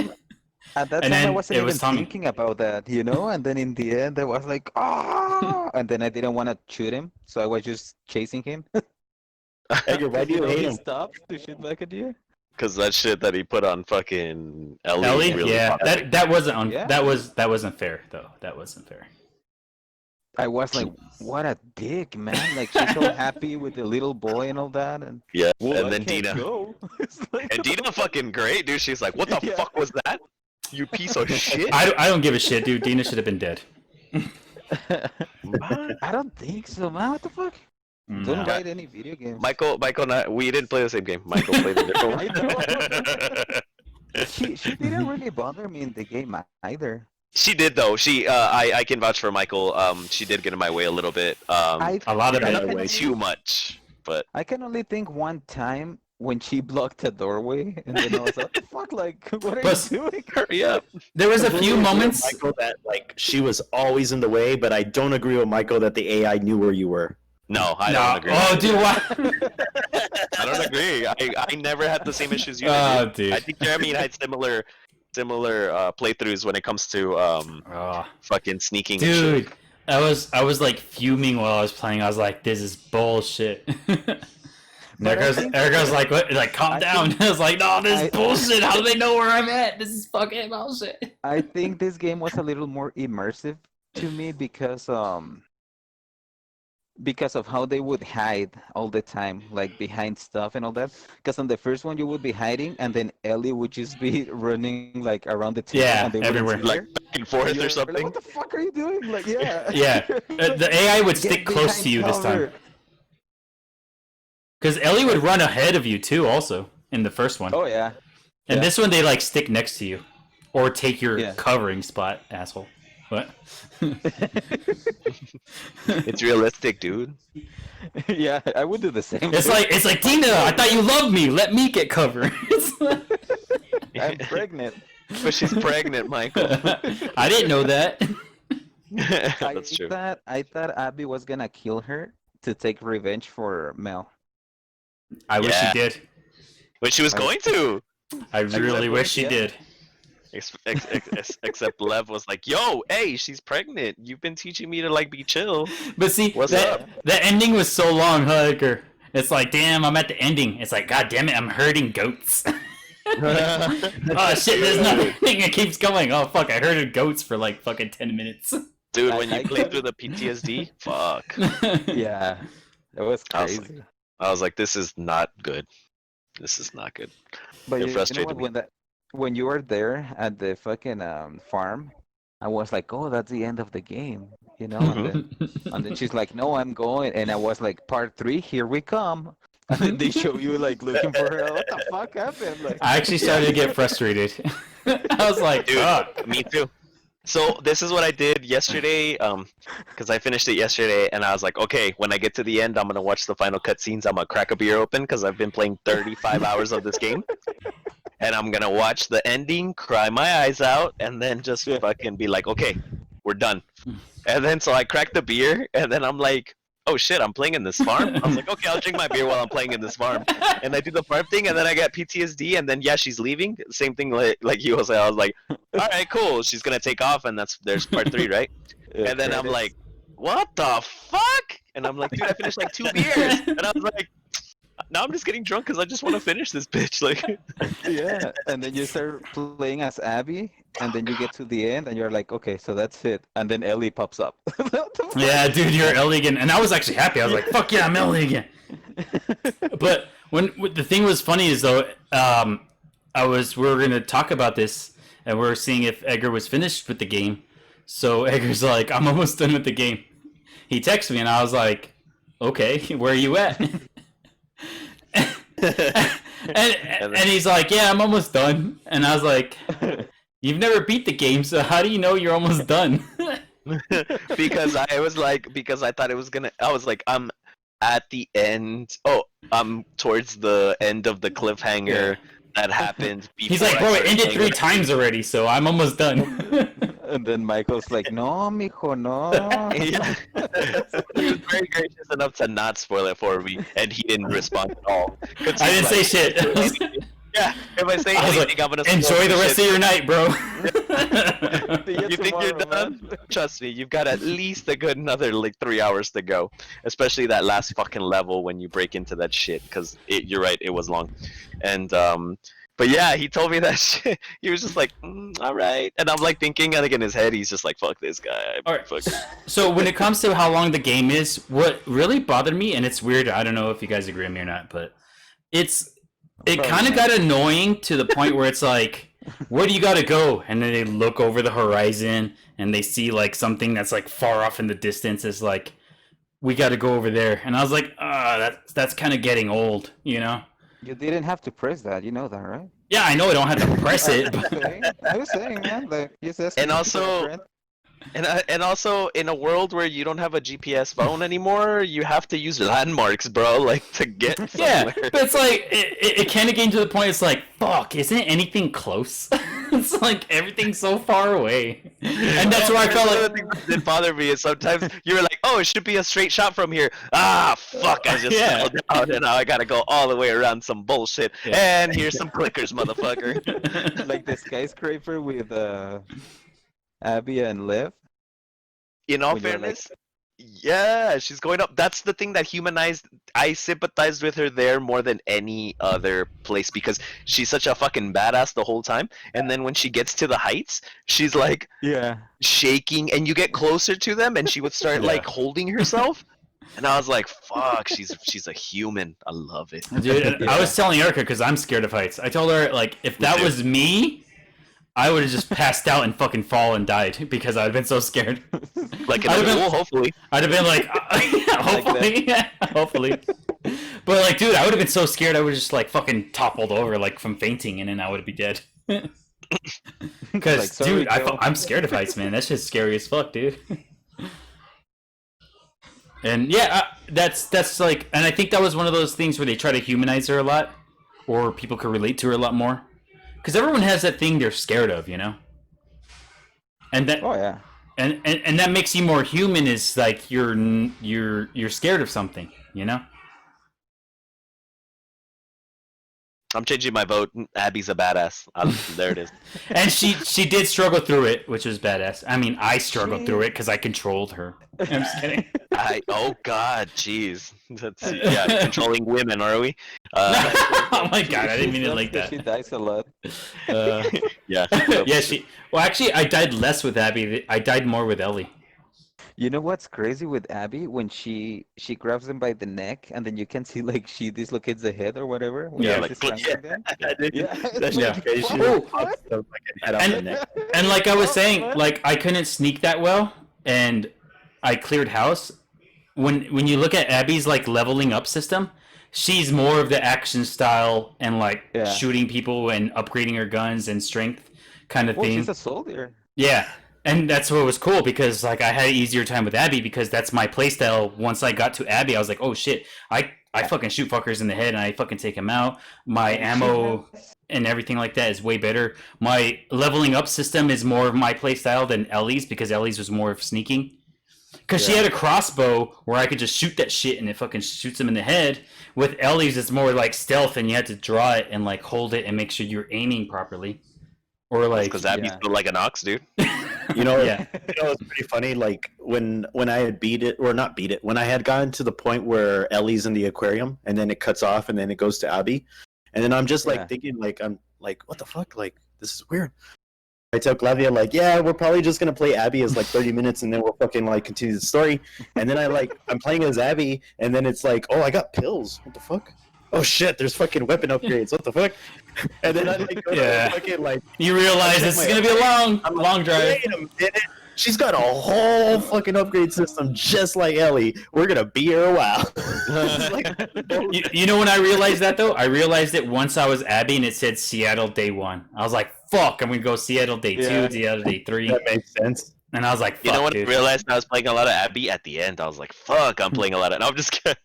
at that And time I then wasn't it was even Tommy. thinking about that, you know. And then in the end, I was like, ah! And then I didn't want to shoot him, so I was just chasing him. Edgar, why do you hate he him? stopped to shoot back at you. Cause that shit that he put on fucking Ellie. Ellie, really yeah, bothered me. that wasn't Yeah. that wasn't fair though. That wasn't fair. I was like, what a dick, man! Like she's so happy with the little boy and all that, and Yeah, well, and I then can't Dina. go. It's like, And Dina fucking great, dude. She's like, what the Yeah. fuck was that? You piece of shit. I don't give a shit, dude. Dina should have been dead. I don't think so, man. What the fuck? Don't No. write any video games. Michael, we didn't play the same game. Michael played a different I one. She didn't really bother me in the game either. She did though. I can vouch for Michael. She did get in my way a little bit. I A lot of Yeah, it. way Too much, but I can only think one time when she blocked a doorway, and then I was like, "What the fuck? Like, what are Plus- you doing?" hurry up. There was a few moments. Michael, that like she was always in the way, but I don't agree with Michael that the AI knew where you were. No, I No. don't agree. Oh, dude, what? I don't agree. I never had the same issues you Oh, did. dude. I think Jeremy and I had similar playthroughs when it comes to Oh, fucking sneaking. And shit. dude, I was like fuming while I was playing. I was like, "This is bullshit." But I think- Erica's like, "What? Like, calm I down." think- I was like, "No, this is I- bullshit. How do they know where I'm at? This is fucking bullshit." I think this game was a little more immersive to me because of how they would hide all the time, like behind stuff and all that. Because on the first one you would be hiding, and then Ellie would just be running like around the table, Yeah, and they wouldn't everywhere. see her. Like back and forth You're or like, something. what the fuck are you doing? Like, yeah. Yeah, the AI would Get stick close behind to you this cover. time because Ellie would run ahead of you too. Also in the first one, Oh yeah. and yeah. this one they like stick next to you or take your Yeah. covering spot, asshole. What? It's realistic, dude. Yeah, I would do the same. It's like Dina. I thought you loved me. Let me get cover. I'm pregnant. But she's pregnant, Michael. I didn't know that. That's true. I thought Abby was gonna kill her to take revenge for Mel. I wish Yeah. she did. But she was going to. I really wish she yeah. did. Except Lev was like, "Yo, hey, she's pregnant. You've been teaching me to like be chill." But see, What's that up? the ending was so long, Hugger. It's like, damn, I'm at the ending. It's like, god damn it, I'm herding goats. Oh shit, there's nothing. It keeps going. Oh fuck, I herded goats for like fucking 10 minutes. Dude, I- when you I play get through the PTSD, fuck. Yeah, it was I was crazy. I was like, this is not good. This is not good. But it you know frustrated what? When you were there at the fucking farm, I was like, oh, that's the end of the game, you know. And then she's like, no, I'm going, and I was like, part 3, here we come. And then they show you like looking for her. What the fuck happened? Like, I actually started to get frustrated. I was like, Dude, fuck. me too. So this is what I did yesterday, because I finished it yesterday, and I was like, okay, when I get to the end, I'm gonna watch the final cutscenes. I'm gonna crack a beer open because I've been playing 35 hours of this game, and I'm gonna watch the ending, cry my eyes out, and then just fucking be like, okay, we're done. And then so I cracked the beer, and then I'm like, oh shit, I'm playing in this farm. I was like, okay, I'll drink my beer while I'm playing in this farm. And I do the farm thing, and then I get PTSD, and then yeah, she's leaving. Same thing like you was saying. I was like, all right, cool. She's gonna take off, and there's part 3, right? And then I'm like, what the fuck? And I'm like, dude, I finished like 2 beers, and I was like, now I'm just getting drunk because I just want to finish this bitch. Like, Yeah, and then you start playing as Abby, and then you get to the end, and you're like, okay, so that's it. And then Ellie pops up. Yeah, dude, you're Ellie again. And I was actually happy. I was like, fuck yeah, I'm Ellie again. But when the thing was funny is though, we were gonna talk about this, and we are seeing if Edgar was finished with the game. So Edgar's like, I'm almost done with the game. He texted me, and I was like, okay, where are you at? and he's like, yeah, I'm almost done. And I was like, you've never beat the game, so how do you know you're almost done? because I thought it was gonna. I was like, I'm at the end. Oh, I'm towards the end of the cliffhanger that happened. He's like, bro, it ended 3 times already, so I'm almost done. And then Michael's like, no, mijo, no. Yeah. He was very gracious enough to not spoil it for me, and he didn't respond at all. I didn't say shit. Yeah, if I say I was anything, like, I'm gonna enjoy the rest of your night, bro. You think you're done? Trust me, you've got at least a good another like 3 hours to go. Especially that last fucking level when you break into that shit, because you're right, it was long. And but yeah, he told me that shit. He was just like, all right, and I'm like thinking, like in his head, he's just like, fuck this guy. All right. Fuck. So when it comes to how long the game is, what really bothered me, and it's weird, I don't know if you guys agree with me or not, but it kind of got annoying to the point where it's like, where do you gotta go? And then they look over the horizon and they see like something that's like far off in the distance. It's like, we gotta go over there. And I was like, that's kind of getting old, you know? You didn't have to press that, you know that, right? Yeah, I know I don't have to press it. But... I was saying, man, like, just asking And also, and also, in a world where you don't have a GPS phone anymore, you have to use landmarks, bro, like to get somewhere. Yeah, but it's like it kind of getting to the point. It's like, fuck, isn't anything close? It's like everything's so far away, and that's where I felt like the thing that did bother me is sometimes you were like, oh, it should be a straight shot from here. Ah, fuck, I just fell down, and now I gotta go all the way around some bullshit. Yeah. And here's some clickers, motherfucker. Like the skyscraper with Abby and Liv. In all fairness, yeah, she's going up. That's the thing that humanized. I sympathized with her there more than any other place because she's such a fucking badass the whole time. And then when she gets to the heights, she's like shaking, and you get closer to them, and she would start like holding herself. And I was like, fuck, she's a human. I love it. Dude, I was telling Erica because I'm scared of heights. I told her, like, if that was me, I would have just passed out and fucking fall and died because I'd have been so scared. Like in a pool, hopefully. I'd have been like, hopefully, hopefully. But like, dude, I would have been so scared I would have just like fucking toppled over like from fainting, and then I would be dead. Because, like, dude, I'm scared of heights, man. That shit's scary as fuck, dude. And yeah, that's like, and I think that was one of those things where they try to humanize her a lot, or people could relate to her a lot more. Because everyone has that thing they're scared of, you know? And that and that makes you more human, is like you're scared of something, you know? I'm changing my vote. Abby's a badass. There it is. And she did struggle through it, which was badass. I mean, I struggled through it because I controlled her. I'm just kidding. Oh God, jeez. Yeah, controlling women, are we? Oh my God, I didn't mean it like that. She dies a lot. Yeah. Yeah, well, actually, I died less with Abby. I died more with Ellie. You know what's crazy with Abby? When she grabs them by the neck, and then you can see like she dislocates the head or whatever. Yeah, like and like I was saying, like I couldn't sneak that well, and I cleared house. When you look at Abby's like leveling up system, she's more of the action style and like shooting people and upgrading her guns and strength kind of thing. She's a soldier. Yeah. And that's what was cool, because like I had an easier time with Abby because that's my playstyle. Once I got to Abby, I was like, oh shit, I fucking shoot fuckers in the head and I fucking take them out. My ammo and everything like that is way better. My leveling up system is more of my playstyle than Ellie's, because Ellie's was more of sneaking. Because she had a crossbow where I could just shoot that shit and it fucking shoots him in the head. With Ellie's, it's more like stealth, and you had to draw it and like hold it and make sure you're aiming properly. Or like, because Abby's built like an ox, dude. You know, Yeah. it's pretty funny. Like when I had beat it, or not beat it, when I had gotten to the point where Ellie's in the aquarium, and then it cuts off, and then it goes to Abby, and then I'm just like thinking, like I'm like, what the fuck? Like this is weird. I tell Clavia, like, yeah, we're probably just gonna play Abby as like 30 minutes, and then we'll fucking like continue the story. And then I'm playing as Abby, and then it's like, oh, I got pills. What the fuck? Oh shit, there's fucking weapon upgrades. What the fuck? And then I like go to fucking like. You realize this is gonna be a long drive. Wait a minute. She's got a whole fucking upgrade system just like Ellie. We're gonna be here a while. You know when I realized that though? I realized it once I was Abby and it said Seattle Day 1. I was like, fuck, I'm gonna go Seattle Day 2, Seattle Day 3. That makes sense. And I was like, fuck, You know when dude. I realized I was playing a lot of Abby at the end, I was like, fuck, I'm playing a lot of. No, I'm just kidding.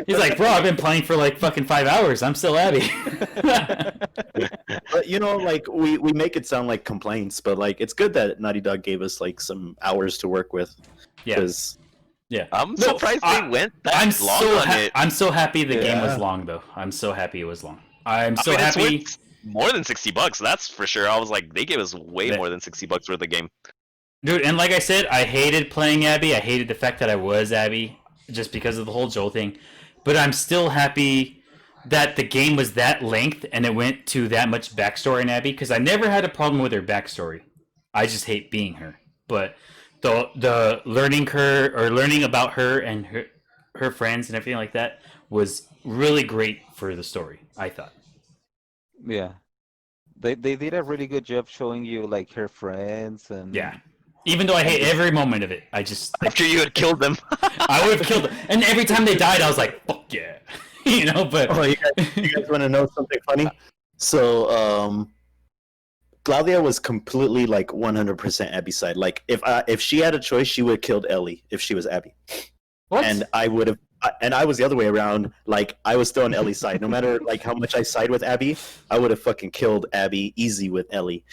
He's like, bro, I've been playing for like fucking 5 hours. I'm still Abby. But you know, like we make it sound like complaints, but like it's good that Naughty Dog gave us like some hours to work with. Yeah. Because I'm surprised they went that long on it. I'm so happy the game was long though. I'm so happy it was long. I'm so it's happy. worth more than $60, that's for sure. I was like, they gave us way more than $60 worth of game. Dude, and like I said, I hated playing Abby. I hated the fact that I was Abby just because of the whole Joel thing. But I'm still happy that the game was that length and it went to that much backstory in Abby, because I never had a problem with her backstory. I just hate being her. But the learning about her and her friends and everything like that was really great for the story, I thought. Yeah. They did a really good job showing you like her friends and Yeah. Even though I hate every moment of it, I just After you had killed them. I would have killed them. And every time they died, I was like, fuck yeah. You know, but oh, you guys want to know something funny? So Claudia was completely like 100% Abby's side. Like if she had a choice, she would have killed Ellie if she was Abby. what? And I would have. And I was the other way around. Like I was still on Ellie's side. No matter like how much I side with Abby, I would have fucking killed Abby easy with Ellie.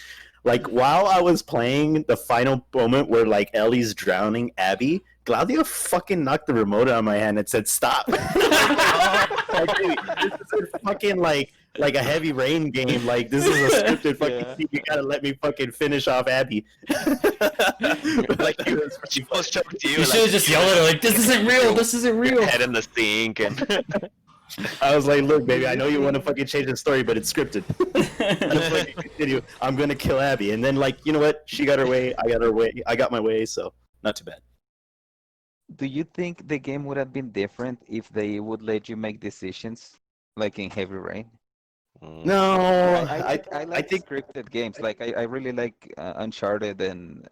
Like while I was playing the final moment where like Ellie's drowning Abby, Claudia fucking knocked the remote out of my hand and said stop. Like, dude, this is a fucking like a heavy rain game. Like this is a scripted fucking scene. You gotta let me fucking finish off Abby. Like She was choking to you. You should have just yelled at her like, this isn't real, this isn't real. Head in the sink and I was like, look, baby, I know you want to fucking change the story, but it's scripted. Just fucking continue. I'm gonna kill Abby, and then like, you know what? She got her way. I got her way. I got my way. So not too bad. Do you think the game would have been different if they would let you make decisions like in Heavy Rain? No, I like think scripted games. Like I really like Uncharted and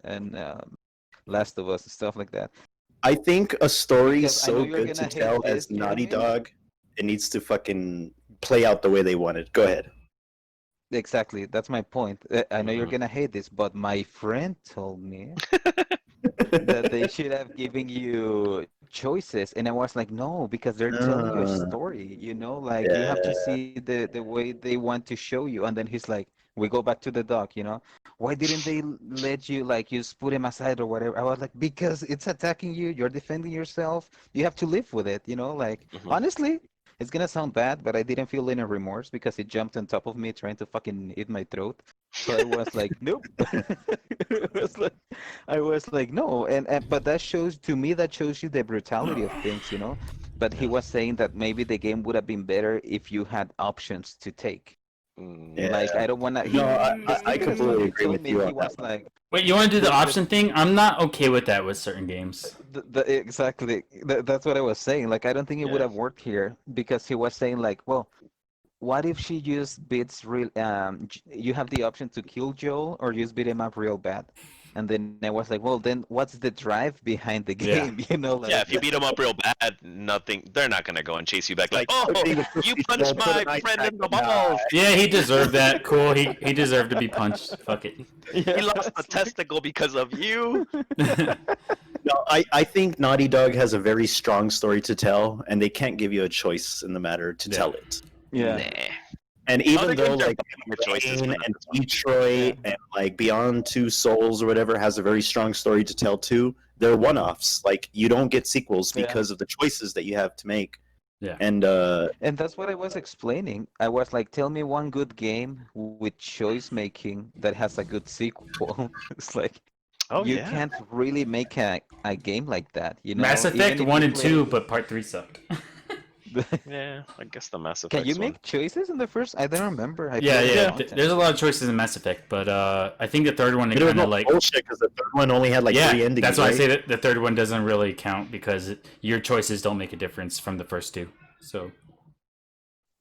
Last of Us and stuff like that. I think a story is Because I know so you're good to gonna hate tell this, as Naughty Jeremy. Dog. It needs to fucking play out the way they want it. Go ahead. Exactly, that's my point. I know you're gonna hate this, but my friend told me that they should have given you choices, and I was like, no, because they're telling you a story. You know, like you have to see the way they want to show you. And then he's like, we go back to the dog. You know, why didn't they let you like just put him aside or whatever? I was like, because it's attacking you. You're defending yourself. You have to live with it. You know, like honestly. It's gonna sound bad, but I didn't feel any remorse because it jumped on top of me trying to fucking eat my throat. So I was like, nope. I was like, no. And but that shows you the brutality of things, you know. But he was saying that maybe the game would have been better if you had options to take. Like I don't wanna. No, I completely agree with you on He was that. like, Wait, you want to do the option thing? I'm not okay with that with certain games. exactly. That's what I was saying. Like I don't think it would have worked here because he was saying like, well, what if she just beats real? You have the option to kill Joel or just beat him up real bad. And then I was like, well, then what's the drive behind the game? You know, like, yeah, if you beat them up real bad, nothing. They're not gonna go and chase you back like, Like, oh, okay, you punched my friend in the balls. Yeah, he deserved that. Cool. He deserved to be punched. Fuck it. He lost a testicle because of you. No, I think Naughty Dog has a very strong story to tell, and they can't give you a choice in the matter to tell it. yeah. Nah. And even Other though games are like more choices Rain for and them. Detroit and like Beyond Two Souls or whatever has a very strong story to tell too, they're one-offs. Like you don't get sequels because of the choices that you have to make. Yeah. And that's what I was explaining. I was like, tell me one good game with choice making that has a good sequel. It's like you can't really make a game like that, you know. Mass Effect 1 and 2, but Part 3 sucked. Yeah, I guess the Mass Effect. Can you make choices in the first? I don't remember. There's a lot of choices in Mass Effect, but I think the third one it was like bullshit because the third one only had like 3 endings. That's why I say that the third one doesn't really count because your choices don't make a difference from the first two. So.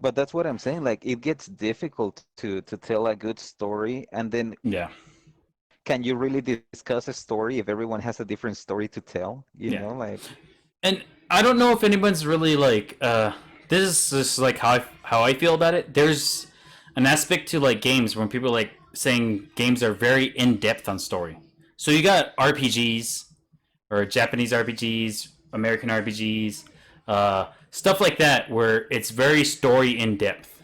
But that's what I'm saying. Like it gets difficult to tell a good story, and then can you really discuss a story if everyone has a different story to tell? You know, like. And I don't know if anyone's really like this is just like how I feel about it. There's an aspect to like games when people are like saying games are very in depth on story. So you got RPGs or Japanese RPGs, American RPGs, stuff like that where it's very story in depth.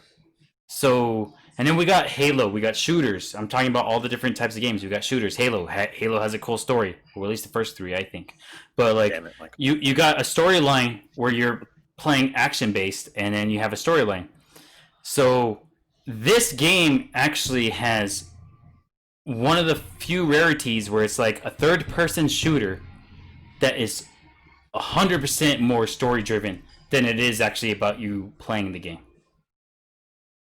So and then we got Halo, we got shooters. I'm talking about all the different types of games. We got shooters. Halo has a cool story, or at least the first 3, I think. But like you got a storyline where you're playing action based, and then you have a storyline. So this game actually has one of the few rarities where it's like a third person shooter that is 100% more story driven than it is actually about you playing the game.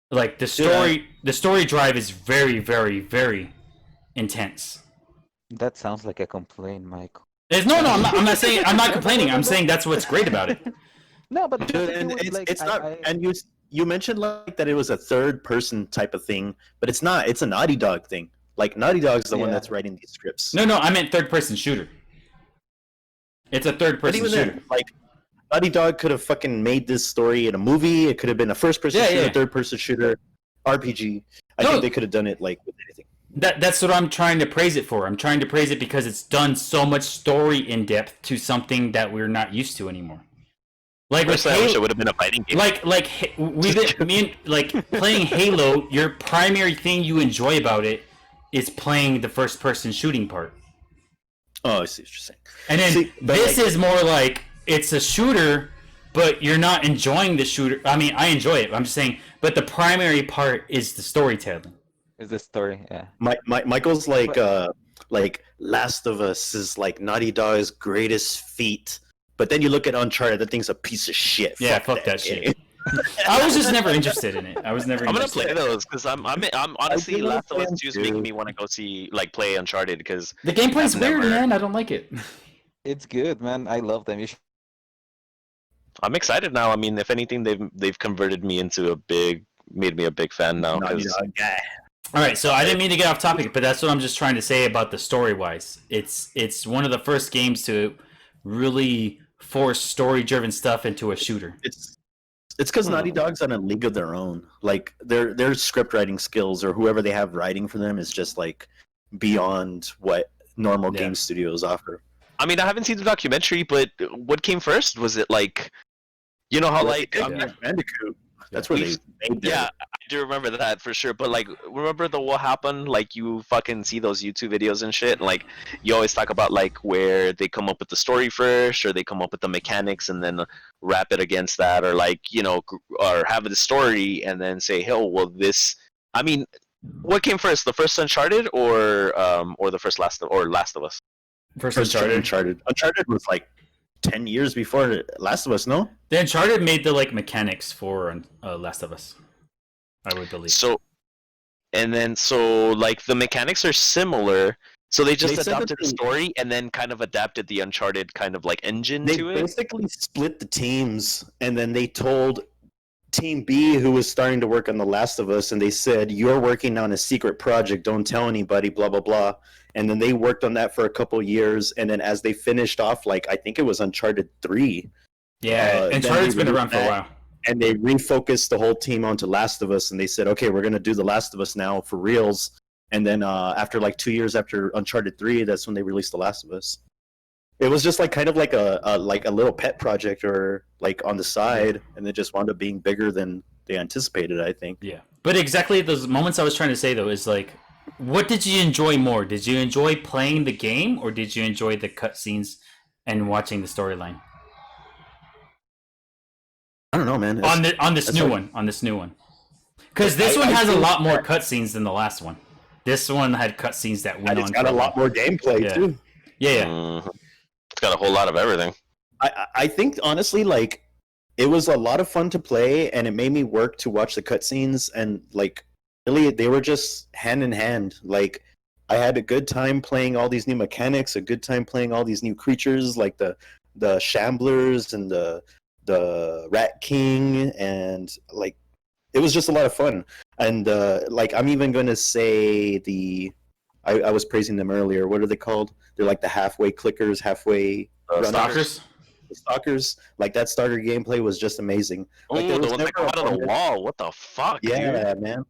Like the story drive is very, very, very intense. That sounds like a complaint, Michael. No, I'm not saying I'm not complaining. I'm saying that's what's great about it. No, but it's not. And you mentioned like that it was a third person type of thing, but it's not. It's a Naughty Dog thing. Like Naughty Dog's the one that's writing these scripts. No, I meant third person shooter. It's a third person shooter. Then, like Naughty Dog could have fucking made this story in a movie. It could have been a first person shooter, third person shooter, RPG. I think they could have done it like with anything. That's what I'm trying to praise it for. I'm trying to praise it because it's done so much story in depth to something that we're not used to anymore. Like with I wish it would have been a fighting game. Like playing Halo, your primary thing you enjoy about it is playing the first person shooting part. Oh, I see what you're saying. And then this is more like it's a shooter, but you're not enjoying the shooter. I mean, I enjoy it. I'm just saying, but the primary part is the storytelling. Is the story? Yeah. Michael's like Last of Us is like Naughty Dog's greatest feat, but then you look at Uncharted, that thing's a piece of shit. Yeah, fuck that shit. I was just never interested in it. I was never. I'm gonna play those because I'm honestly Last of Us 2 is making me want to go play Uncharted because the gameplay's weird, man. I don't like it. It's good, man. I love them. I'm excited now. I mean, if anything, they've converted me into made me a big fan now. All right, so I didn't mean to get off topic, but that's what I'm just trying to say about the story-wise. It's one of the first games to really force story-driven stuff into a shooter. It's because Naughty Dog's on a league of their own. Like their script writing skills or whoever they have writing for them is just like beyond what normal game studios offer. I mean, I haven't seen the documentary, but what came first? Was it like, you know how Bandicoot? That's where they made I do remember that for sure. But like, remember what happened? Like, you fucking see those YouTube videos and shit. And, like, you always talk about like where they come up with the story first, or they come up with the mechanics and then wrap it against that, or like or have the story and then say, "Hey, well, this." I mean, what came first? The first Uncharted or the first Last of Us? First Uncharted. Uncharted was like 10 years before Last of Us, no? The Uncharted made the like mechanics for Last of Us, I would believe. So like the mechanics are similar. So they just adapted the story and then kind of adapted the Uncharted kind of like engine to it. They basically split the teams, and then they told Team B, who was starting to work on The Last of Us, and they said, "You're working on a secret project. Don't tell anybody. Blah blah blah." And then they worked on that for a couple years, and then as they finished off, like I think it was Uncharted 3. Yeah, Uncharted's been around for a while. And they refocused the whole team onto Last of Us, and they said, "Okay, we're gonna do The Last of Us now for reals." And then after like 2 years after Uncharted 3, that's when they released The Last of Us. It was just like kind of like a little pet project or like on the side, and it just wound up being bigger than they anticipated, I think. Yeah, but exactly those moments I was trying to say though is like what did you enjoy more? Did you enjoy playing the game, or did you enjoy the cutscenes and watching the storyline? I don't know, man. On this new one. Because this one has a lot more cutscenes than the last one. This one had cutscenes that went on. It's got a lot more gameplay too. Yeah. It's got a whole lot of everything. I think honestly, like, it was a lot of fun to play, and it made me work to watch the cutscenes, and like, really, they were just hand in hand. Like, I had a good time playing all these new mechanics, a good time playing all these new creatures, like the Shamblers and the Rat King, and like, it was just a lot of fun. And like, I'm even gonna say I was praising them earlier. What are they called? They're like the halfway clickers, halfway Stalkers. The Stalkers. Like, that starter gameplay was just amazing. Like, Oh, the one that come out of the wall. What the fuck? Yeah, dude? man.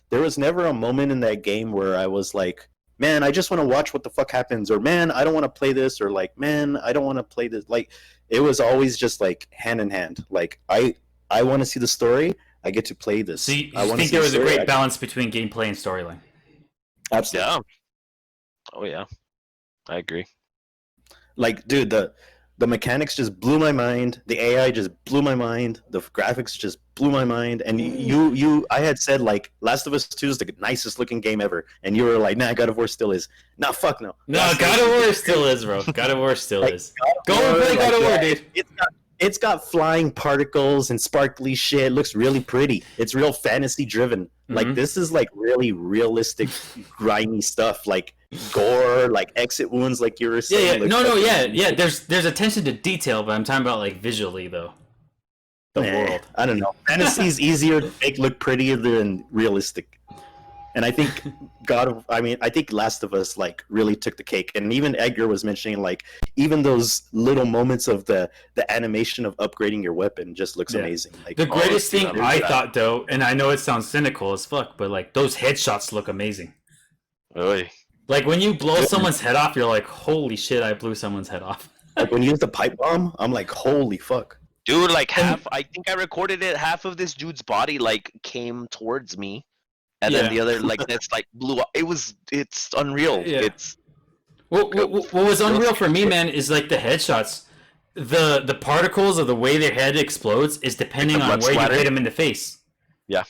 There was never a moment in that game where I was like, man, I just want to watch what the fuck happens, or man, I don't want to play this, or like, man, I don't want to play this. Like, it was always just like hand in hand. Like, I want to see the story. I get to play this. So you I wanna think see there the was a story, great balance between gameplay and storyline? Absolutely. Yeah. Oh yeah. I agree. Like, dude, the mechanics just blew my mind. The AI just blew my mind. The graphics just blew my mind. And I had said, like, Last of Us 2 is the nicest looking game ever, and you were like, nah, God of War still is. Nah, fuck no. No, God of War still is, bro. God of War still is. Go and play God of War, dude. It's got flying particles and sparkly shit. It looks really pretty. It's real fantasy driven. Like, this is like really realistic, grimy stuff. Like gore, like exit wounds, like you were saying. Yeah. There's attention to detail, but I'm talking about like visually though. The world. I don't know. Fantasy is easier to make look prettier than realistic. And I think I think Last of Us like really took the cake. And even Edgar was mentioning, like, even those little moments of the animation of upgrading your weapon just looks amazing. Like, the greatest thing I thought though, and I know it sounds cynical as fuck, but like those headshots look amazing. Really? Like when you blow someone's head off, you're like, holy shit, I blew someone's head off. Like when you use the pipe bomb, I'm like, holy fuck. Dude, like I think I recorded it, half of this dude's body like came towards me. And then the other, like, that's like blew up. It's unreal. Yeah. It's what was unreal for me, man, is like the headshots. The particles of the way their head explodes is depending on where you hit them in the face. Yeah.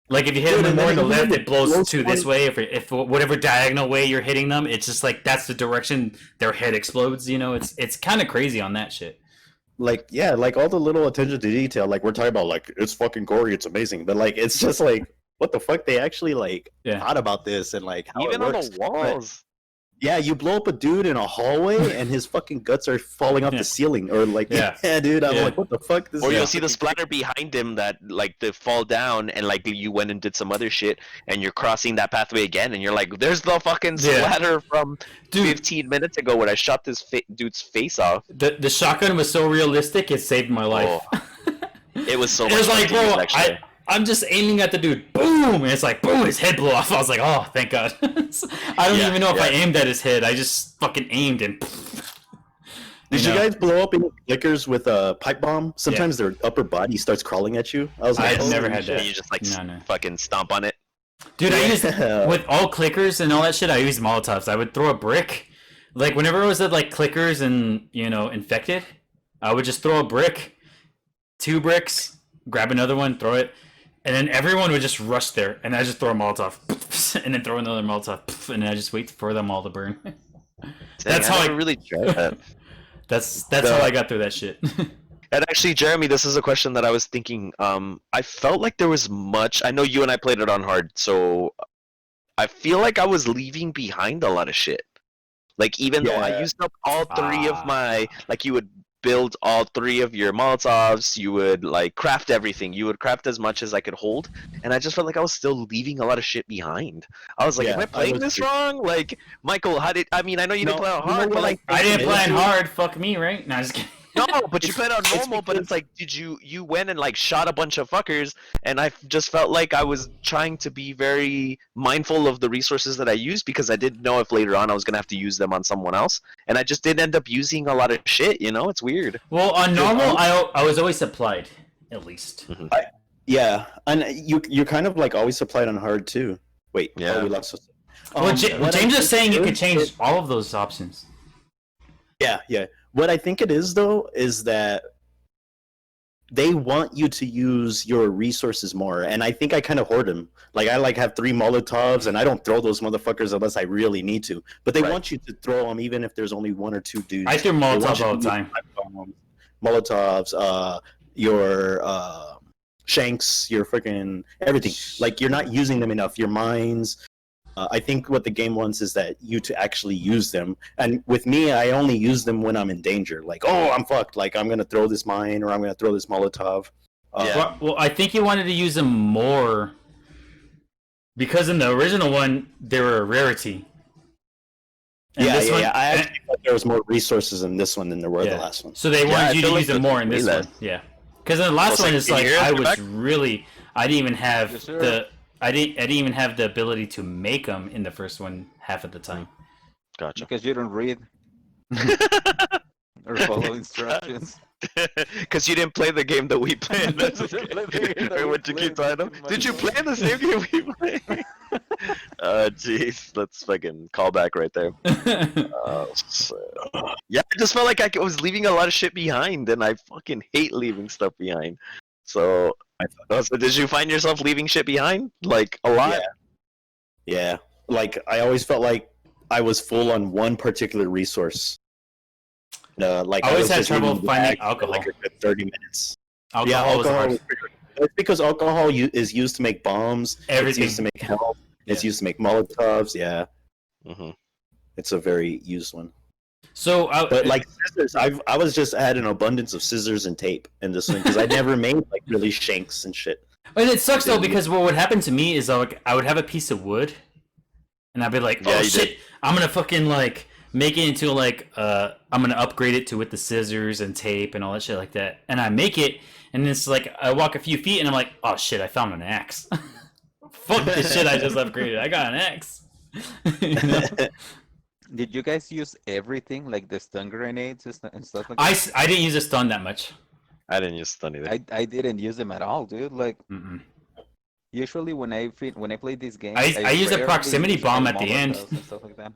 Like if you hit them more on the left, it blows to this way. If whatever diagonal way you're hitting them, it's just like that's the direction their head explodes. You know, it's kind of crazy on that shit. Like, yeah, like all the little attention to detail. Like, we're talking about, like, it's fucking gory, it's amazing, but like, it's just like, what the fuck? They actually like thought about this and like how even it on works. the walls. Yeah, you blow up a dude in a hallway and his fucking guts are falling off the ceiling, or like, dude, I'm like, what the fuck? Or you'll see the splatter behind him that like they fall down, and like you went and did some other shit, and you're crossing that pathway again, and you're like, there's the fucking splatter from 15 minutes ago when I shot this dude's face off. The shotgun was so realistic, it saved my life. It was so. It was like, bro, I'm just aiming at the dude, boom, and it's like, boom, his head blew off. I was like, oh, thank God. I don't even know if I aimed at his head. I just fucking aimed and. Did you guys blow up any clickers with a pipe bomb? Sometimes their upper body starts crawling at you. I was like, I've never had that. You just like fucking stomp on it. Dude, I used with all clickers and all that shit. I used Molotovs. I would throw a brick, like whenever it was at like clickers and infected, I would just throw a brick, 2 bricks, grab another one, throw it. And then everyone would just rush there, and I just throw a Molotov, and then throw another Molotov, and then I just wait for them all to burn. That's how I really tried that. That's how I got through that shit. And actually, Jeremy, this is a question that I was thinking. I felt like there was much. I know you and I played it on hard, so I feel like I was leaving behind a lot of shit. Like even though I used up all 3 of my, like you would build all 3 of your Molotovs, you would like craft everything. You would craft as much as I could hold, and I just felt like I was still leaving a lot of shit behind. I was like, am I playing this wrong? Like, Michael, I know you didn't play on hard, but like I didn't play on hard. Fuck me, right? No, just kidding. No, but you played on normal. But it's like, you went and like shot a bunch of fuckers, and I just felt like I was trying to be very mindful of the resources that I used, because I didn't know if later on I was gonna have to use them on someone else, and I just didn't end up using a lot of shit. It's weird. Well, on normal, I was always supplied, at least. And you kind of like always supplied on hard too. Wait, we lost. Well, what I James is think saying you is- could change all of those options. Yeah. What I think it is though is that they want you to use your resources more, and I think I kind of hoard them. Like I have 3 Molotovs, and I don't throw those motherfuckers unless I really need to. But they want you to throw them even if there's only 1 or 2 dudes. I throw They want Molotovs you all to the time. use Molotovs, your shanks, your freaking everything. Like you're not using them enough. Your mines. I think what the game wants is that you to actually use them. And with me, I only use them when I'm in danger. Like, oh, I'm fucked. Like I'm gonna throw this mine or I'm gonna throw this Molotov. Well, I think you wanted to use them more because in the original one they were a rarity. And this one- I actually thought there was more resources in this one than there were the last one. So they Yeah, I wanted you to feel use like them more in there's this way one. less. Yeah. Because in the last Well, one, it's it's like, like can you hear I us was back? really, I didn't even have Yes, sir. I didn't even have the ability to make them in the first one half of the time. Gotcha. Because you don't read or follow instructions. Because you didn't play the game that we played. That's You didn't play the game that Or we what you keep played, telling them? my Did you God. play the same game we played? Jeez, that's fucking callback right there. Yeah, I just felt like I was leaving a lot of shit behind, and I fucking hate leaving stuff behind. So did you find yourself leaving shit behind? Like, a lot? Yeah. Like I always felt like I was full on one particular resource. Like I always was had just trouble reading the finding bag for, alcohol. like a good 30 minutes. Alcohol was hard. It's because alcohol is used to make bombs. Everything. It's used to make health. It's used to make Molotovs. Yeah, Mm-hmm. it's a very used one. So, But like scissors, I was just had an abundance of scissors and tape in this one because I never made like really shanks and shit. and it sucks though because what would happen to me is like I would have a piece of wood, and I'd be like, Yeah, "Oh you shit, I'm gonna fucking like make it into like I'm gonna upgrade it to with the scissors and tape and all that shit like that." And I make it, and it's like I walk a few feet, and I'm like, "Oh shit, I found an axe." Fuck this shit I just upgraded. I got an axe. You know? Did you guys use everything, like the stun grenades and stuff like I that? I didn't use a stun that much. I didn't use stun either. I didn't use them at all, dude. Like Mm-mm. usually when I play this game, I use a rarely proximity use bomb my at the end. Molotovs and stuff like that.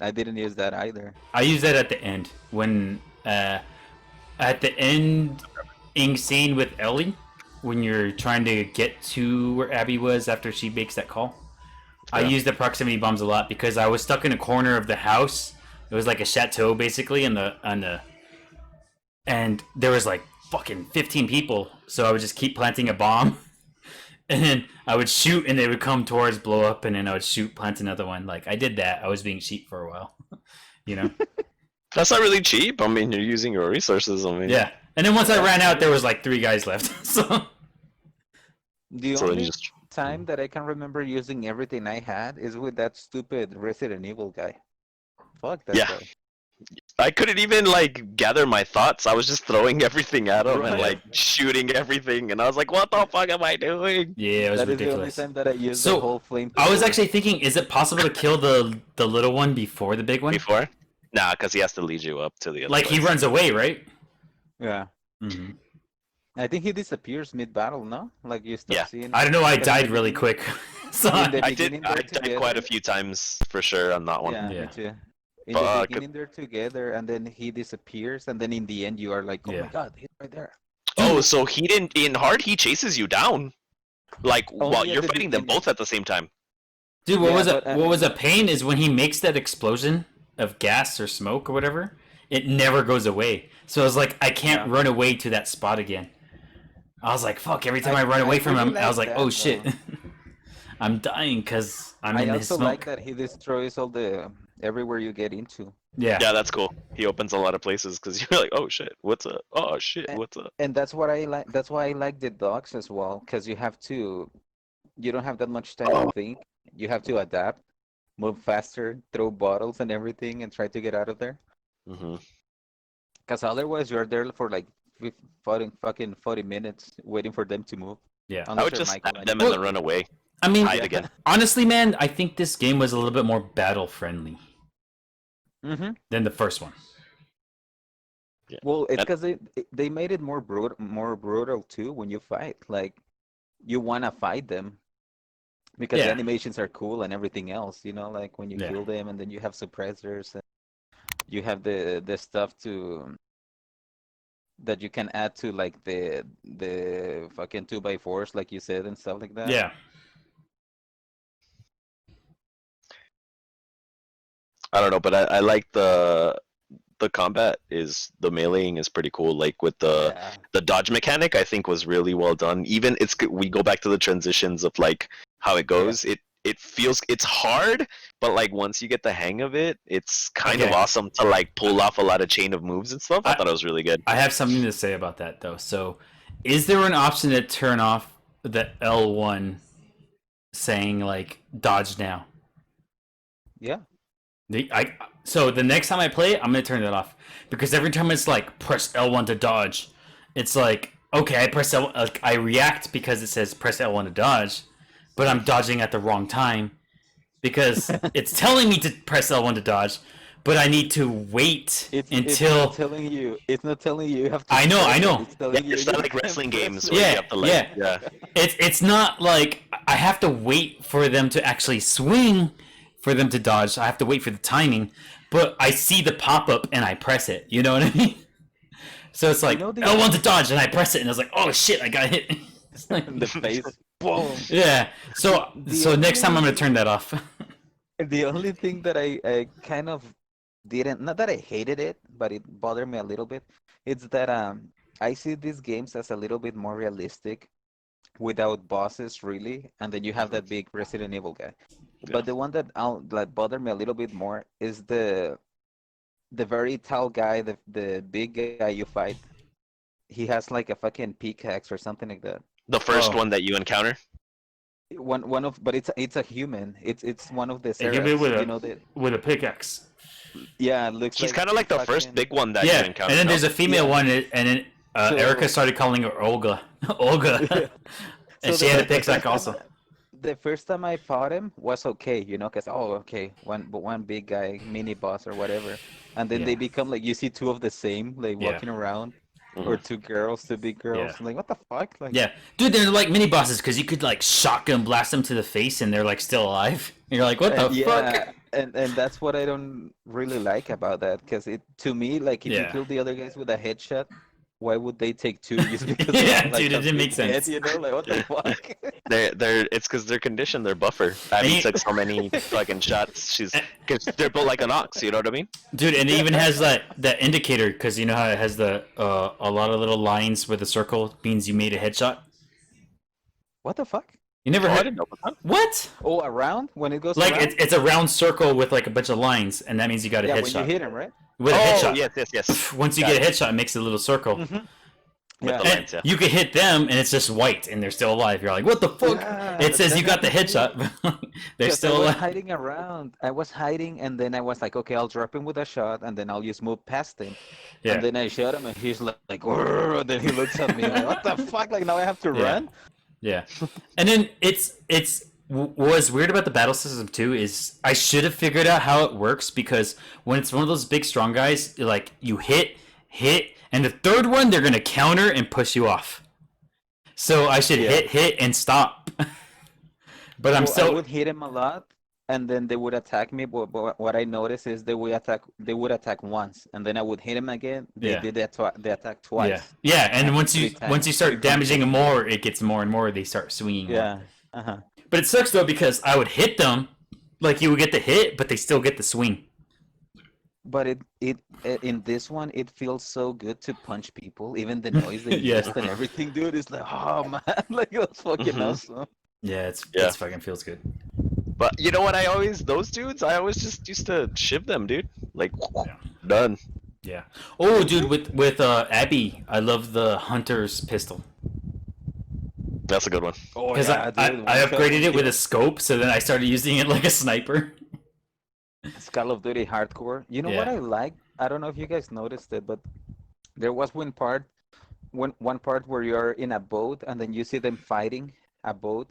I didn't use that either. I use that at the end when at the ending scene with Ellie when you're trying to get to where Abby was after she makes that call. I Yeah. use the proximity bombs a lot because I was stuck in a corner of the house. It was like a chateau basically and there was like fucking 15 people, so I would just keep planting a bomb. And then I would shoot and they would come towards, blow up, and then I would shoot, plant another one. Like I did that. I was being cheap for a while. You know? That's not really cheap. I mean, you're using your resources. I mean, Yeah. And then once I ran out, there was like 3 guys left. So The So then only you just time that I can remember using everything I had is with that stupid Resident Evil guy. Fuck that Yeah. guy. I couldn't even like gather my thoughts. I was just throwing everything at him and Right. like shooting everything, and I was like, "What the fuck am I doing?" yeah, it was That is the only ridiculous. time that I used So, the whole flame. I was actually thinking, is it possible to kill the little one before the big one? Before? Nah, because he has to lead you up to the other Like he place. runs away, right? Yeah. Mm-hmm. I think he disappears mid-battle, no? Like you start Yeah. seeing. I don't know. I because in died the really beginning- quick. So in the I beginning did. I they're died quite a together. few times for sure on that one. Yeah, Yeah. me too. In But, the beginning they're together, and then he disappears, and then in the end you are like, oh Yeah. my god, he's right there. Oh, so he didn't in hard. He chases you down, like Only while at you're the fighting them beginning. both at the same time. Dude, what Yeah, was but, what was a pain is when he makes that explosion of gas or smoke or whatever, it never goes away. So I was like, I can't Yeah. run away to that spot again. I was like, fuck, every time I run I away from really him, I was like like, that, oh shit. though. I'm dying because I'm I in this also smoke. like that he destroys all the everywhere you get into. Yeah. Yeah, that's cool. He opens a lot of places because you're like, "Oh shit, what's up? Oh shit, what's up?" And that's what I like. That's why I like the dogs as well, because you have to. You don't have that much time to think. You have to adapt, move faster, throw bottles and everything, and try to get out of there. Hmm Because otherwise, you're there for like 40 minutes waiting for them to move. Yeah. I would Unless you're just Michael stab and- them and then run away. I mean, Hide again. honestly, man, I think this game was a little bit more battle friendly Mm-hmm. than the first one. Well, it's That- because they made it more brutal too when you fight. Like, you wanna fight them, because the Yeah. animations are cool and everything else. You know, like when you Yeah. kill them and then you have suppressors and you have the stuff to that you can add to like the fucking 2x4s, like you said, and stuff like that. Yeah. I don't know, but I like the combat is the meleeing is pretty cool. Like with Yeah. the dodge mechanic, I think was really well done. Even we go back to the transitions of like how it goes. It feels it's hard, but like once you get the hang of it, it's kind of Okay. awesome to like pull off a lot of chain of moves and stuff. I thought it was really good. I have something to say about that though. So, is there an option to turn off the L1 saying like dodge now? Yeah. So the next time I play it, I'm gonna turn that off because every time it's like press L1 to dodge, it's like okay, I press L, like, I react because it says press L1 to dodge, but I'm dodging at the wrong time because it's telling me to press L1 to dodge, but I need to wait until It's not telling you you have to. I know. It's telling you It's you not like can wrestling press games it. where Yeah, you have to like yeah. It's not like I have to wait for them to actually swing for them to dodge. I have to wait for the timing, but I see the pop up and I press it. You know what I mean? So it's like You know the- L1 to dodge, and I press it, and I was like, oh shit, I got hit. It's like, The face. Boom. yeah. So next time I'm gonna turn that off. The only thing that I kind of didn't, not that I hated it, but it bothered me a little bit, it's that I see these games as a little bit more realistic without bosses really, and then you have that big Resident Evil guy. But the one that bothered me a little bit more is the very tall guy, the big guy you fight. He has like a fucking pickaxe or something like that. the first Oh. one that you encounter. But it's a human. It's one of the A human Seraphs, with a- you know that. With a pickaxe. Yeah, it looks He's like kind of like the first fucking- big one that you Yeah, encounter. and then no? there's a female Yeah. one, and then So- Erica started calling her Olga. Olga. And So she had a the pickaxe first also. time- The first time I fought him was okay, you know, cause okay, one big guy, mini boss or whatever, and then Yeah. they become like you see two of the same, like Yeah. walking around, or two big girls. Yeah. I'm like, what the fuck? Like, Yeah, dude, they're like mini bosses because you could like shotgun blast them to the face and they're like still alive. And you're like, what the fuck? and that's what I don't really like about that, cause it to me like if you Yeah. kill the other guys with a headshot, why would they take two just because? Yeah, of, like, dude, it a didn't big make sense. head, you know, like what the fuck? They're it's because they're conditioned. They're buffer. Abby you- took so many fucking shots. Cause they're built like an ox. You know what I mean? Dude, and it even has that indicator because you know how it has the a lot of little lines with a circle means you made a headshot. What the fuck? You never Oh, I heard? didn't know about that. What? Oh, around when it goes Like around? it's a round circle with like a bunch of lines, and that means you got a Yeah, when headshot. you hit him, right? With a Oh headshot. yes. Once you Got get a headshot, it makes a little circle. With Yeah. the And lines, yeah. you could hit them, and it's just white, and they're still alive. You're like, what the fuck? Yeah, It says that you got the happened to me. headshot, but they're Because still I was alive. hiding around. I was hiding, and then I was like, okay, I'll drop him with a shot, and then I'll just move past him. Yeah. And then I shot him, and he's like "Grrr," and then he looks at me like, what the fuck? Like now I have to Yeah. run? Yeah, and then what's weird about the battle system too is I should have figured out how it works because when it's one of those big strong guys, like you hit, and the third one they're gonna counter and push you off. So I should hit, and stop. But I'm Well, I still would hit him a lot, and then they would attack me. But what I noticed is they would attack once, and then I would hit him again. They Yeah. did that they attack twice. yeah, and once Three you times. start damaging them more, it gets more and more. They start swinging. more. Yeah. Uh-huh. But it sucks though because I would hit them, like you would get the hit, but they still get the swing. But it in this one it feels so good to punch people, even the noise they Yes. use and everything, dude. It's like, oh man, like it was fucking Mhm. awesome. Yeah, it's fucking feels good. But you know what? Those dudes. I always just used to shiv them, dude. Like Yeah. done. Yeah. Oh, dude, with Abby, I love the Hunter's pistol That's a good one. Oh because I upgraded it with a scope, so then I started using it like a sniper. It's Call of Duty Hardcore. You know what Yeah. I like? I don't know if you guys noticed it, but there was one part where you're in a boat and then you see them fighting a boat,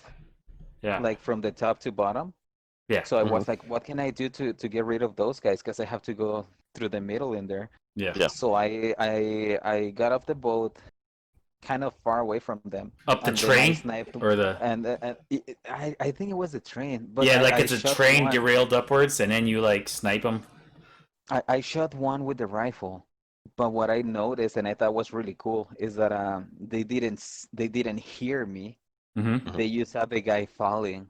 Yeah. like from the top to bottom. Yeah. So I was like, what can I do to get rid of those guys? Because I have to go through the middle in there. Yeah. Yeah. So I got off the boat, kind of far away from them. Up the And then I train sniped, or the I think it was a train. But yeah, like I it's a shot train one. derailed upwards, and then you like snipe them. I shot one with the rifle, but what I noticed and I thought was really cool is that they didn't hear me. Mm-hmm. They just saw the guy falling,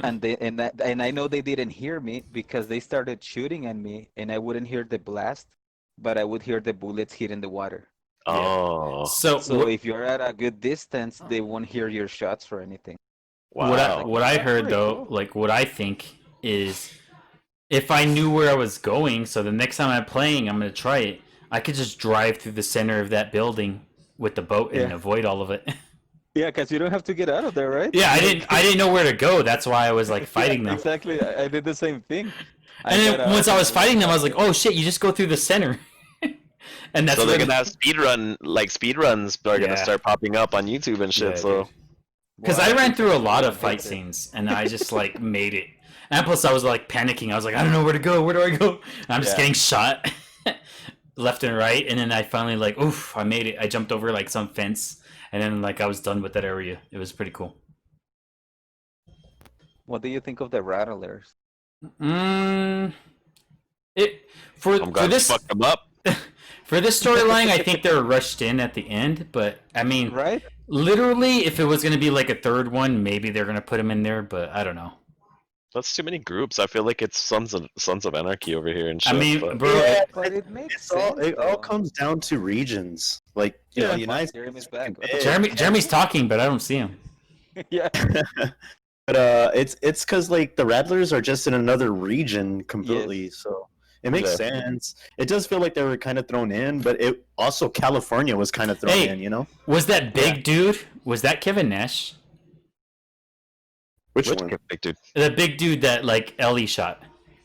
and I know they didn't hear me because they started shooting at me, and I wouldn't hear the blast, but I would hear the bullets hitting the water. Oh, So So if you're at a good distance, they won't hear your shots or anything. wow. what I That's heard pretty though, cool. like what I think is, if I knew where I was going, so the next time I'm playing, I'm gonna try it. I could just drive through the center of that building with the boat and Yeah. avoid all of it. Yeah, because you don't have to get out of there, right? Yeah, I didn't know where to go. That's why I was like fighting them. Exactly. I did the same thing. And then got once out I was and fighting them, I was like, "Oh shit! You just go through the center." And that's So they're when- gonna have speedruns are Yeah. gonna start popping up on YouTube and shit. Yeah, so dude. Because Wow, I ran it's through a actually lot really of fight impressive. scenes, and I just like made it. And plus, I was like panicking. I was like, I don't know where to go. Where do I go? And I'm just Yeah. getting shot left and right. And then I finally like, oof! I made it. I jumped over like some fence, and then like I was done with that area. It was pretty cool. What do you think of the rattlers? It for I'm gonna this fuck them up. for this storyline, I think they're rushed in at the end. But I mean, Right? literally, if it was gonna be like a third one, maybe they're gonna put him in there. But I don't know. That's too many groups. I feel like it's Sons of Anarchy over here and shit. I mean, but- bro, Yeah, But it makes it's all sense. it all though. comes down to regions. Like you know, Yeah, United States Jeremy's is back. fucking big. Jeremy's talking, but I don't see him. Yeah. But it's because like the Rattlers are just in another region completely, so it makes Yeah. sense. It does feel like they were kind of thrown in, but it also California was kind of thrown Hey. in, you know. Was that big dude? Was that Kevin Nash? Which Which one? big dude? The big dude that like Ellie shot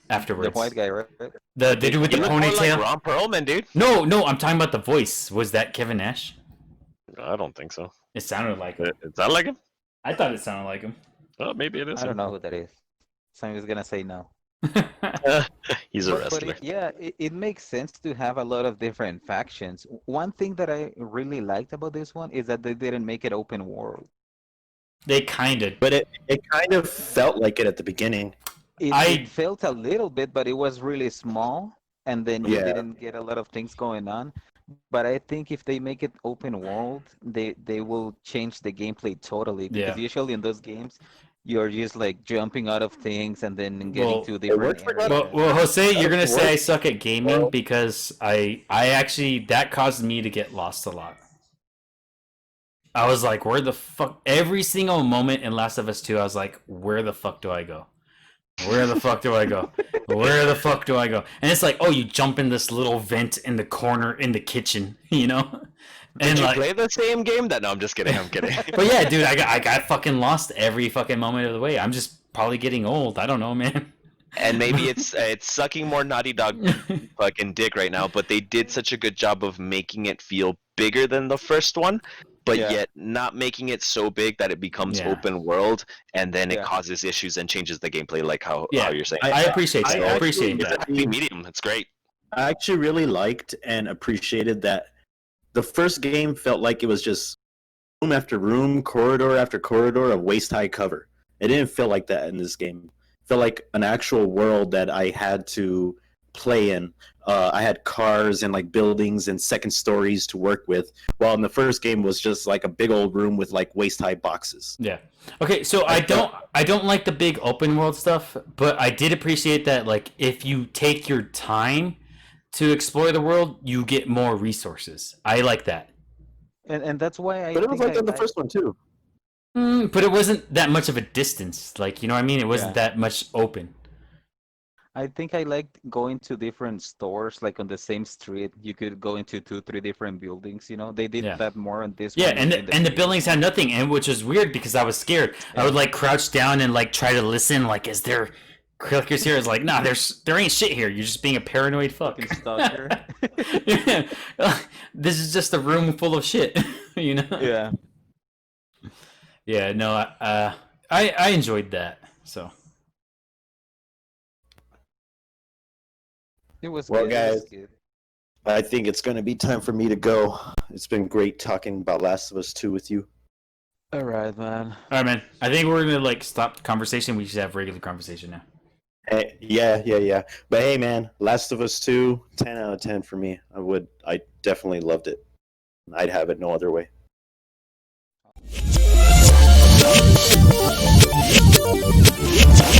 The afterwards. white guy, right? The dude with the You look more ponytail. like Ron Perlman, dude. No, I'm talking about the voice. Was that Kevin Nash? I don't think so. It sounded like him. Is that like him? I thought it sounded like him. Oh, maybe it is. I don't know who that is. Somebody's gonna say no. He's a But wrestler. it makes sense to have a lot of different factions. One thing that I really liked about this one is that they didn't make it open world. They kind of. But it kind of felt like it at the beginning. It felt a little bit, but it was really small, and then you Yeah. didn't get a lot of things going on. But I think if they make it open world, they will change the gameplay totally. Because Yeah. usually in those games, you're just like jumping out of things and then getting Well, to it different worked for God. areas. Well, Jose, you're gonna say I Work. suck at gaming Well- because I actually that caused me to get lost a lot. I was like, where the fuck? Every single moment in Last of Us 2, I was like, where the fuck do I go? Where the fuck do I go? Where the fuck do I go? And it's like, oh, you jump in this little vent in the corner in the kitchen, you know? Did And you like, play the same game? No, I'm just kidding. I'm kidding. but yeah, dude, I got fucking lost every fucking moment of the way. I'm just probably getting old. I don't know, man. And maybe it's sucking more Naughty Dog fucking dick right now, but they did such a good job of making it feel bigger than the first one, but Yeah. yet not making it so big that it becomes Yeah. open world, and then it Yeah. causes issues and changes the gameplay, like how Yeah. you're saying. I appreciate I that. I appreciate actually- It's a that. happy medium. It's great. I actually really liked and appreciated that the first game felt like it was just room after room, corridor after corridor of waist high cover. It didn't feel like that in this game. It felt like an actual world that I had to play in. I had cars and like buildings and second stories to work with, while in the first game was just like a big old room with like waist high boxes. Yeah. Okay, so I don't like the big open world stuff, but I did appreciate that like if you take your time to explore the world, you get more resources. I like that. And that's why I But it was think like I in the like- first one too. But it wasn't that much of a distance. Like, you know what I mean? It wasn't that much open. I think I liked going to different stores, like on the same street. You could go into 2, 3 different buildings. You know, they did Yeah. that more on this. Yeah, one and than in the previous buildings had one. nothing, and which was weird because I was scared. I would like crouch down and like try to listen. Like, is there clickers here? It's like, nah, there ain't shit here. You're just being a paranoid fuck. Fucking stalker. This is just a room full of shit. You know? Yeah. Yeah. No. I enjoyed that. So. It was Well, good. It was guys, good. I think it's going to be time for me to go. It's been great talking about Last of Us 2 with you. All right, man. All right, man. I think we're gonna like stop the conversation. We should have regular conversation now. Hey, yeah. But hey, man, Last of Us 2, 10 out of 10 for me. I definitely loved it. I'd have it no other way. We'll be right back.